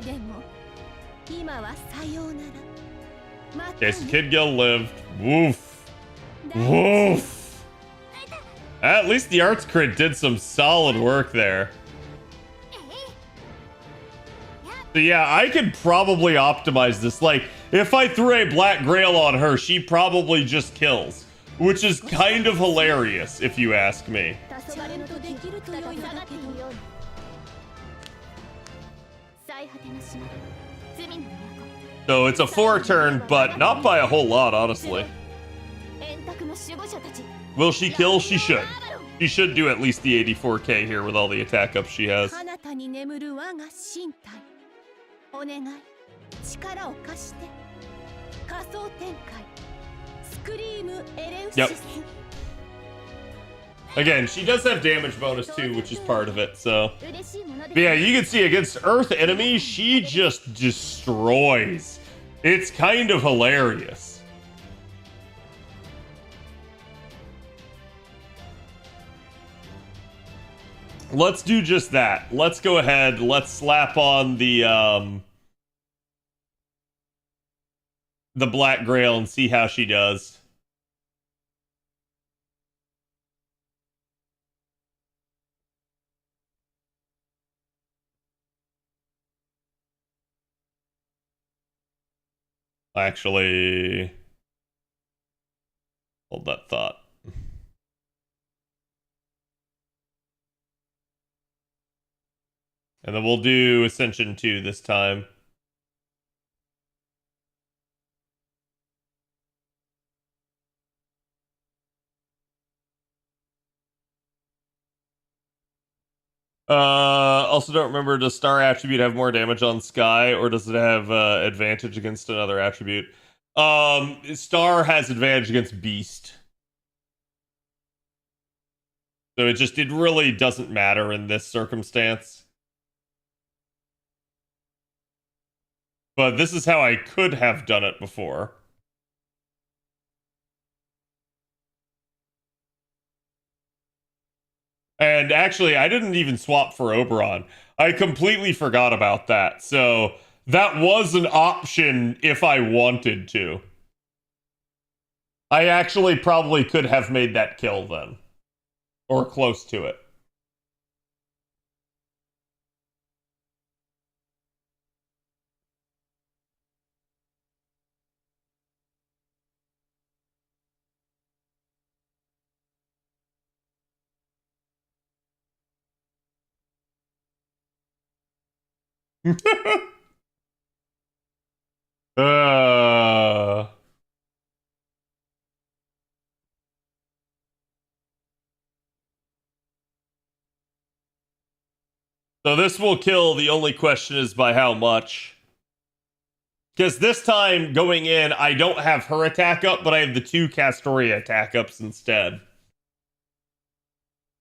でも今はさようなら Okay, so Kid Gil lived. Woof. Woof. At least the arts crit did some solid work there. So yeah, I could probably optimize this. Like, if I threw a Black Grail on her, she probably just kills. Which is kind of hilarious, if you ask me. So it's a 4-turn, but not by a whole lot, honestly. Will she kill? She should. She should do at least the 84k here with all the attack ups she has. Yep. Again, she does have damage bonus too, which is part of it, so. But yeah, you can see against Earth enemies, she just destroys. It's kind of hilarious. Let's do just that. Let's go ahead, let's slap on the Black Grail and see how she does. Actually, hold that thought. And then we'll do Ascension 2 this time. Also don't remember, does Star Attribute have more damage on Sky, or does it have advantage against another attribute? Star has advantage against Beast. So it really doesn't matter in this circumstance. But this is how I could have done it before. And actually, I didn't even swap for Oberon. I completely forgot about that. So That was an option if I wanted to. I actually probably could have made that kill then. Or close to it. uh... So this will kill. The only question is by how much. Because this time, going in, I don't have her attack up, but I have the 2 Castoria attack ups instead.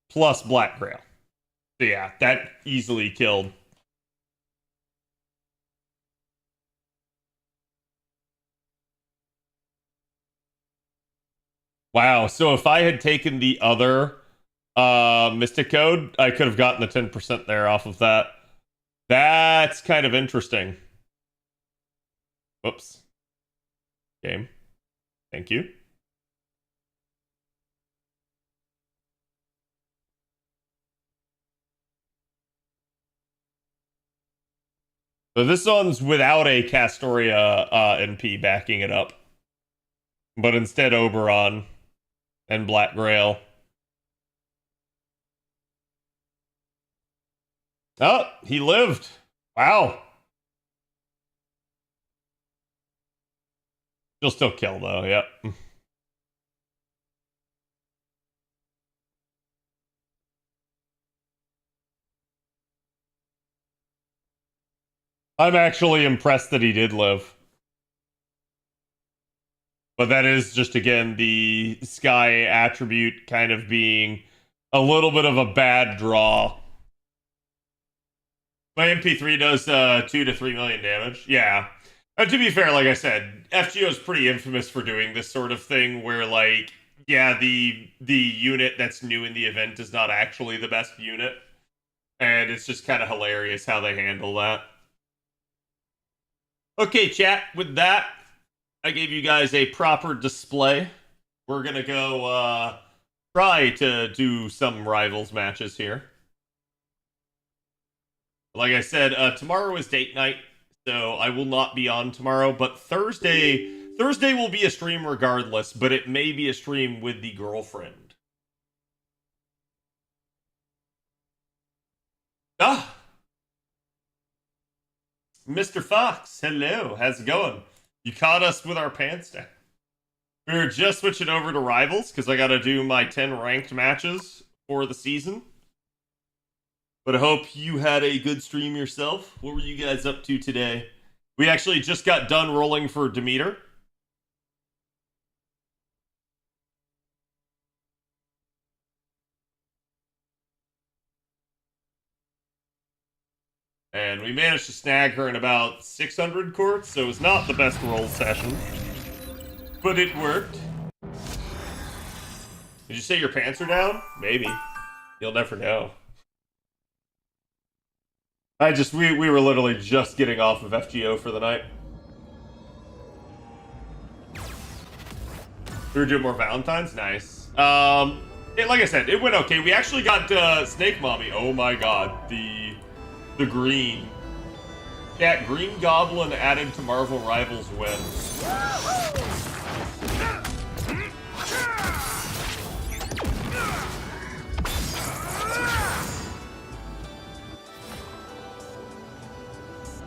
Plus Black Grail. So yeah, that easily killed. Wow, so if I had taken the other Mystic Code, I could have gotten the 10% there off of that. That's kind of interesting. Whoops. Game. Thank you. So this one's without a Castoria NP backing it up. But instead Oberon and Black Grail. Oh, he lived. Wow. She'll still kill though, yep. I'm actually impressed that he did live. But that is just, again, the Sky attribute kind of being a little bit of a bad draw. My MP3 does 2 to 3 million damage. Yeah. To be fair, like I said, FGO is pretty infamous for doing this sort of thing where, like, yeah, the unit that's new in the event is not actually the best unit. And it's just kind of hilarious how they handle that. Okay, chat, with that, I gave you guys a proper display. We're gonna go try to do some rivals matches here. Like I said, tomorrow is date night, so I will not be on tomorrow, but Thursday will be a stream regardless, but it may be a stream with the girlfriend. Ah! Mr. Fox, hello, how's it going? You caught us with our pants down. We were just switching over to Rivals, because I gotta do my 10 ranked matches for the season. But I hope you had a good stream yourself. What were you guys up to today? We actually just got done rolling for Demeter. And we managed to snag her in about 600 courts, so it was not the best roll session. But it worked. Did you say your pants are down? Maybe. You'll never know. We were literally just getting off of FGO for the night. We were doing more Valentine's? Nice. Like I said, it went okay. We actually got Snake Mommy. Oh my god, the green. That Green Goblin added to Marvel Rivals wins.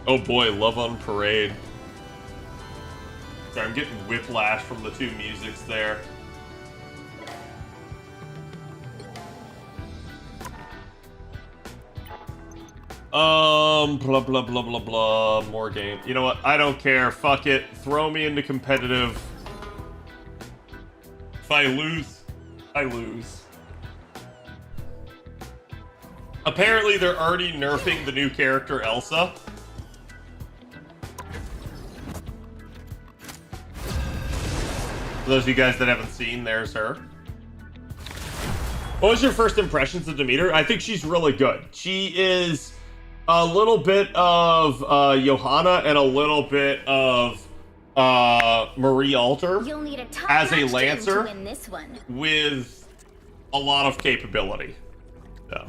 Oh boy, Love on Parade. Sorry, I'm getting whiplash from the two musics there. Blah, blah, blah, blah, blah. More game. You know what? I don't care. Fuck it. Throw me into competitive. If I lose, I lose. Apparently, they're already nerfing the new character, Elsa. For those of you guys that haven't seen, there's her. What was your first impressions of Demeter? I think she's really good. She is A little bit of Johanna and a little bit of Marie Alter You'll need a as a top-notch team Lancer to win this one. with a lot of capability. So.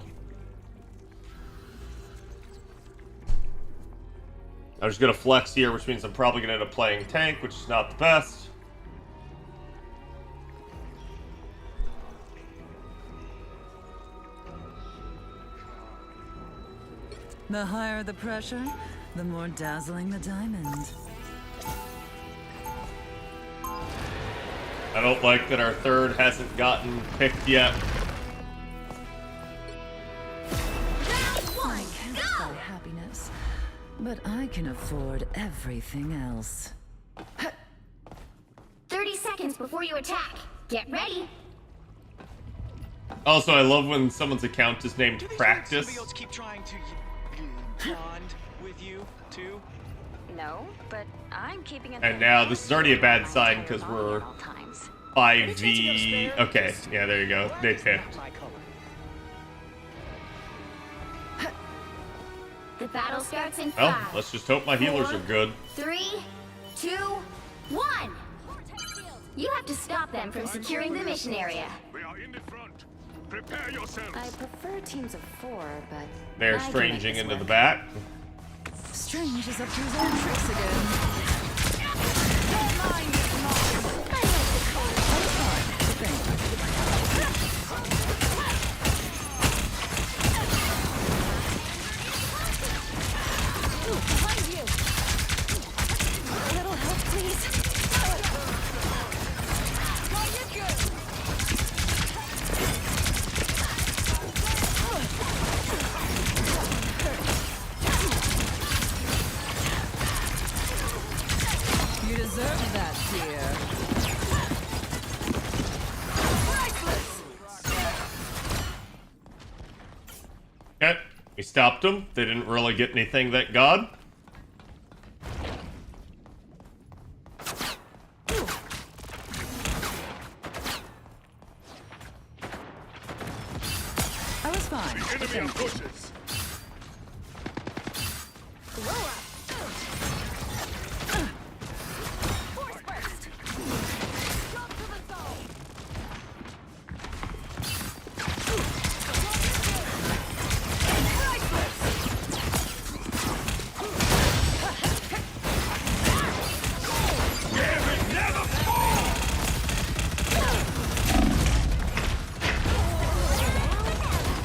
I'm just gonna flex here, which means I'm probably gonna end up playing tank, which is not the best. The higher the pressure, the more dazzling the diamond. I don't like that our third hasn't gotten picked yet. I can't buy happiness, but I can afford everything else. 30 seconds before you attack. Get ready. Also, I love when someone's account is named Practice. Symbiotes keep trying to bond with you too. No, but I'm keeping an And now this is already a bad sign because we're 5v. Okay, yeah, there you go. They picked. My color. The battle starts in Well, 5, let's just hope my healers are good. 3, 2, 1. You have to stop them from securing the mission area. We are in the front. Prepare yourselves. I prefer teams of 4, but They're I can make stranging this into the work. back. Strange is up to his own tricks again. A little help, please. You deserve that, dear. Okay, we stopped them. They didn't really get anything, thank God. I was fine. Enemy approaches.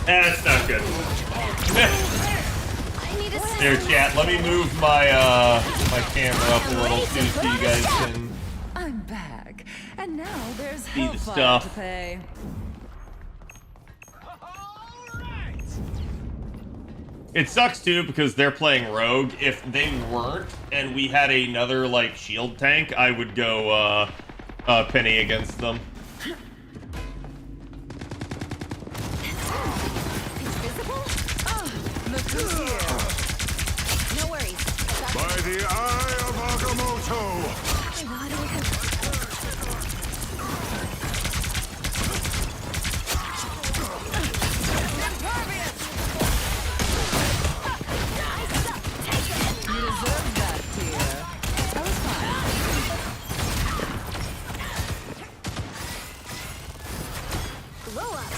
That's not good. Here, chat, let me move my my camera up a little too so you guys can I'm back, and now there's see the hellfire stuff. to pay. It sucks too because they're playing rogue. If they weren't and we had another like shield tank, I would go penny against them. Look who's here. No worries. By the eye of Agamotto. You deserve that, dear. I was fine. Blow up.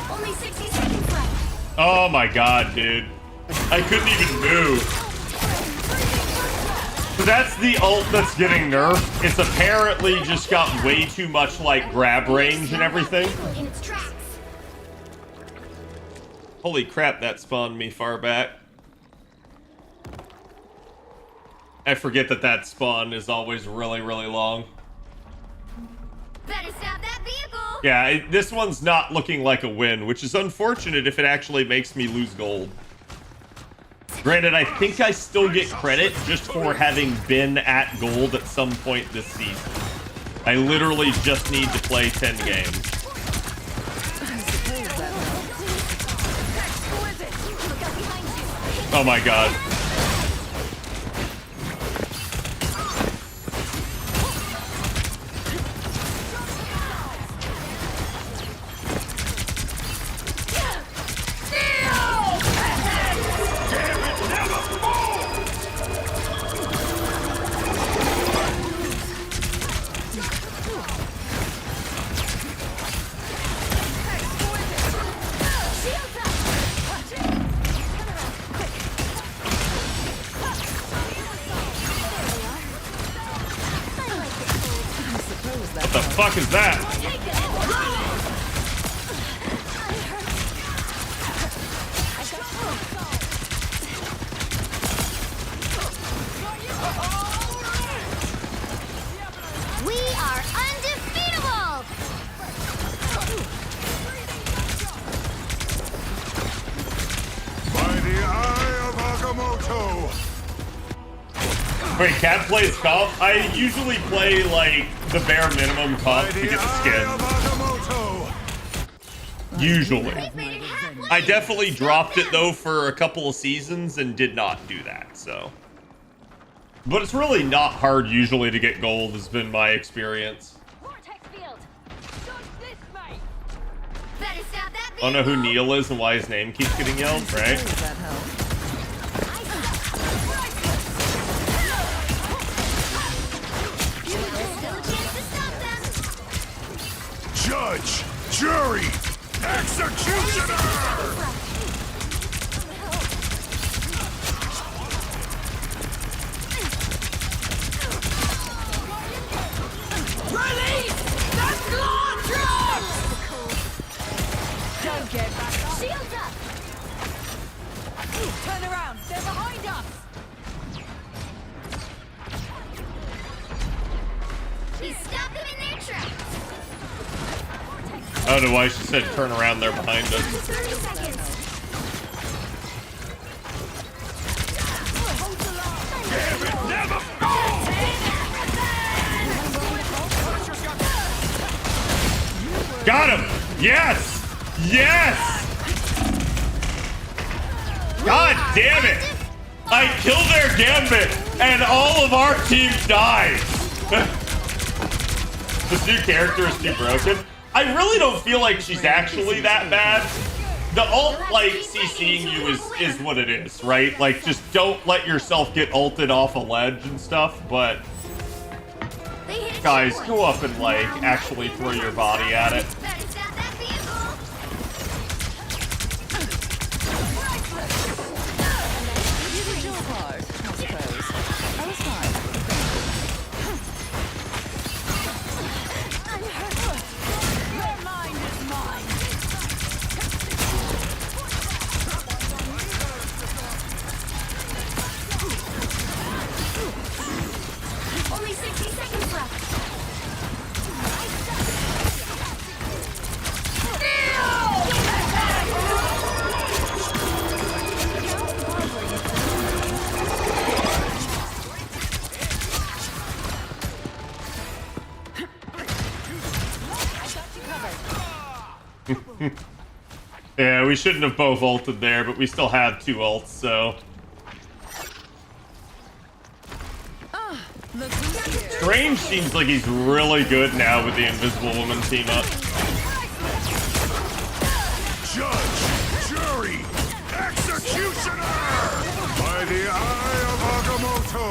Only 60 seconds left. Oh my god, dude. I couldn't even move. So that's the ult that's getting nerfed. It's apparently just got way too much like grab range and everything. In its tracks. Holy crap, that spawned me far back. I forget that that spawn is always really, really long. Better stop that vehicle. Yeah, this one's not looking like a win, which is unfortunate if it actually makes me lose gold. Granted, I think I still get credit just for having been at gold at some point this season. I literally just need to play 10 games. Oh my god. What the fuck is that? We are undefeatable! By the eye of Agamotto! Wait, Cat plays comp? I usually play, like, the bare minimum comp to get the skin. Usually. I definitely dropped it, though, for a couple of seasons and did not do that, so. But it's really not hard, usually, to get gold, has been my experience. I don't know who Neil is and why his name keeps getting yelled, right? Judge, jury, executioner! Release the claw drop! Don't get back up. Shields up! Turn around, they're behind us! We stopped them in their tracks! I don't know why she said turn around, they're behind us. 30 seconds! Got him! Yes! Yes! God damn it! I killed their Gambit, and all of our team died! This new character is too broken. I really don't feel like she's actually that bad. The ult, like, CCing you is what it is, right? Like, just don't let yourself get ulted off a ledge and stuff, but... Guys, go up and, like, actually throw your body at it. Only 60 seconds left! Yeah, we shouldn't have both ulted there, but we still have 2 ults, so... Strange seems like he's really good now with the Invisible Woman team up. Judge, jury, executioner! By the eye of Agamotto!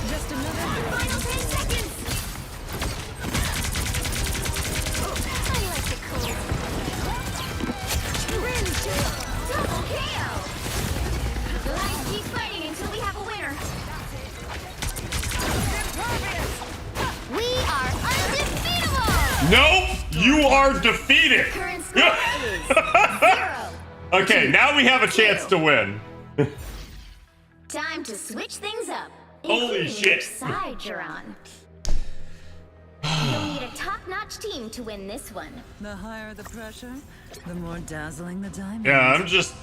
Just another Final 10 seconds! I like the cool. Double KO! Let's keep fighting until we have a winner. We are undefeatable! Nope! You are defeated! Current score is 0. Okay, now we have a chance to win. Time to switch things up. Holy including shit. Which side you're on. You'll need a top-notch team to win this one. The higher the pressure, the more dazzling the diamond. Yeah, I'm just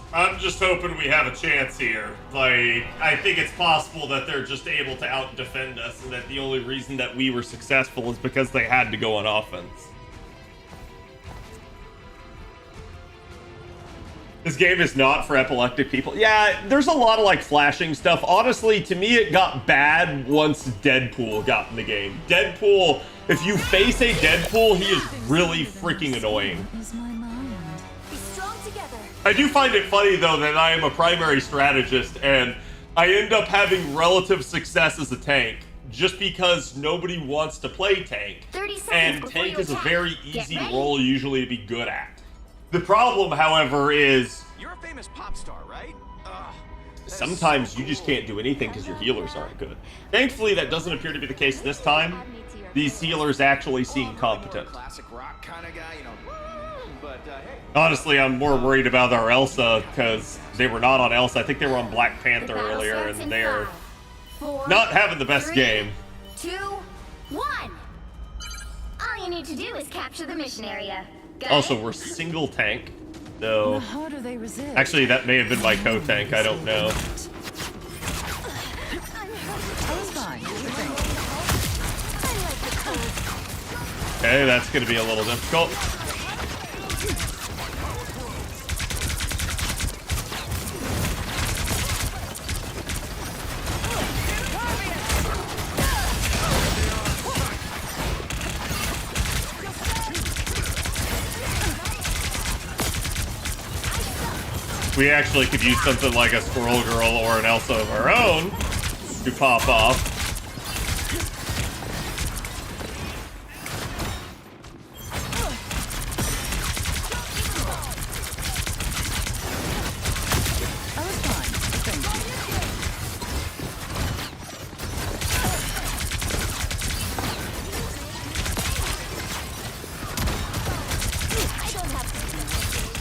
hoping we have a chance here. Like, I think it's possible that they're just able to out-defend us, and that the only reason that we were successful is because they had to go on offense. This game is not for epileptic people. Yeah, there's a lot of like flashing stuff. Honestly, to me, it got bad once Deadpool got in the game. Deadpool, if you face a Deadpool, he is really freaking annoying. Is my mind. Be strong together. I do find it funny though that I am a primary strategist and I end up having relative success as a tank just because nobody wants to play tank. 30 seconds And before tank you is a attack. very Get easy ready. role usually to be good at. The problem, however, is You're a famous pop star, right? sometimes you just can't do anything because your healers aren't good. Thankfully, that doesn't appear to be the case this time. These healers actually seem competent. Classic rock kind of guy, you know. But hey. Honestly, I'm more worried about our Elsa because they were not on Elsa. I think they were on Black Panther The battle earlier, starts in and they're 5, 4, not having the best 3, game. 2, 1. All you need to do is capture the mission area. Got Also, it? we're single tank, The so harder they resist. actually that may have been my co-tank. I don't know. I was fine. Okay, that's going to be a little difficult. We actually could use something like a Squirrel Girl or an Elsa of our own to pop off. I was fine. Thank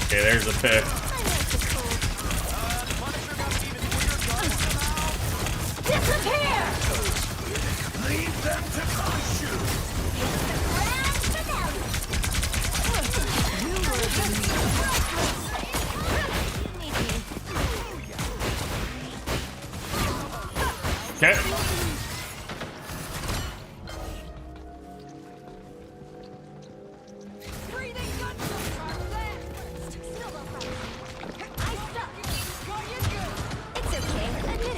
Okay, there's a pick. Disappear! Leave them to consume. Okay.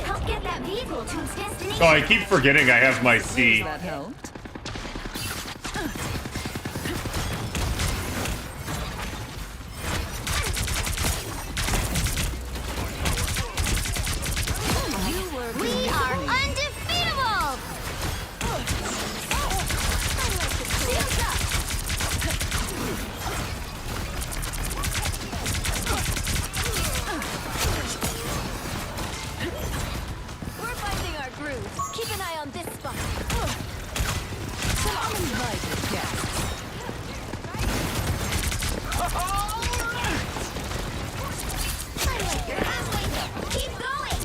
Help get that vehicle to its destination. Oh, I keep forgetting I have my C. that helped. We are undefeatable! Shields up! We're finding our groove. Keep an eye on this spot. Some uninvited guests. Keep going!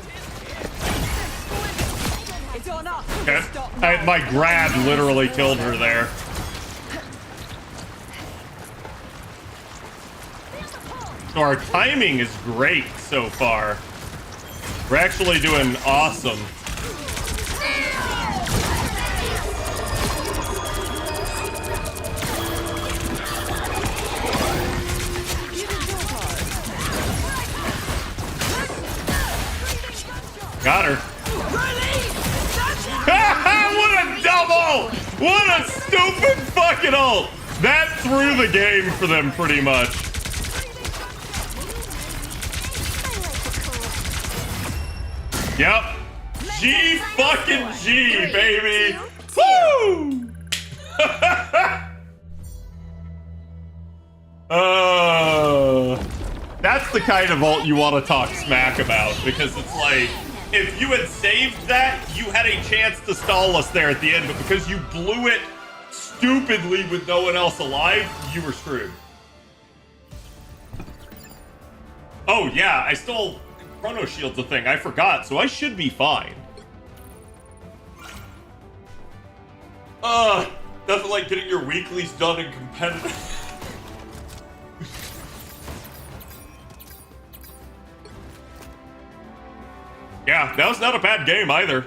It's on us. Okay. My grab literally killed her there. So our timing is great so far. We're actually doing awesome. Got her. What a double! What a stupid fucking ult! That threw the game for them pretty much. Yep. G fucking G, baby. Woo! That's the kind of ult you want to talk smack about, because it's like, if you had saved that, you had a chance to stall us there at the end, but because you blew it stupidly with no one else alive, you were screwed. Oh yeah, I stole Chrono Shield's a thing. I forgot, so I should be fine. Nothing like getting your weeklies done in competitive. Yeah, that was not a bad game either.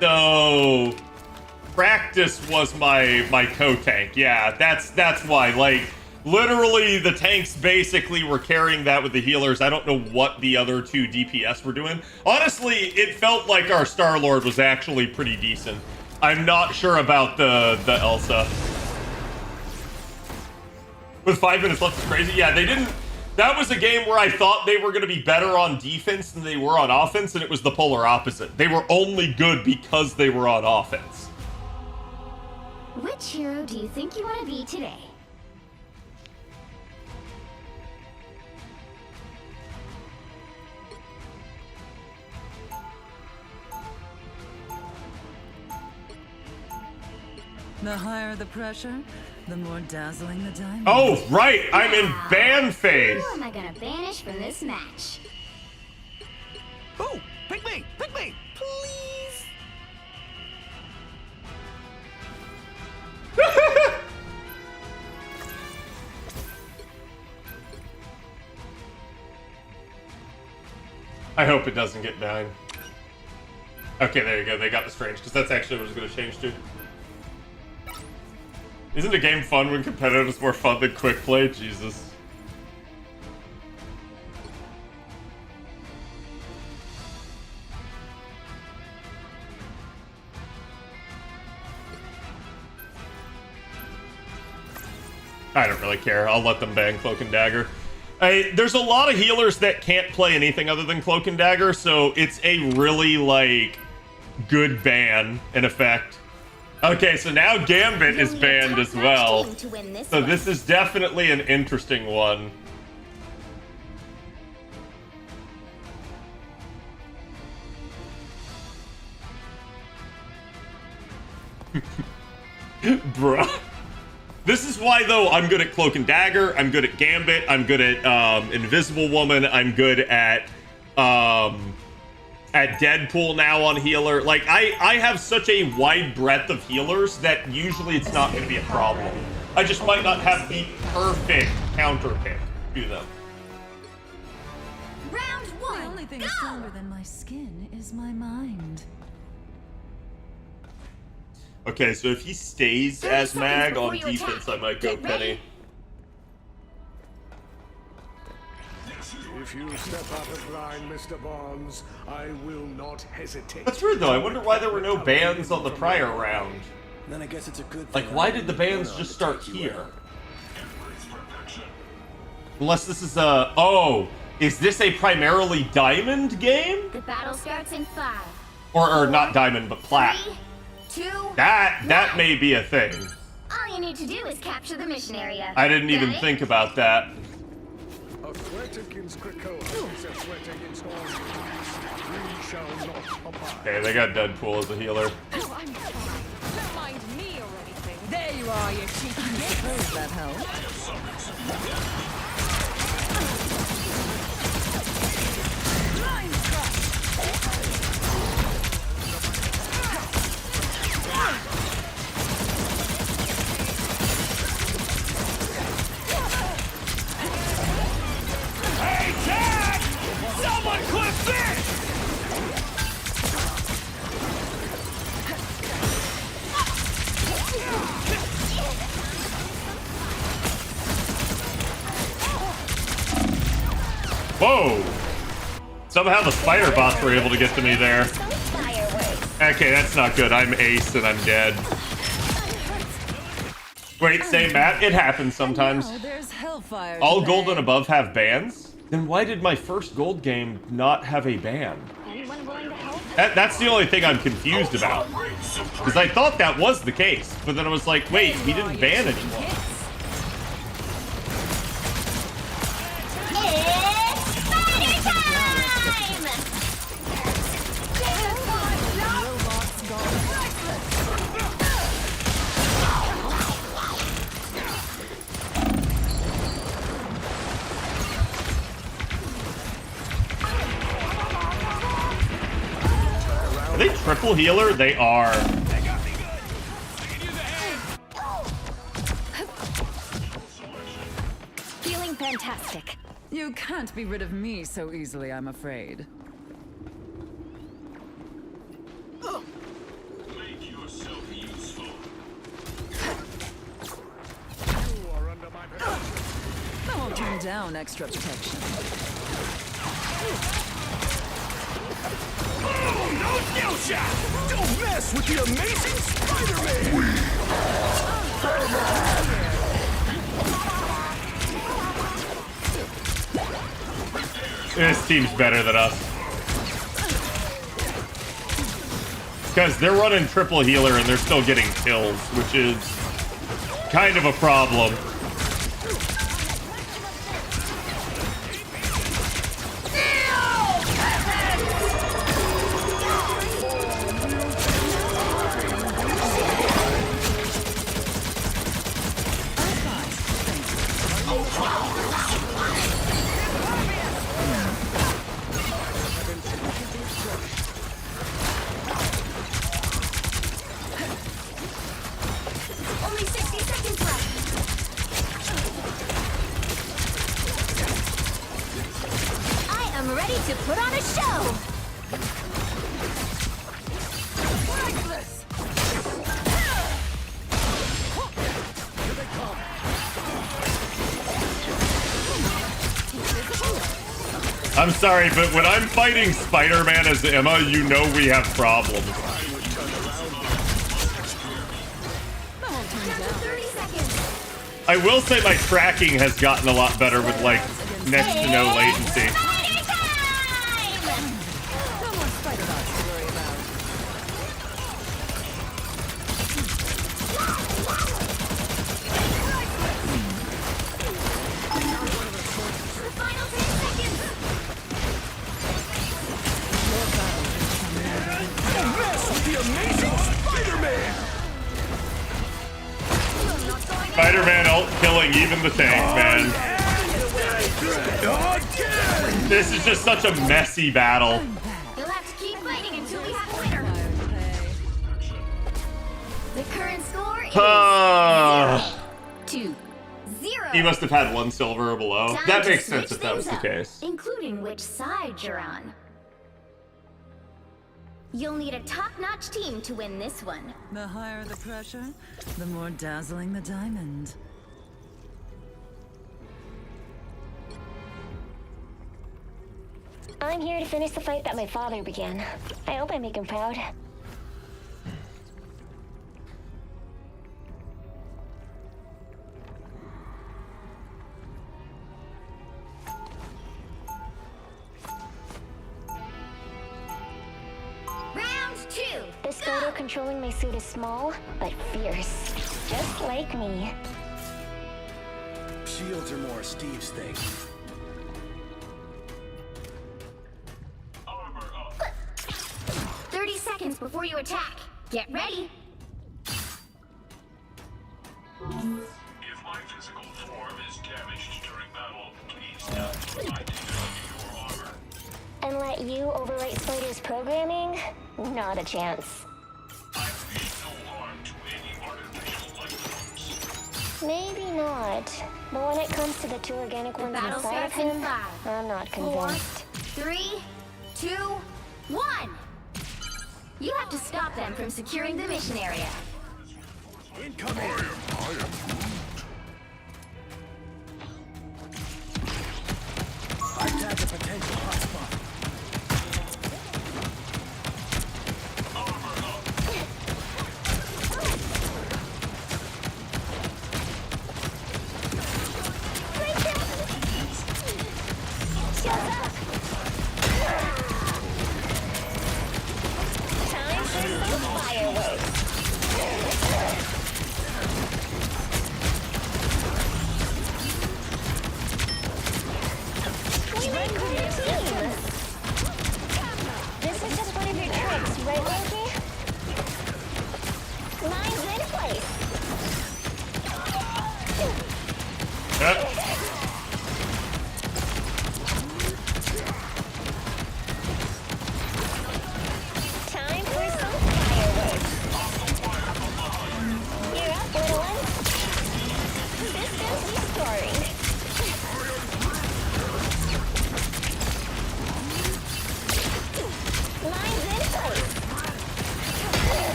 So, practice was my co-tank. Yeah, that's why. Like, literally, the tanks basically were carrying that with the healers. I don't know what the other two DPS were doing. Honestly, it felt like our Star-Lord was actually pretty decent. I'm not sure about the Elsa. With 5 minutes left, it's crazy. Yeah, they didn't... That was a game where I thought they were going to be better on defense than they were on offense, and it was the polar opposite. They were only good because they were on offense. Which hero do you think you want to be today? The higher the pressure, the more dazzling the diamond. Oh, right! I'm in ban phase! Who am I gonna banish from this match? Ooh, pick me, please. I hope it doesn't get banned. Okay, there you go. They got the strange, because that's actually what I was going to change to. Isn't a game fun when competitive is more fun than quick play? Jesus. I don't really care. I'll let them ban Cloak and Dagger. There's a lot of healers that can't play anything other than Cloak and Dagger, so it's a really, like, good ban, in effect. Okay, so now Gambit is banned as well. So this is definitely an interesting one. Bruh. This is why, though, I'm good at Cloak and Dagger, I'm good at Gambit, I'm good at Invisible Woman, I'm good at Deadpool now on healer. Like, I have such a wide breadth of healers that usually it's not going to be a problem. I just might not have the perfect counter pick to them. Round one, The only thing go! stronger than my skin is my mind. Okay, so if he stays 30 as seconds Mag before on you defense, attack. I might go Get ready. Penny. If you step out of line, Mr. Bonds, I will not hesitate. That's weird, though. I wonder why there were no bans on the prior round. Then I guess it's a good Like, thing why I did the didn't bans want just to start take you here? out. Unless this is a... Oh, is this a primarily Diamond game? The battle starts in 5. Or not Diamond, but Plat. 3, 2, That may be a thing. all you need to do is capture the mission area. I didn't even Got it? think about that. A threat against Krakoa is a threat against all humans. We shall not abide. Okay, they got Deadpool as a healer. Oh, I'm fine. Don't mind me or anything. There you are, you cheeky bitch. Suppose that helps. Hey, Jack! Someone clip this! Whoa! Somehow the spider bots were able to get to me there. Okay, that's not good. I'm ace and I'm dead. Wait, say Matt, it happens sometimes. Now there's hellfire. All to gold bag. and above have bans? Then why did my first gold game not have a ban? Anyone willing to help? That's the only thing I'm confused about. Because I thought that was the case, but then I was like, wait, he didn't ban anyone. It's spider time! Are they triple healer? They are. fantastic. You can't be rid of me so easily, I'm afraid. Make yourself useful. You are under my protection. I won't turn down extra protection. Oh, no skill shot! Don't mess with the amazing Spider-Man! This team's better than us. Because they're running triple healer and they're still getting kills, which is kind of a problem. Only 60 seconds left. I am ready to put on a show. I'm sorry, but when I'm fighting Spider-Man as Emma, you know we have problems. Down to 30 seconds. I will say my tracking has gotten a lot better with, like, next to no latency. No more Spider-Bots to worry about. The final 10 seconds. Don't mess with the amazing Spider-Man! Spider-Man ult killing even the tank, man. Again! This is just such a messy battle. You'll have to keep fighting until we have a winner. The current score is 2-0. He must have had 1 silver or below. Time That to makes sense switch if that was the things up, case. including which side you're on. You'll need a top-notch team to win this one. The higher the pressure, the more dazzling the diamond. I'm here to finish the fight that my father began. I hope I make him proud. Round 2. The spider controlling my suit is small, but fierce. Just like me. Shields are more Steve's thing. 30 seconds before you attack. Get ready. If my physical form is damaged during battle, please tell me I take your armor. And let you overwrite Spider's programming? Not a chance. I wish no harm to any artificial life forms. Maybe not. But when it comes to the 2 organic ones Battle inside of starts in him, 5, I'm not 4, convinced. 3, 2, 1. You have to stop them from securing the mission area. Incoming! I tagged a potential hotspot. Time for some fireworks.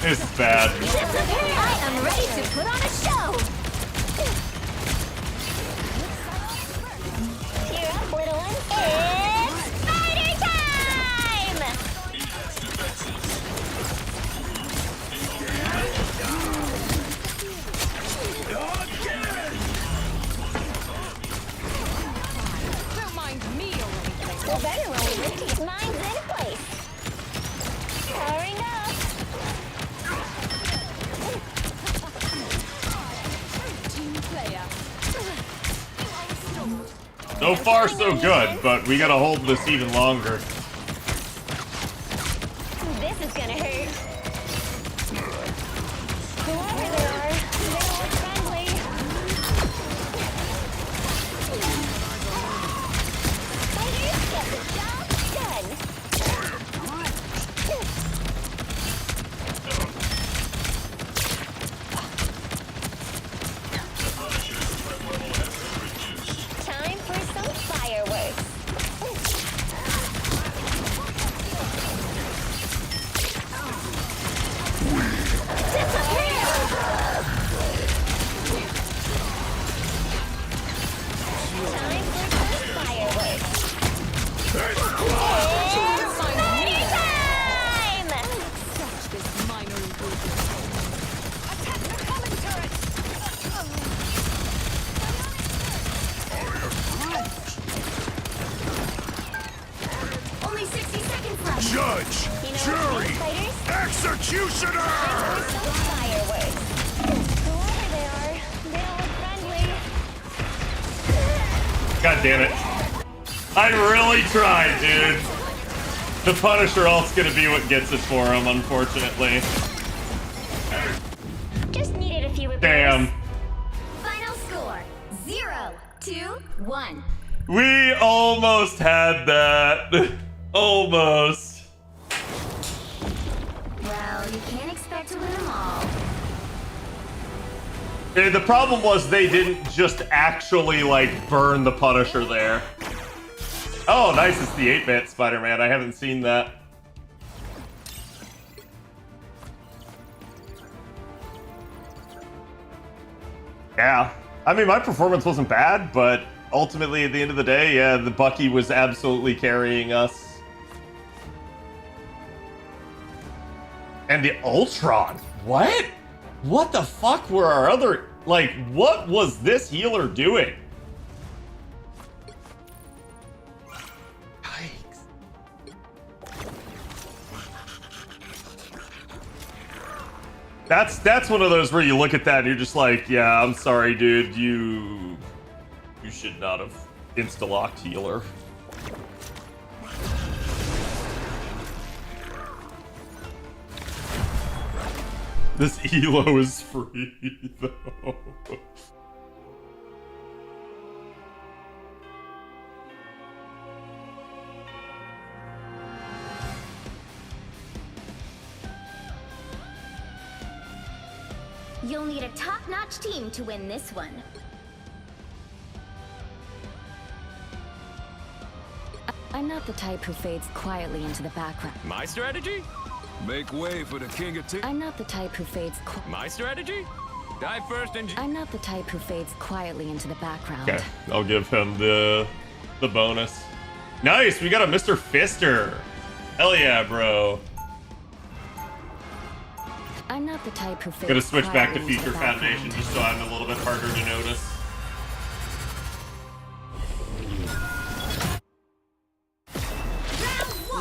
This is bad. I am ready to put on a show. Cheer up, little one. It's spider time! Remind me already. The better one we live to mine's in place. Powering up. Team player. So far, so good, but we gotta hold this even longer. This is gonna hurt. Whoever they are, they don't look friendly. Fighters get the job done. Time for some fireworks. Time for some fireworks. It's party time! Such this minor improvement. Attack the common turret! Only 60 seconds left. Judge, You know jury, what, fighters? executioner! Time for some fireworks. Whoever they are, they don't look friendly. God damn it. I really tried, dude. The Punisher ult's gonna be what gets it for him, unfortunately. Just needed a few repairs. Damn. Final score 0-1. We almost had that. Almost. Well, you can't expect to win them all. The problem was they didn't just actually, like, burn the Punisher there. Oh, nice. It's the 8-bit Spider-Man. I haven't seen that. Yeah. I mean, my performance wasn't bad, but ultimately, at the end of the day, yeah, the Bucky was absolutely carrying us. And the Ultron. What? What the fuck were our other... Like, what was this healer doing? Yikes. That's one of those where you look at that and you're just like, yeah, I'm sorry, dude. You should not have insta-locked healer. This elo is free, though. You'll need a top-notch team to win this one. I'm not the type who fades quietly into the background. My strategy? Make way for the king of I'm not the type who fades My strategy? Dive first and... I'm not the type who fades quietly into the background. Okay, I'll give him the bonus. Nice, we got a Mr. Fister. Hell yeah, bro. I'm not the type who fades Gotta switch back to quietly into Feature the Foundation background. just so I'm a little bit harder to notice. We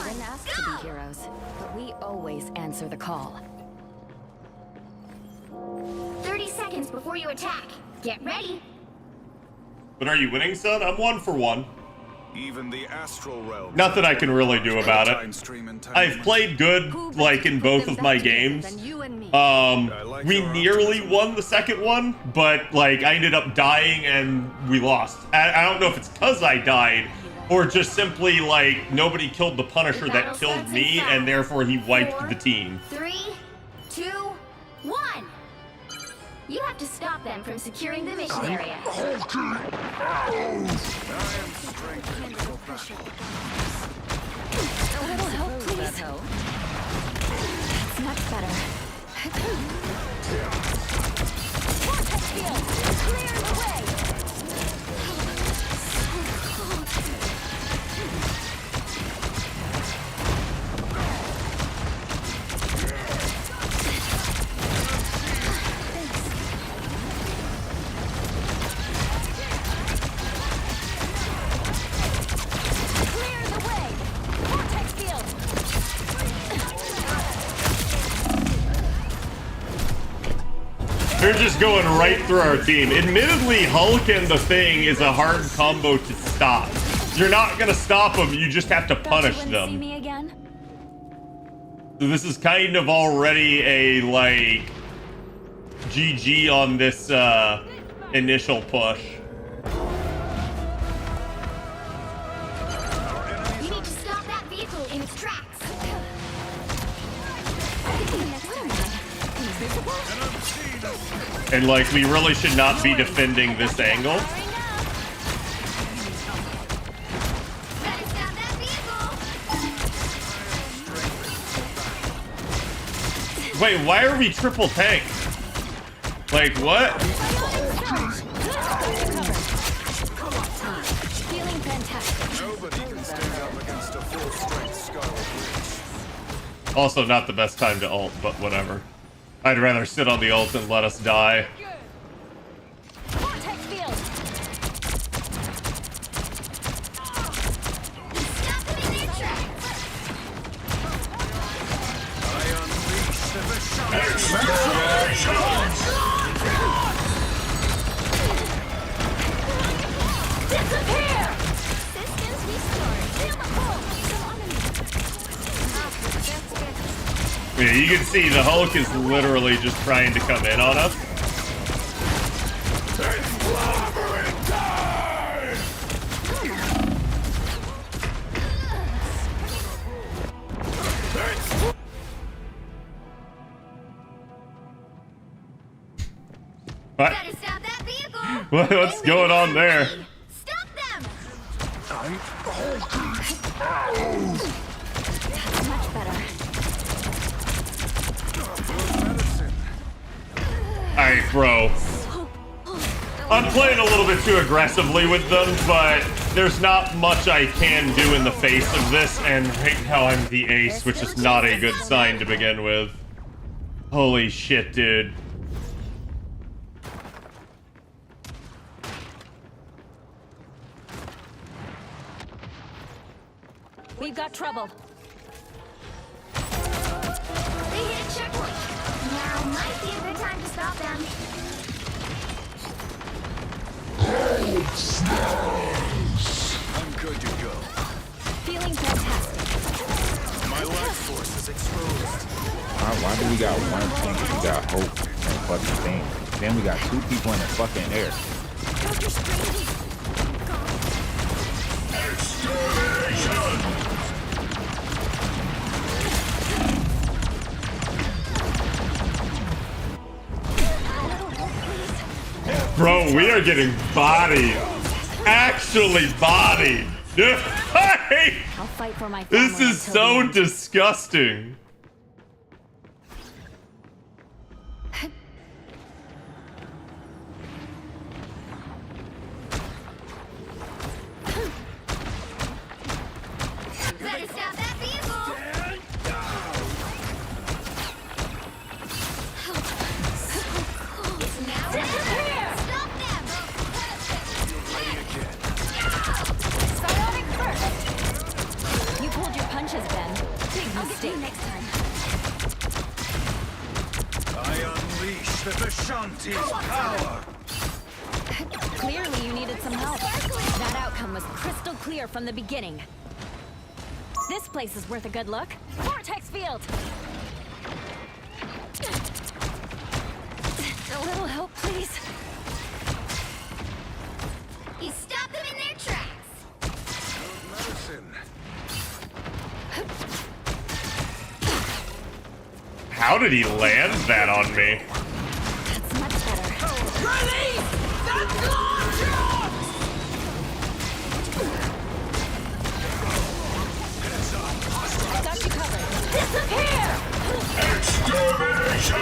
didn't ask to be heroes, but we always answer the call. 30 seconds before you attack. Get ready. But are you winning, son? I'm 1 for 1. Even the astral realm. Nothing I can really do about it. I've played good, like, in both of my games. We nearly won the second one, but, like, I ended up dying and we lost. I don't know if it's because I died, or just simply, like, nobody killed the Punisher that killed me, and therefore he wiped the team. 3, 2, 1. You have to stop them from securing the mission area. A little help, please. That's much better. Vortex field! Clear the way! Clear the way! Vortex field! They're just going right through our team. Admittedly, Hulk and the Thing is a hard combo to stop. You're not gonna stop them, you just have to punish See them. me again? So this is kind of already a, like, GG on this initial push. You need to stop that vehicle in its tracks. And, like, we really should not be defending this angle. Better stop that vehicle. Wait, why are we triple tanked? Like, what? Feeling fantastic. Nobody can stand up against a full-strength Scarlet Witch. Also, not the best time to ult, but whatever. I'd rather sit on the ult and let us die. Vortex field. Stop them in their tracks. I unleash the Disappear! Systems restored. Feel the pull. Yeah, you can see the Hulk is literally just trying to come in on us. What? Better stop that vehicle. What's going on there? Stop them. That's much better. Alright, bro. I'm playing a little bit too aggressively with them, but there's not much I can do in the face of this, and right now I'm the ace, which is not a good sign to begin with. Holy shit, dude. We've got trouble. They hit a checkpoint. Now might be a good time to stop them. I'm good to go. Feeling fantastic. My life force is exposed. Why do we got one tank if we got Hope and fucking Thing? Then we got two people in the fucking air. Dr. Strange. Bro, we are getting bodied. Actually bodied. I'll fight for my family. This is so disgusting. Better stop that vehicle. It's now disappear. Stop them. Psionic burst. You pulled your punches, Ben. Big mistake. Next time. I unleash the Vishanti's power. Clearly, you needed some help. That outcome was crystal clear from the beginning. This place is worth a good look. Vortex field. A little help, please. You stopped them in their tracks. Medicine. How did he land that on me? That's much better. Release the I got you covered. Disappear! Extermination!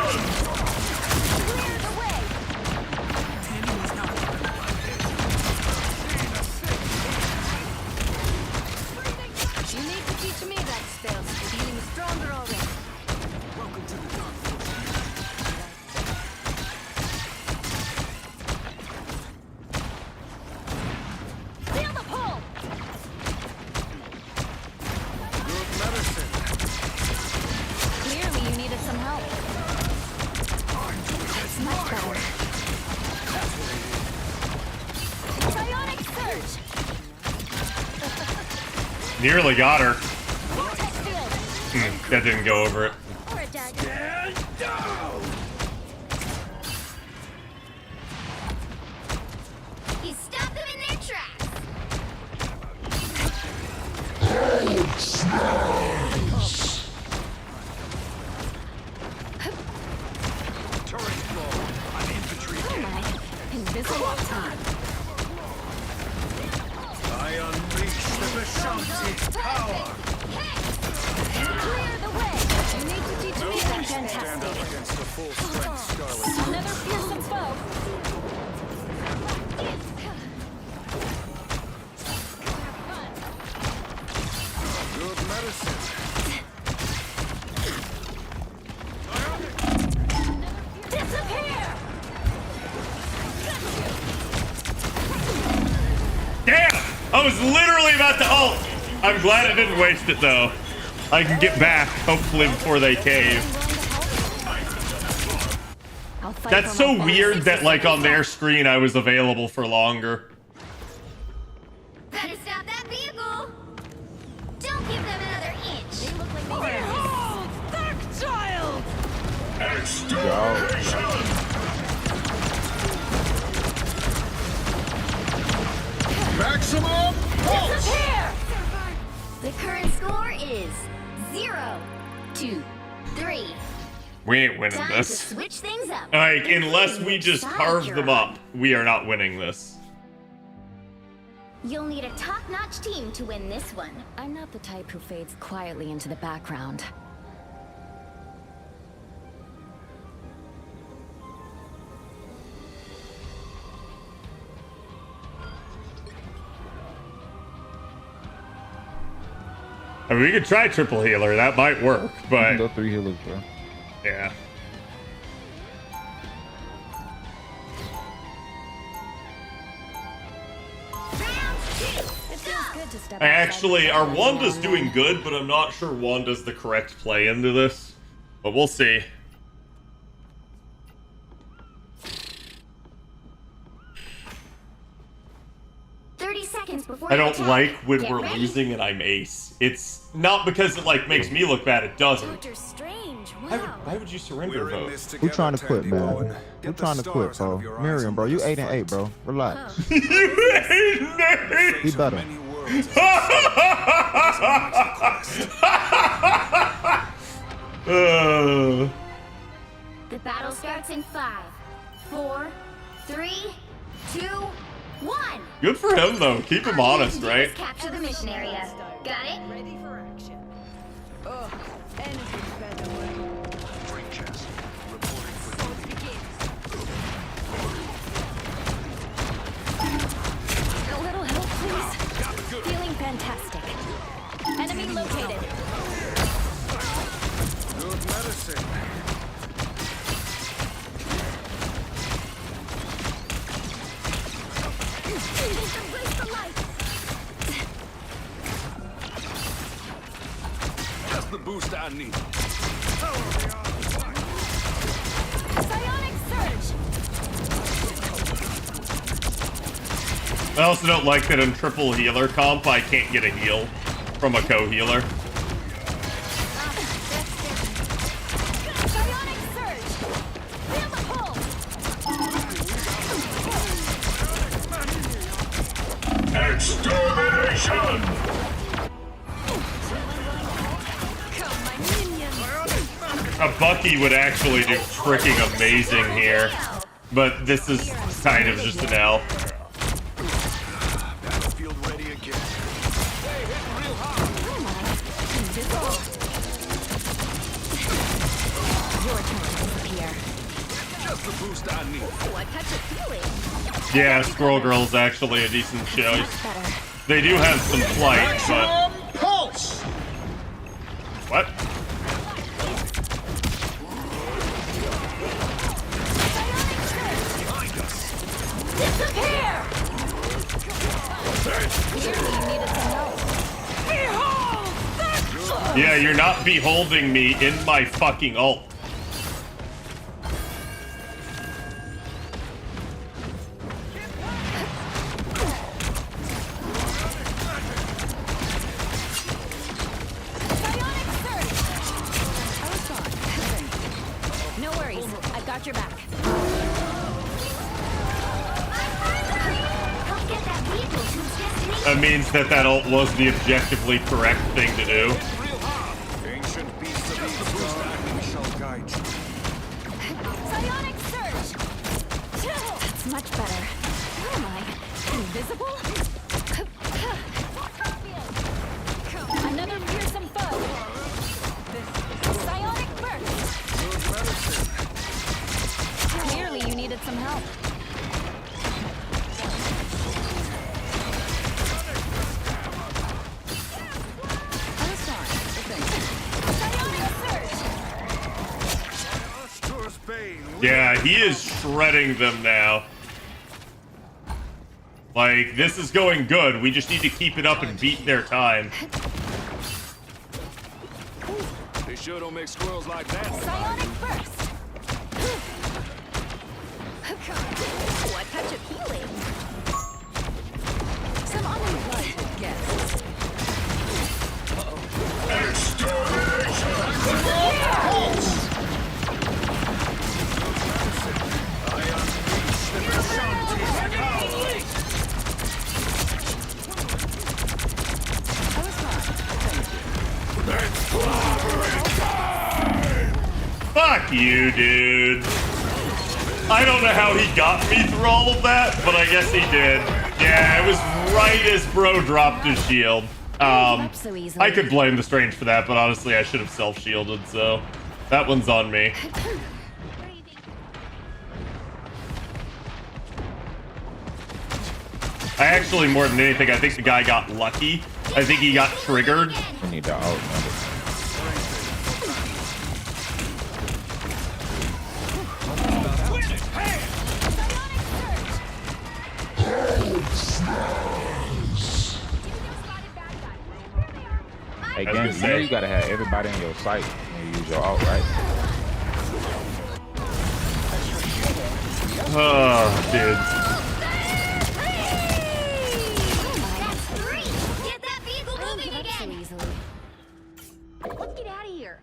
Clear the way! You need to teach me that spell. You're feeling stronger already. Welcome to the dark. Feel the pull! Good medicine. Clearly you needed some help. That's much better. Psionic surge! Nearly got her. Vortex field! That didn't go over it. Or a dagger. And down. You stopped them in their tracks! Turret floor. I'm infantry. Oh my. Invisible time. I unleash the Vishanti power. Clear the way! You need to teach me something Stand up fantastic. against the full strength Scarlet. Another fearsome foe. Good medicine. Disappear! Damn! I was literally about to ult. I'm glad I didn't waste it though. I can get back, hopefully, before they cave. That's so weird that, like, on their screen I was available for longer. Better stop that vehicle! Don't give them another inch! They look like they Behold! Dark child! Extermination! Maximum pulse. Disappear! The current score is 0, 2, 3. We ain't winning Time to this. switch things up. Like, unless we just carve them up, we are not winning this. You'll need a top-notch team to win this one. I'm not the type who fades quietly into the background. I mean, we could try triple healer. That might work, You but can go 3 healers, bro. yeah. It feels good to step Actually, our Wanda's doing good, but I'm not sure Wanda's the correct play into this. But we'll see. I don't like when we're losing and I'm ace. It's not because it like makes me look bad, it doesn't. Doctor Strange, Why would you surrender a vote? Who trying to quit, man? Who trying to quit, bro? Miriam, bro. You 8-8, bro. Relax. Be better. The battle starts in 5, 4, 3, 2, 1. Good for him though. Keep him honest, right? Capture the mission area. Got it? Ready for action. Ugh, anything's better. Drink chest. Reporting for duty. A little help, please. Feeling fantastic. Enemy located. Good medicine. Embrace the light. Just the boost I need. Psionic surge. I also don't like that in triple healer comp I can't get a heal from a co-healer. Psionic surge. Feel the pull. Extermination! Come, my minions. A Bucky would actually do freaking amazing here, but this is kind of just an L. Battlefield ready again. They hit real hard. Invisible. Just the boost I need. Ooh, a touch of healing. Yeah, Squirrel Girl is actually a decent show. They do have some flight, but Pulse! what? Disappear! Clearly you needed some help. Behold! Yeah, you're not beholding me in my fucking ult. No worries, I've got your back. That means that ult was the objectively correct thing to do. Ancient beasts of Eastgard shall guide you. Psionic surge! That's much better. Where am I? Invisible? Another fearsome foe. Psionic burst! Clearly you needed some help. Yeah, he is shredding them now. Like, this is going good. We just need to keep it up and beat their time. They sure don't make squirrels like that. Psionic burst! Ooh, a touch of healing. Some uninvited guests. Fuck you, dude. I don't know how he got me through all of that, but I guess he did. Yeah, it was right as bro dropped his shield. I could blame the Strange for that, but honestly, I should have self-shielded, so that one's on me. I actually, more than anything, I think the guy got lucky. I think he got triggered. We need to outnumber. Hey, gang, you know you gotta have everybody in your sight when you use your alt, right? Oh, dude. Get that vehicle moving again! Let's get out of here.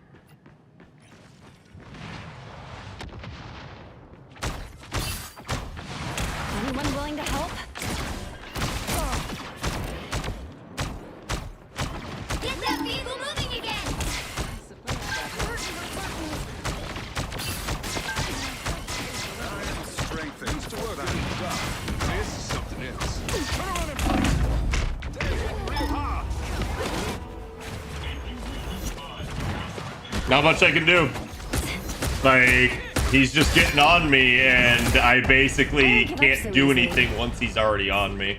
Anyone willing to help? Get that vehicle moving again! Strength things to work on. This is something else. Turn around and fight. Take it real hard. Not much I can do. Like, he's just getting on me, and I basically can't do anything once he's already on me.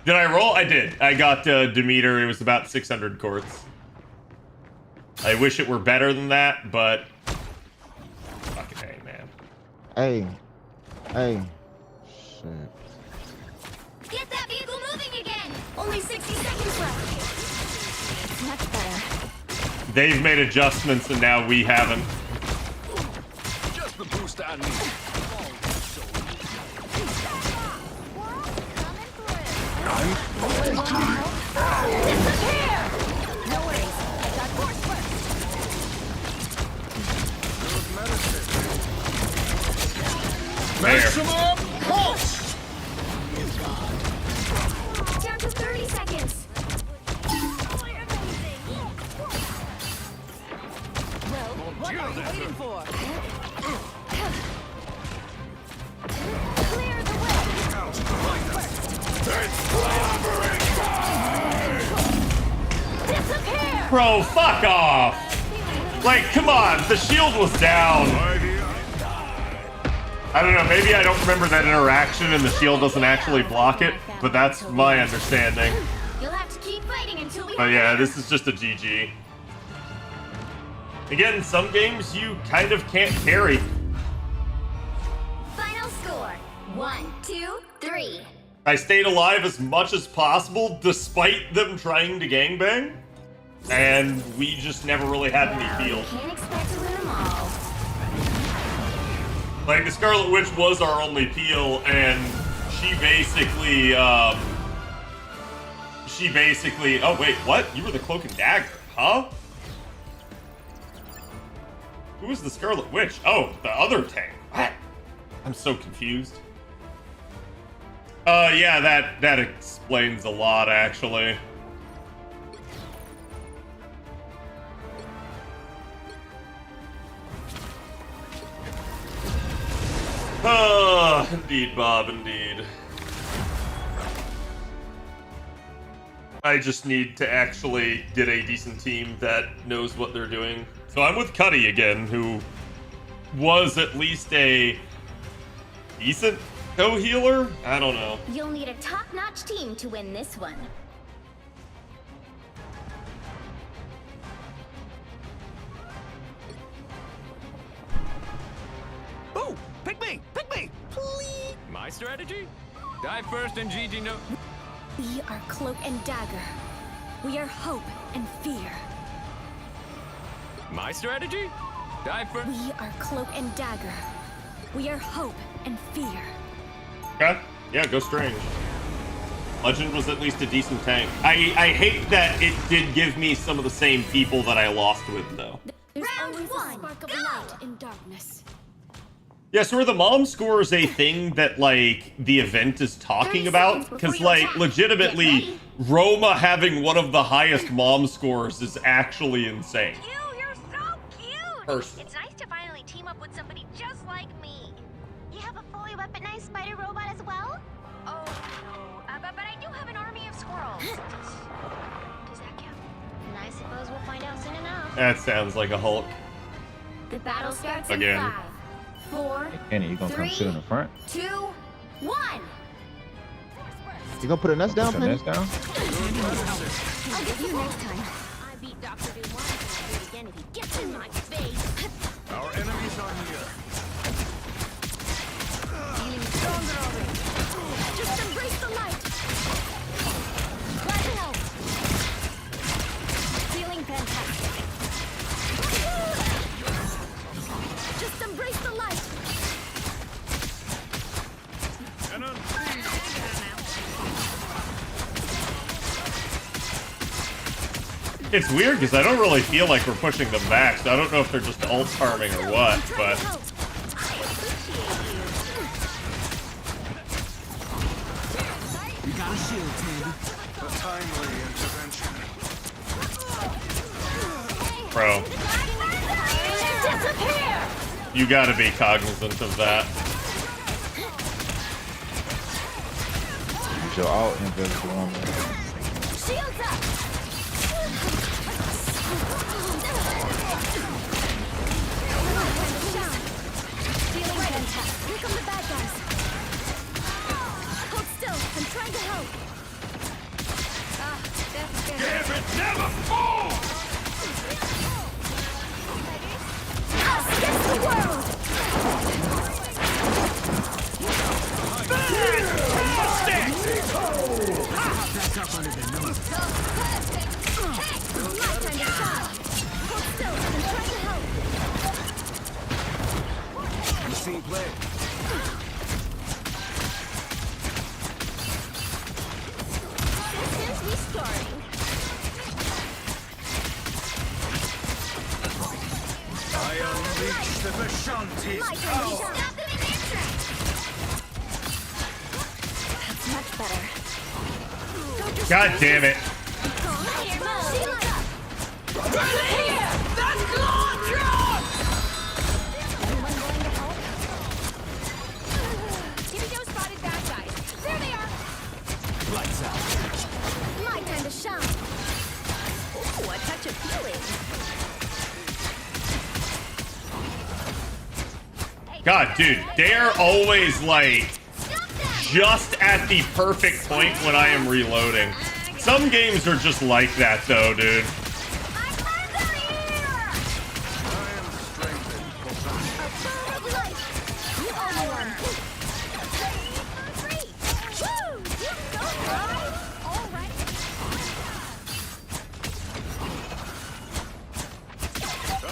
Did I roll? I did. I got Demeter. It was about 600 quartz. I wish it were better than that, but... Fucking hey, man. Hey. Hey. Shit. Get that vehicle moving again! Only 60 seconds left. Much better. They've made adjustments, and now we haven't. Just the boost I need. Disappear! No worries. I got force first. Maximum pulse! Down to 30 seconds. Well, what are you waiting for? Clear the way. Disappear! Bro, fuck off! Like, come on, the shield was down. I don't know, maybe I don't remember that interaction and the shield doesn't actually block it, but that's my understanding. You'll have to keep fighting until we But yeah, this is just a GG. Again, some games you kind of can't carry. Final score 1, 2, 3. I stayed alive as much as possible despite them trying to gangbang, and we just never really had any feel. Can't expect to win them all. Like, the Scarlet Witch was our only peel, and she basically, oh wait, what? You were the Cloak and Dagger, huh? Who was the Scarlet Witch? Oh, the other tank. What? I'm so confused. Yeah, that explains a lot, actually. Ah, indeed, Bob, indeed. I just need to actually get a decent team that knows what they're doing. So I'm with Cuddy again, who was at least a decent co-healer? I don't know. You'll need a top-notch team to win this one. Ooh, pick me, please. My strategy? Die first and GG no. We are Cloak and Dagger. We are hope and fear. My strategy? Die first. We are Cloak and Dagger. We are hope and fear. Okay. Yeah, go Strange. Legend was at least a decent tank. I hate that it did give me some of the same people that I lost with, though. There's always a spark of light in darkness. Yeah, so are the mom scores a thing that, like, the event is talking about? Because, like, legitimately, Roma having one of the highest mom scores is actually insane. Ew, you're so cute! First. It's nice to finally team up with somebody just like me. You have a fully weaponized spider robot as well? Oh, no. But I do have an army of squirrels. Does that count? And I suppose we'll find out soon enough. That sounds like a Hulk. The battle starts Again. in 5, 4, Kenny, you gonna come sit in the front? 2, 1. You gonna put a nest down, Put the Penny? nest down? I'll get you next time. I beat Dr. Do once and I'll do it again if he gets in my face. Our enemies are near. Feeling stronger already. Just embrace the light. Glad to help. Feeling fantastic. Just embrace the light. And It's weird because I don't really feel like we're pushing them back, so I don't know if they're just ult farming or what, but... we got a shield, Tandy. A timely intervention. Bro. You gotta be cognizant of that. Use your alt invisible on me. Shields up. Feeling fantastic. Here come the bad guys. Hold still. I'm trying to help. That's good. Give it never fall! Us against the world. Back up under the nose. Hey, my time to shine. Hold still. I'm trying to help. You see play. Since we starting. I unleash the Vishanti's My time to power. shine. Stop them in their tracks. That's much better. God damn it. Spotted bad guys. There they are. Lights out. My time to shine. Ooh, a touch of feeling. Hey, God, dude, they're always like just at the perfect point when I am reloading. Some games are just like that though, dude.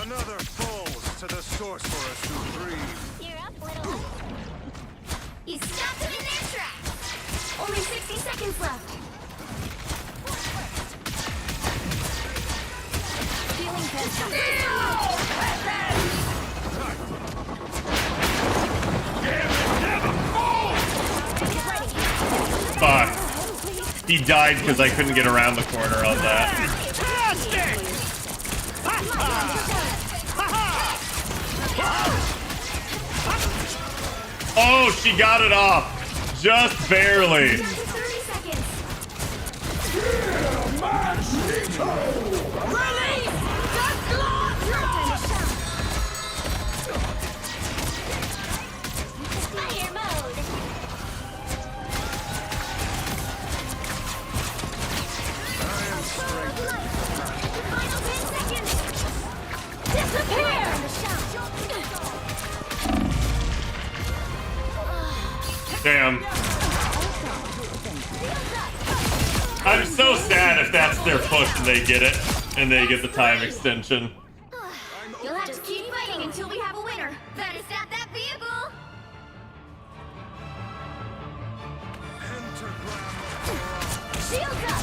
Another falls to the sorceress who breathed. You're up, little. You stopped it in their tracks. Only 60 seconds left. Feeling Fuck. He died because I couldn't get around the corner on that. Oh, she got it off. Just barely. 30 seconds. Release the Fire mode. Final 10 seconds. Disappear. Damn. I'm so sad if that's their push and they get it, and they get the time extension. You'll have to keep fighting until we have a winner. Better stop that vehicle. Shields up.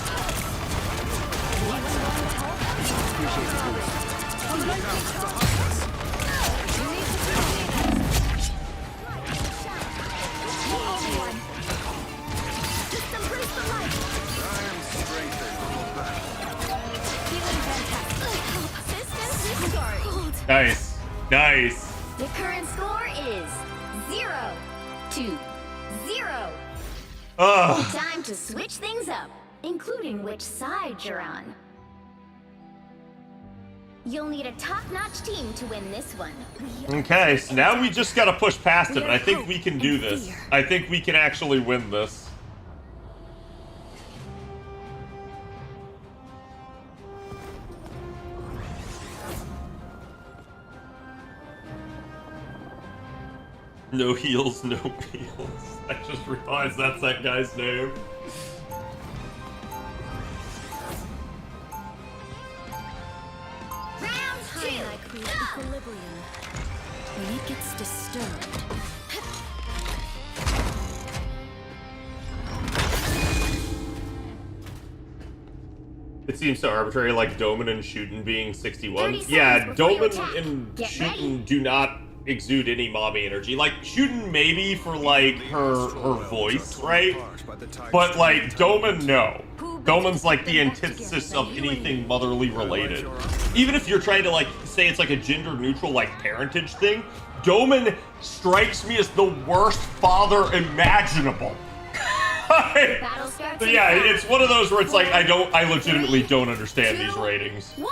Nice. Nice. The current score is 0-0. Ugh. Time to switch things up, including which side you're on. You'll need a top-notch team to win this one. Okay, so now we just gotta push past him, and I think we can do this. I think we can actually win this. No heals, no peels. I just realized that's that guy's name. Round 2. Equilibrium. When it gets disturbed. It seems so arbitrary, like Doman and Shootin being 61. 30 Yeah, seconds before you Doman attack. and Get Shootin do not exude any mommy energy. Like, Shootin maybe for, like, her voice, right? But, like, Doman, no. Doman's, like, the antithesis of anything motherly related. Even if you're trying to, like, say it's, like, a gender-neutral, like, parentage thing, Doman strikes me as the worst father imaginable. So yeah, it's one of those where it's like, I legitimately don't understand these ratings. 1.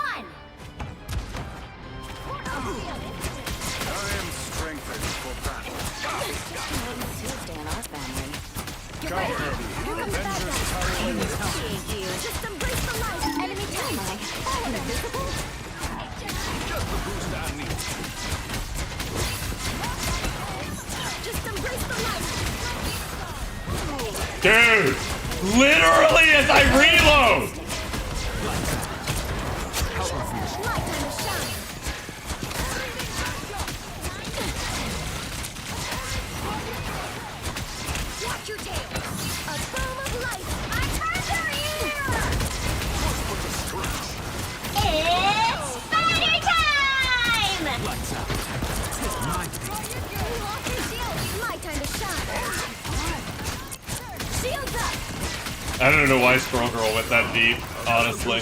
Get ready. Here comes the bad guy. Just embrace the light. Enemy terrified. All invisible. Just embrace the light. Dude, literally as I reload. Watch your tail. A boom of light. I heard your ear. It's spider time. Lights out. My time to shine. Shields up. I don't know why Strong Girl went that deep, honestly.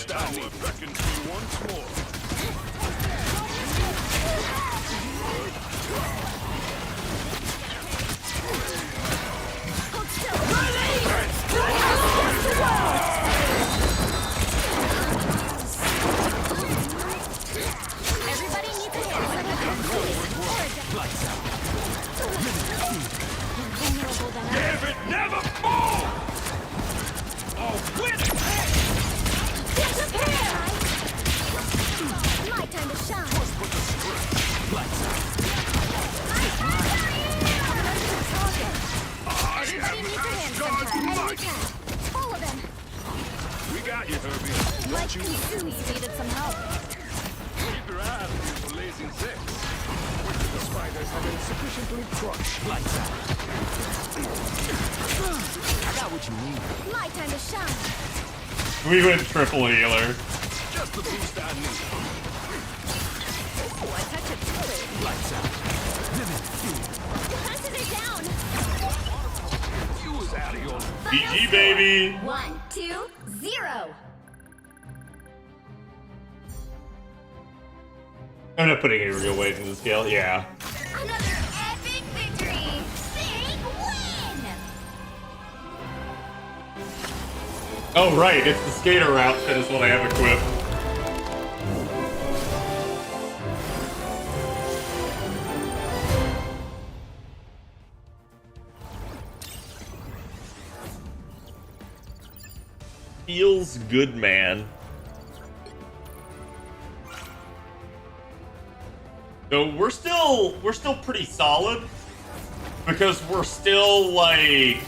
Everybody needs a hand. Lights out. vulnerable than ever. Give it never fall! Oh, quit it! Disappear! My time to shine. Let's put the script. Lights out. Everybody needs a hand sometimes. And we can. Follow them. We got you, Herbie. Like Don't you? Susie needed some help. Keep your eyes peeled for lazy six. The spiders have been sufficiently crushed. Lights out. I got what you need. My time to shine. We went triple healer. Just the boost I need. Oh, I touch it too. Lights out. Defenses are down. You was out of your... GG, baby. 1, 2, 0. I'm not putting any real weight in the scale. Yeah. Another epic victory! Big win! Oh, right. It's the skater outfit is what I have equipped. Feels good, man. So we're still pretty solid because we're still like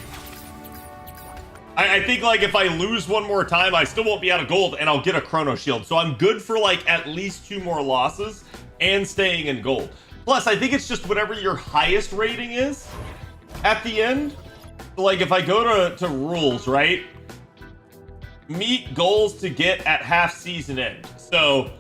I think like if I lose one more time, I still won't be out of gold and I'll get a chrono shield. So I'm good for like at least 2 more losses and staying in gold. Plus, I think it's just whatever your highest rating is at the end. So like if I go to rules, right? Meet goals to get at half season end. So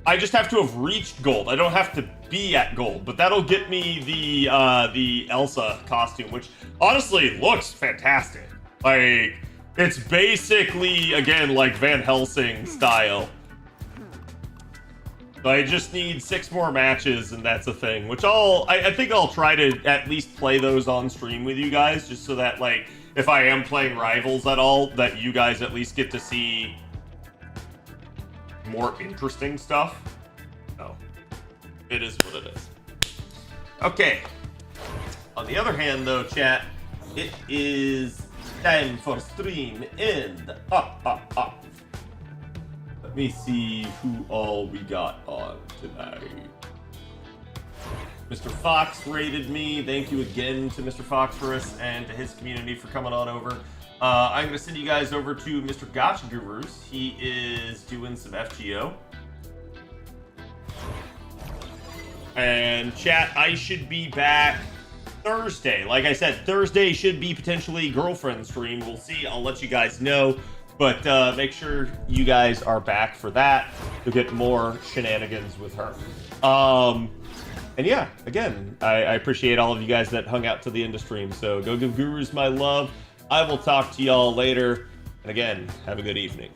I just have to have reached gold. I don't have to be at gold, but that'll get me the Elsa costume, which honestly looks fantastic. Like it's basically again like Van Helsing style. So I just need 6 more matches and that's a thing, which I think I'll try to at least play those on stream with you guys, just so that like if I am playing Rivals at all, that you guys at least get to see more interesting stuff. So it is what it is. Okay. On the other hand, though, chat, it is time for stream end. Let me see who all we got on tonight. Mr. Fox rated me. Thank you again to Mr. Foxforus and to his community for coming on over. I'm going to send you guys over to Mr. Gotcha Gurus. He is doing some FGO. And chat, I should be back Thursday. Like I said, Thursday should be potentially girlfriend stream. We'll see. I'll let you guys know. But make sure you guys are back for that. You'll get more shenanigans with her. And yeah, again, I appreciate all of you guys that hung out to the end of stream. So go give Gurus my love. I will talk to y'all later. And again, have a good evening.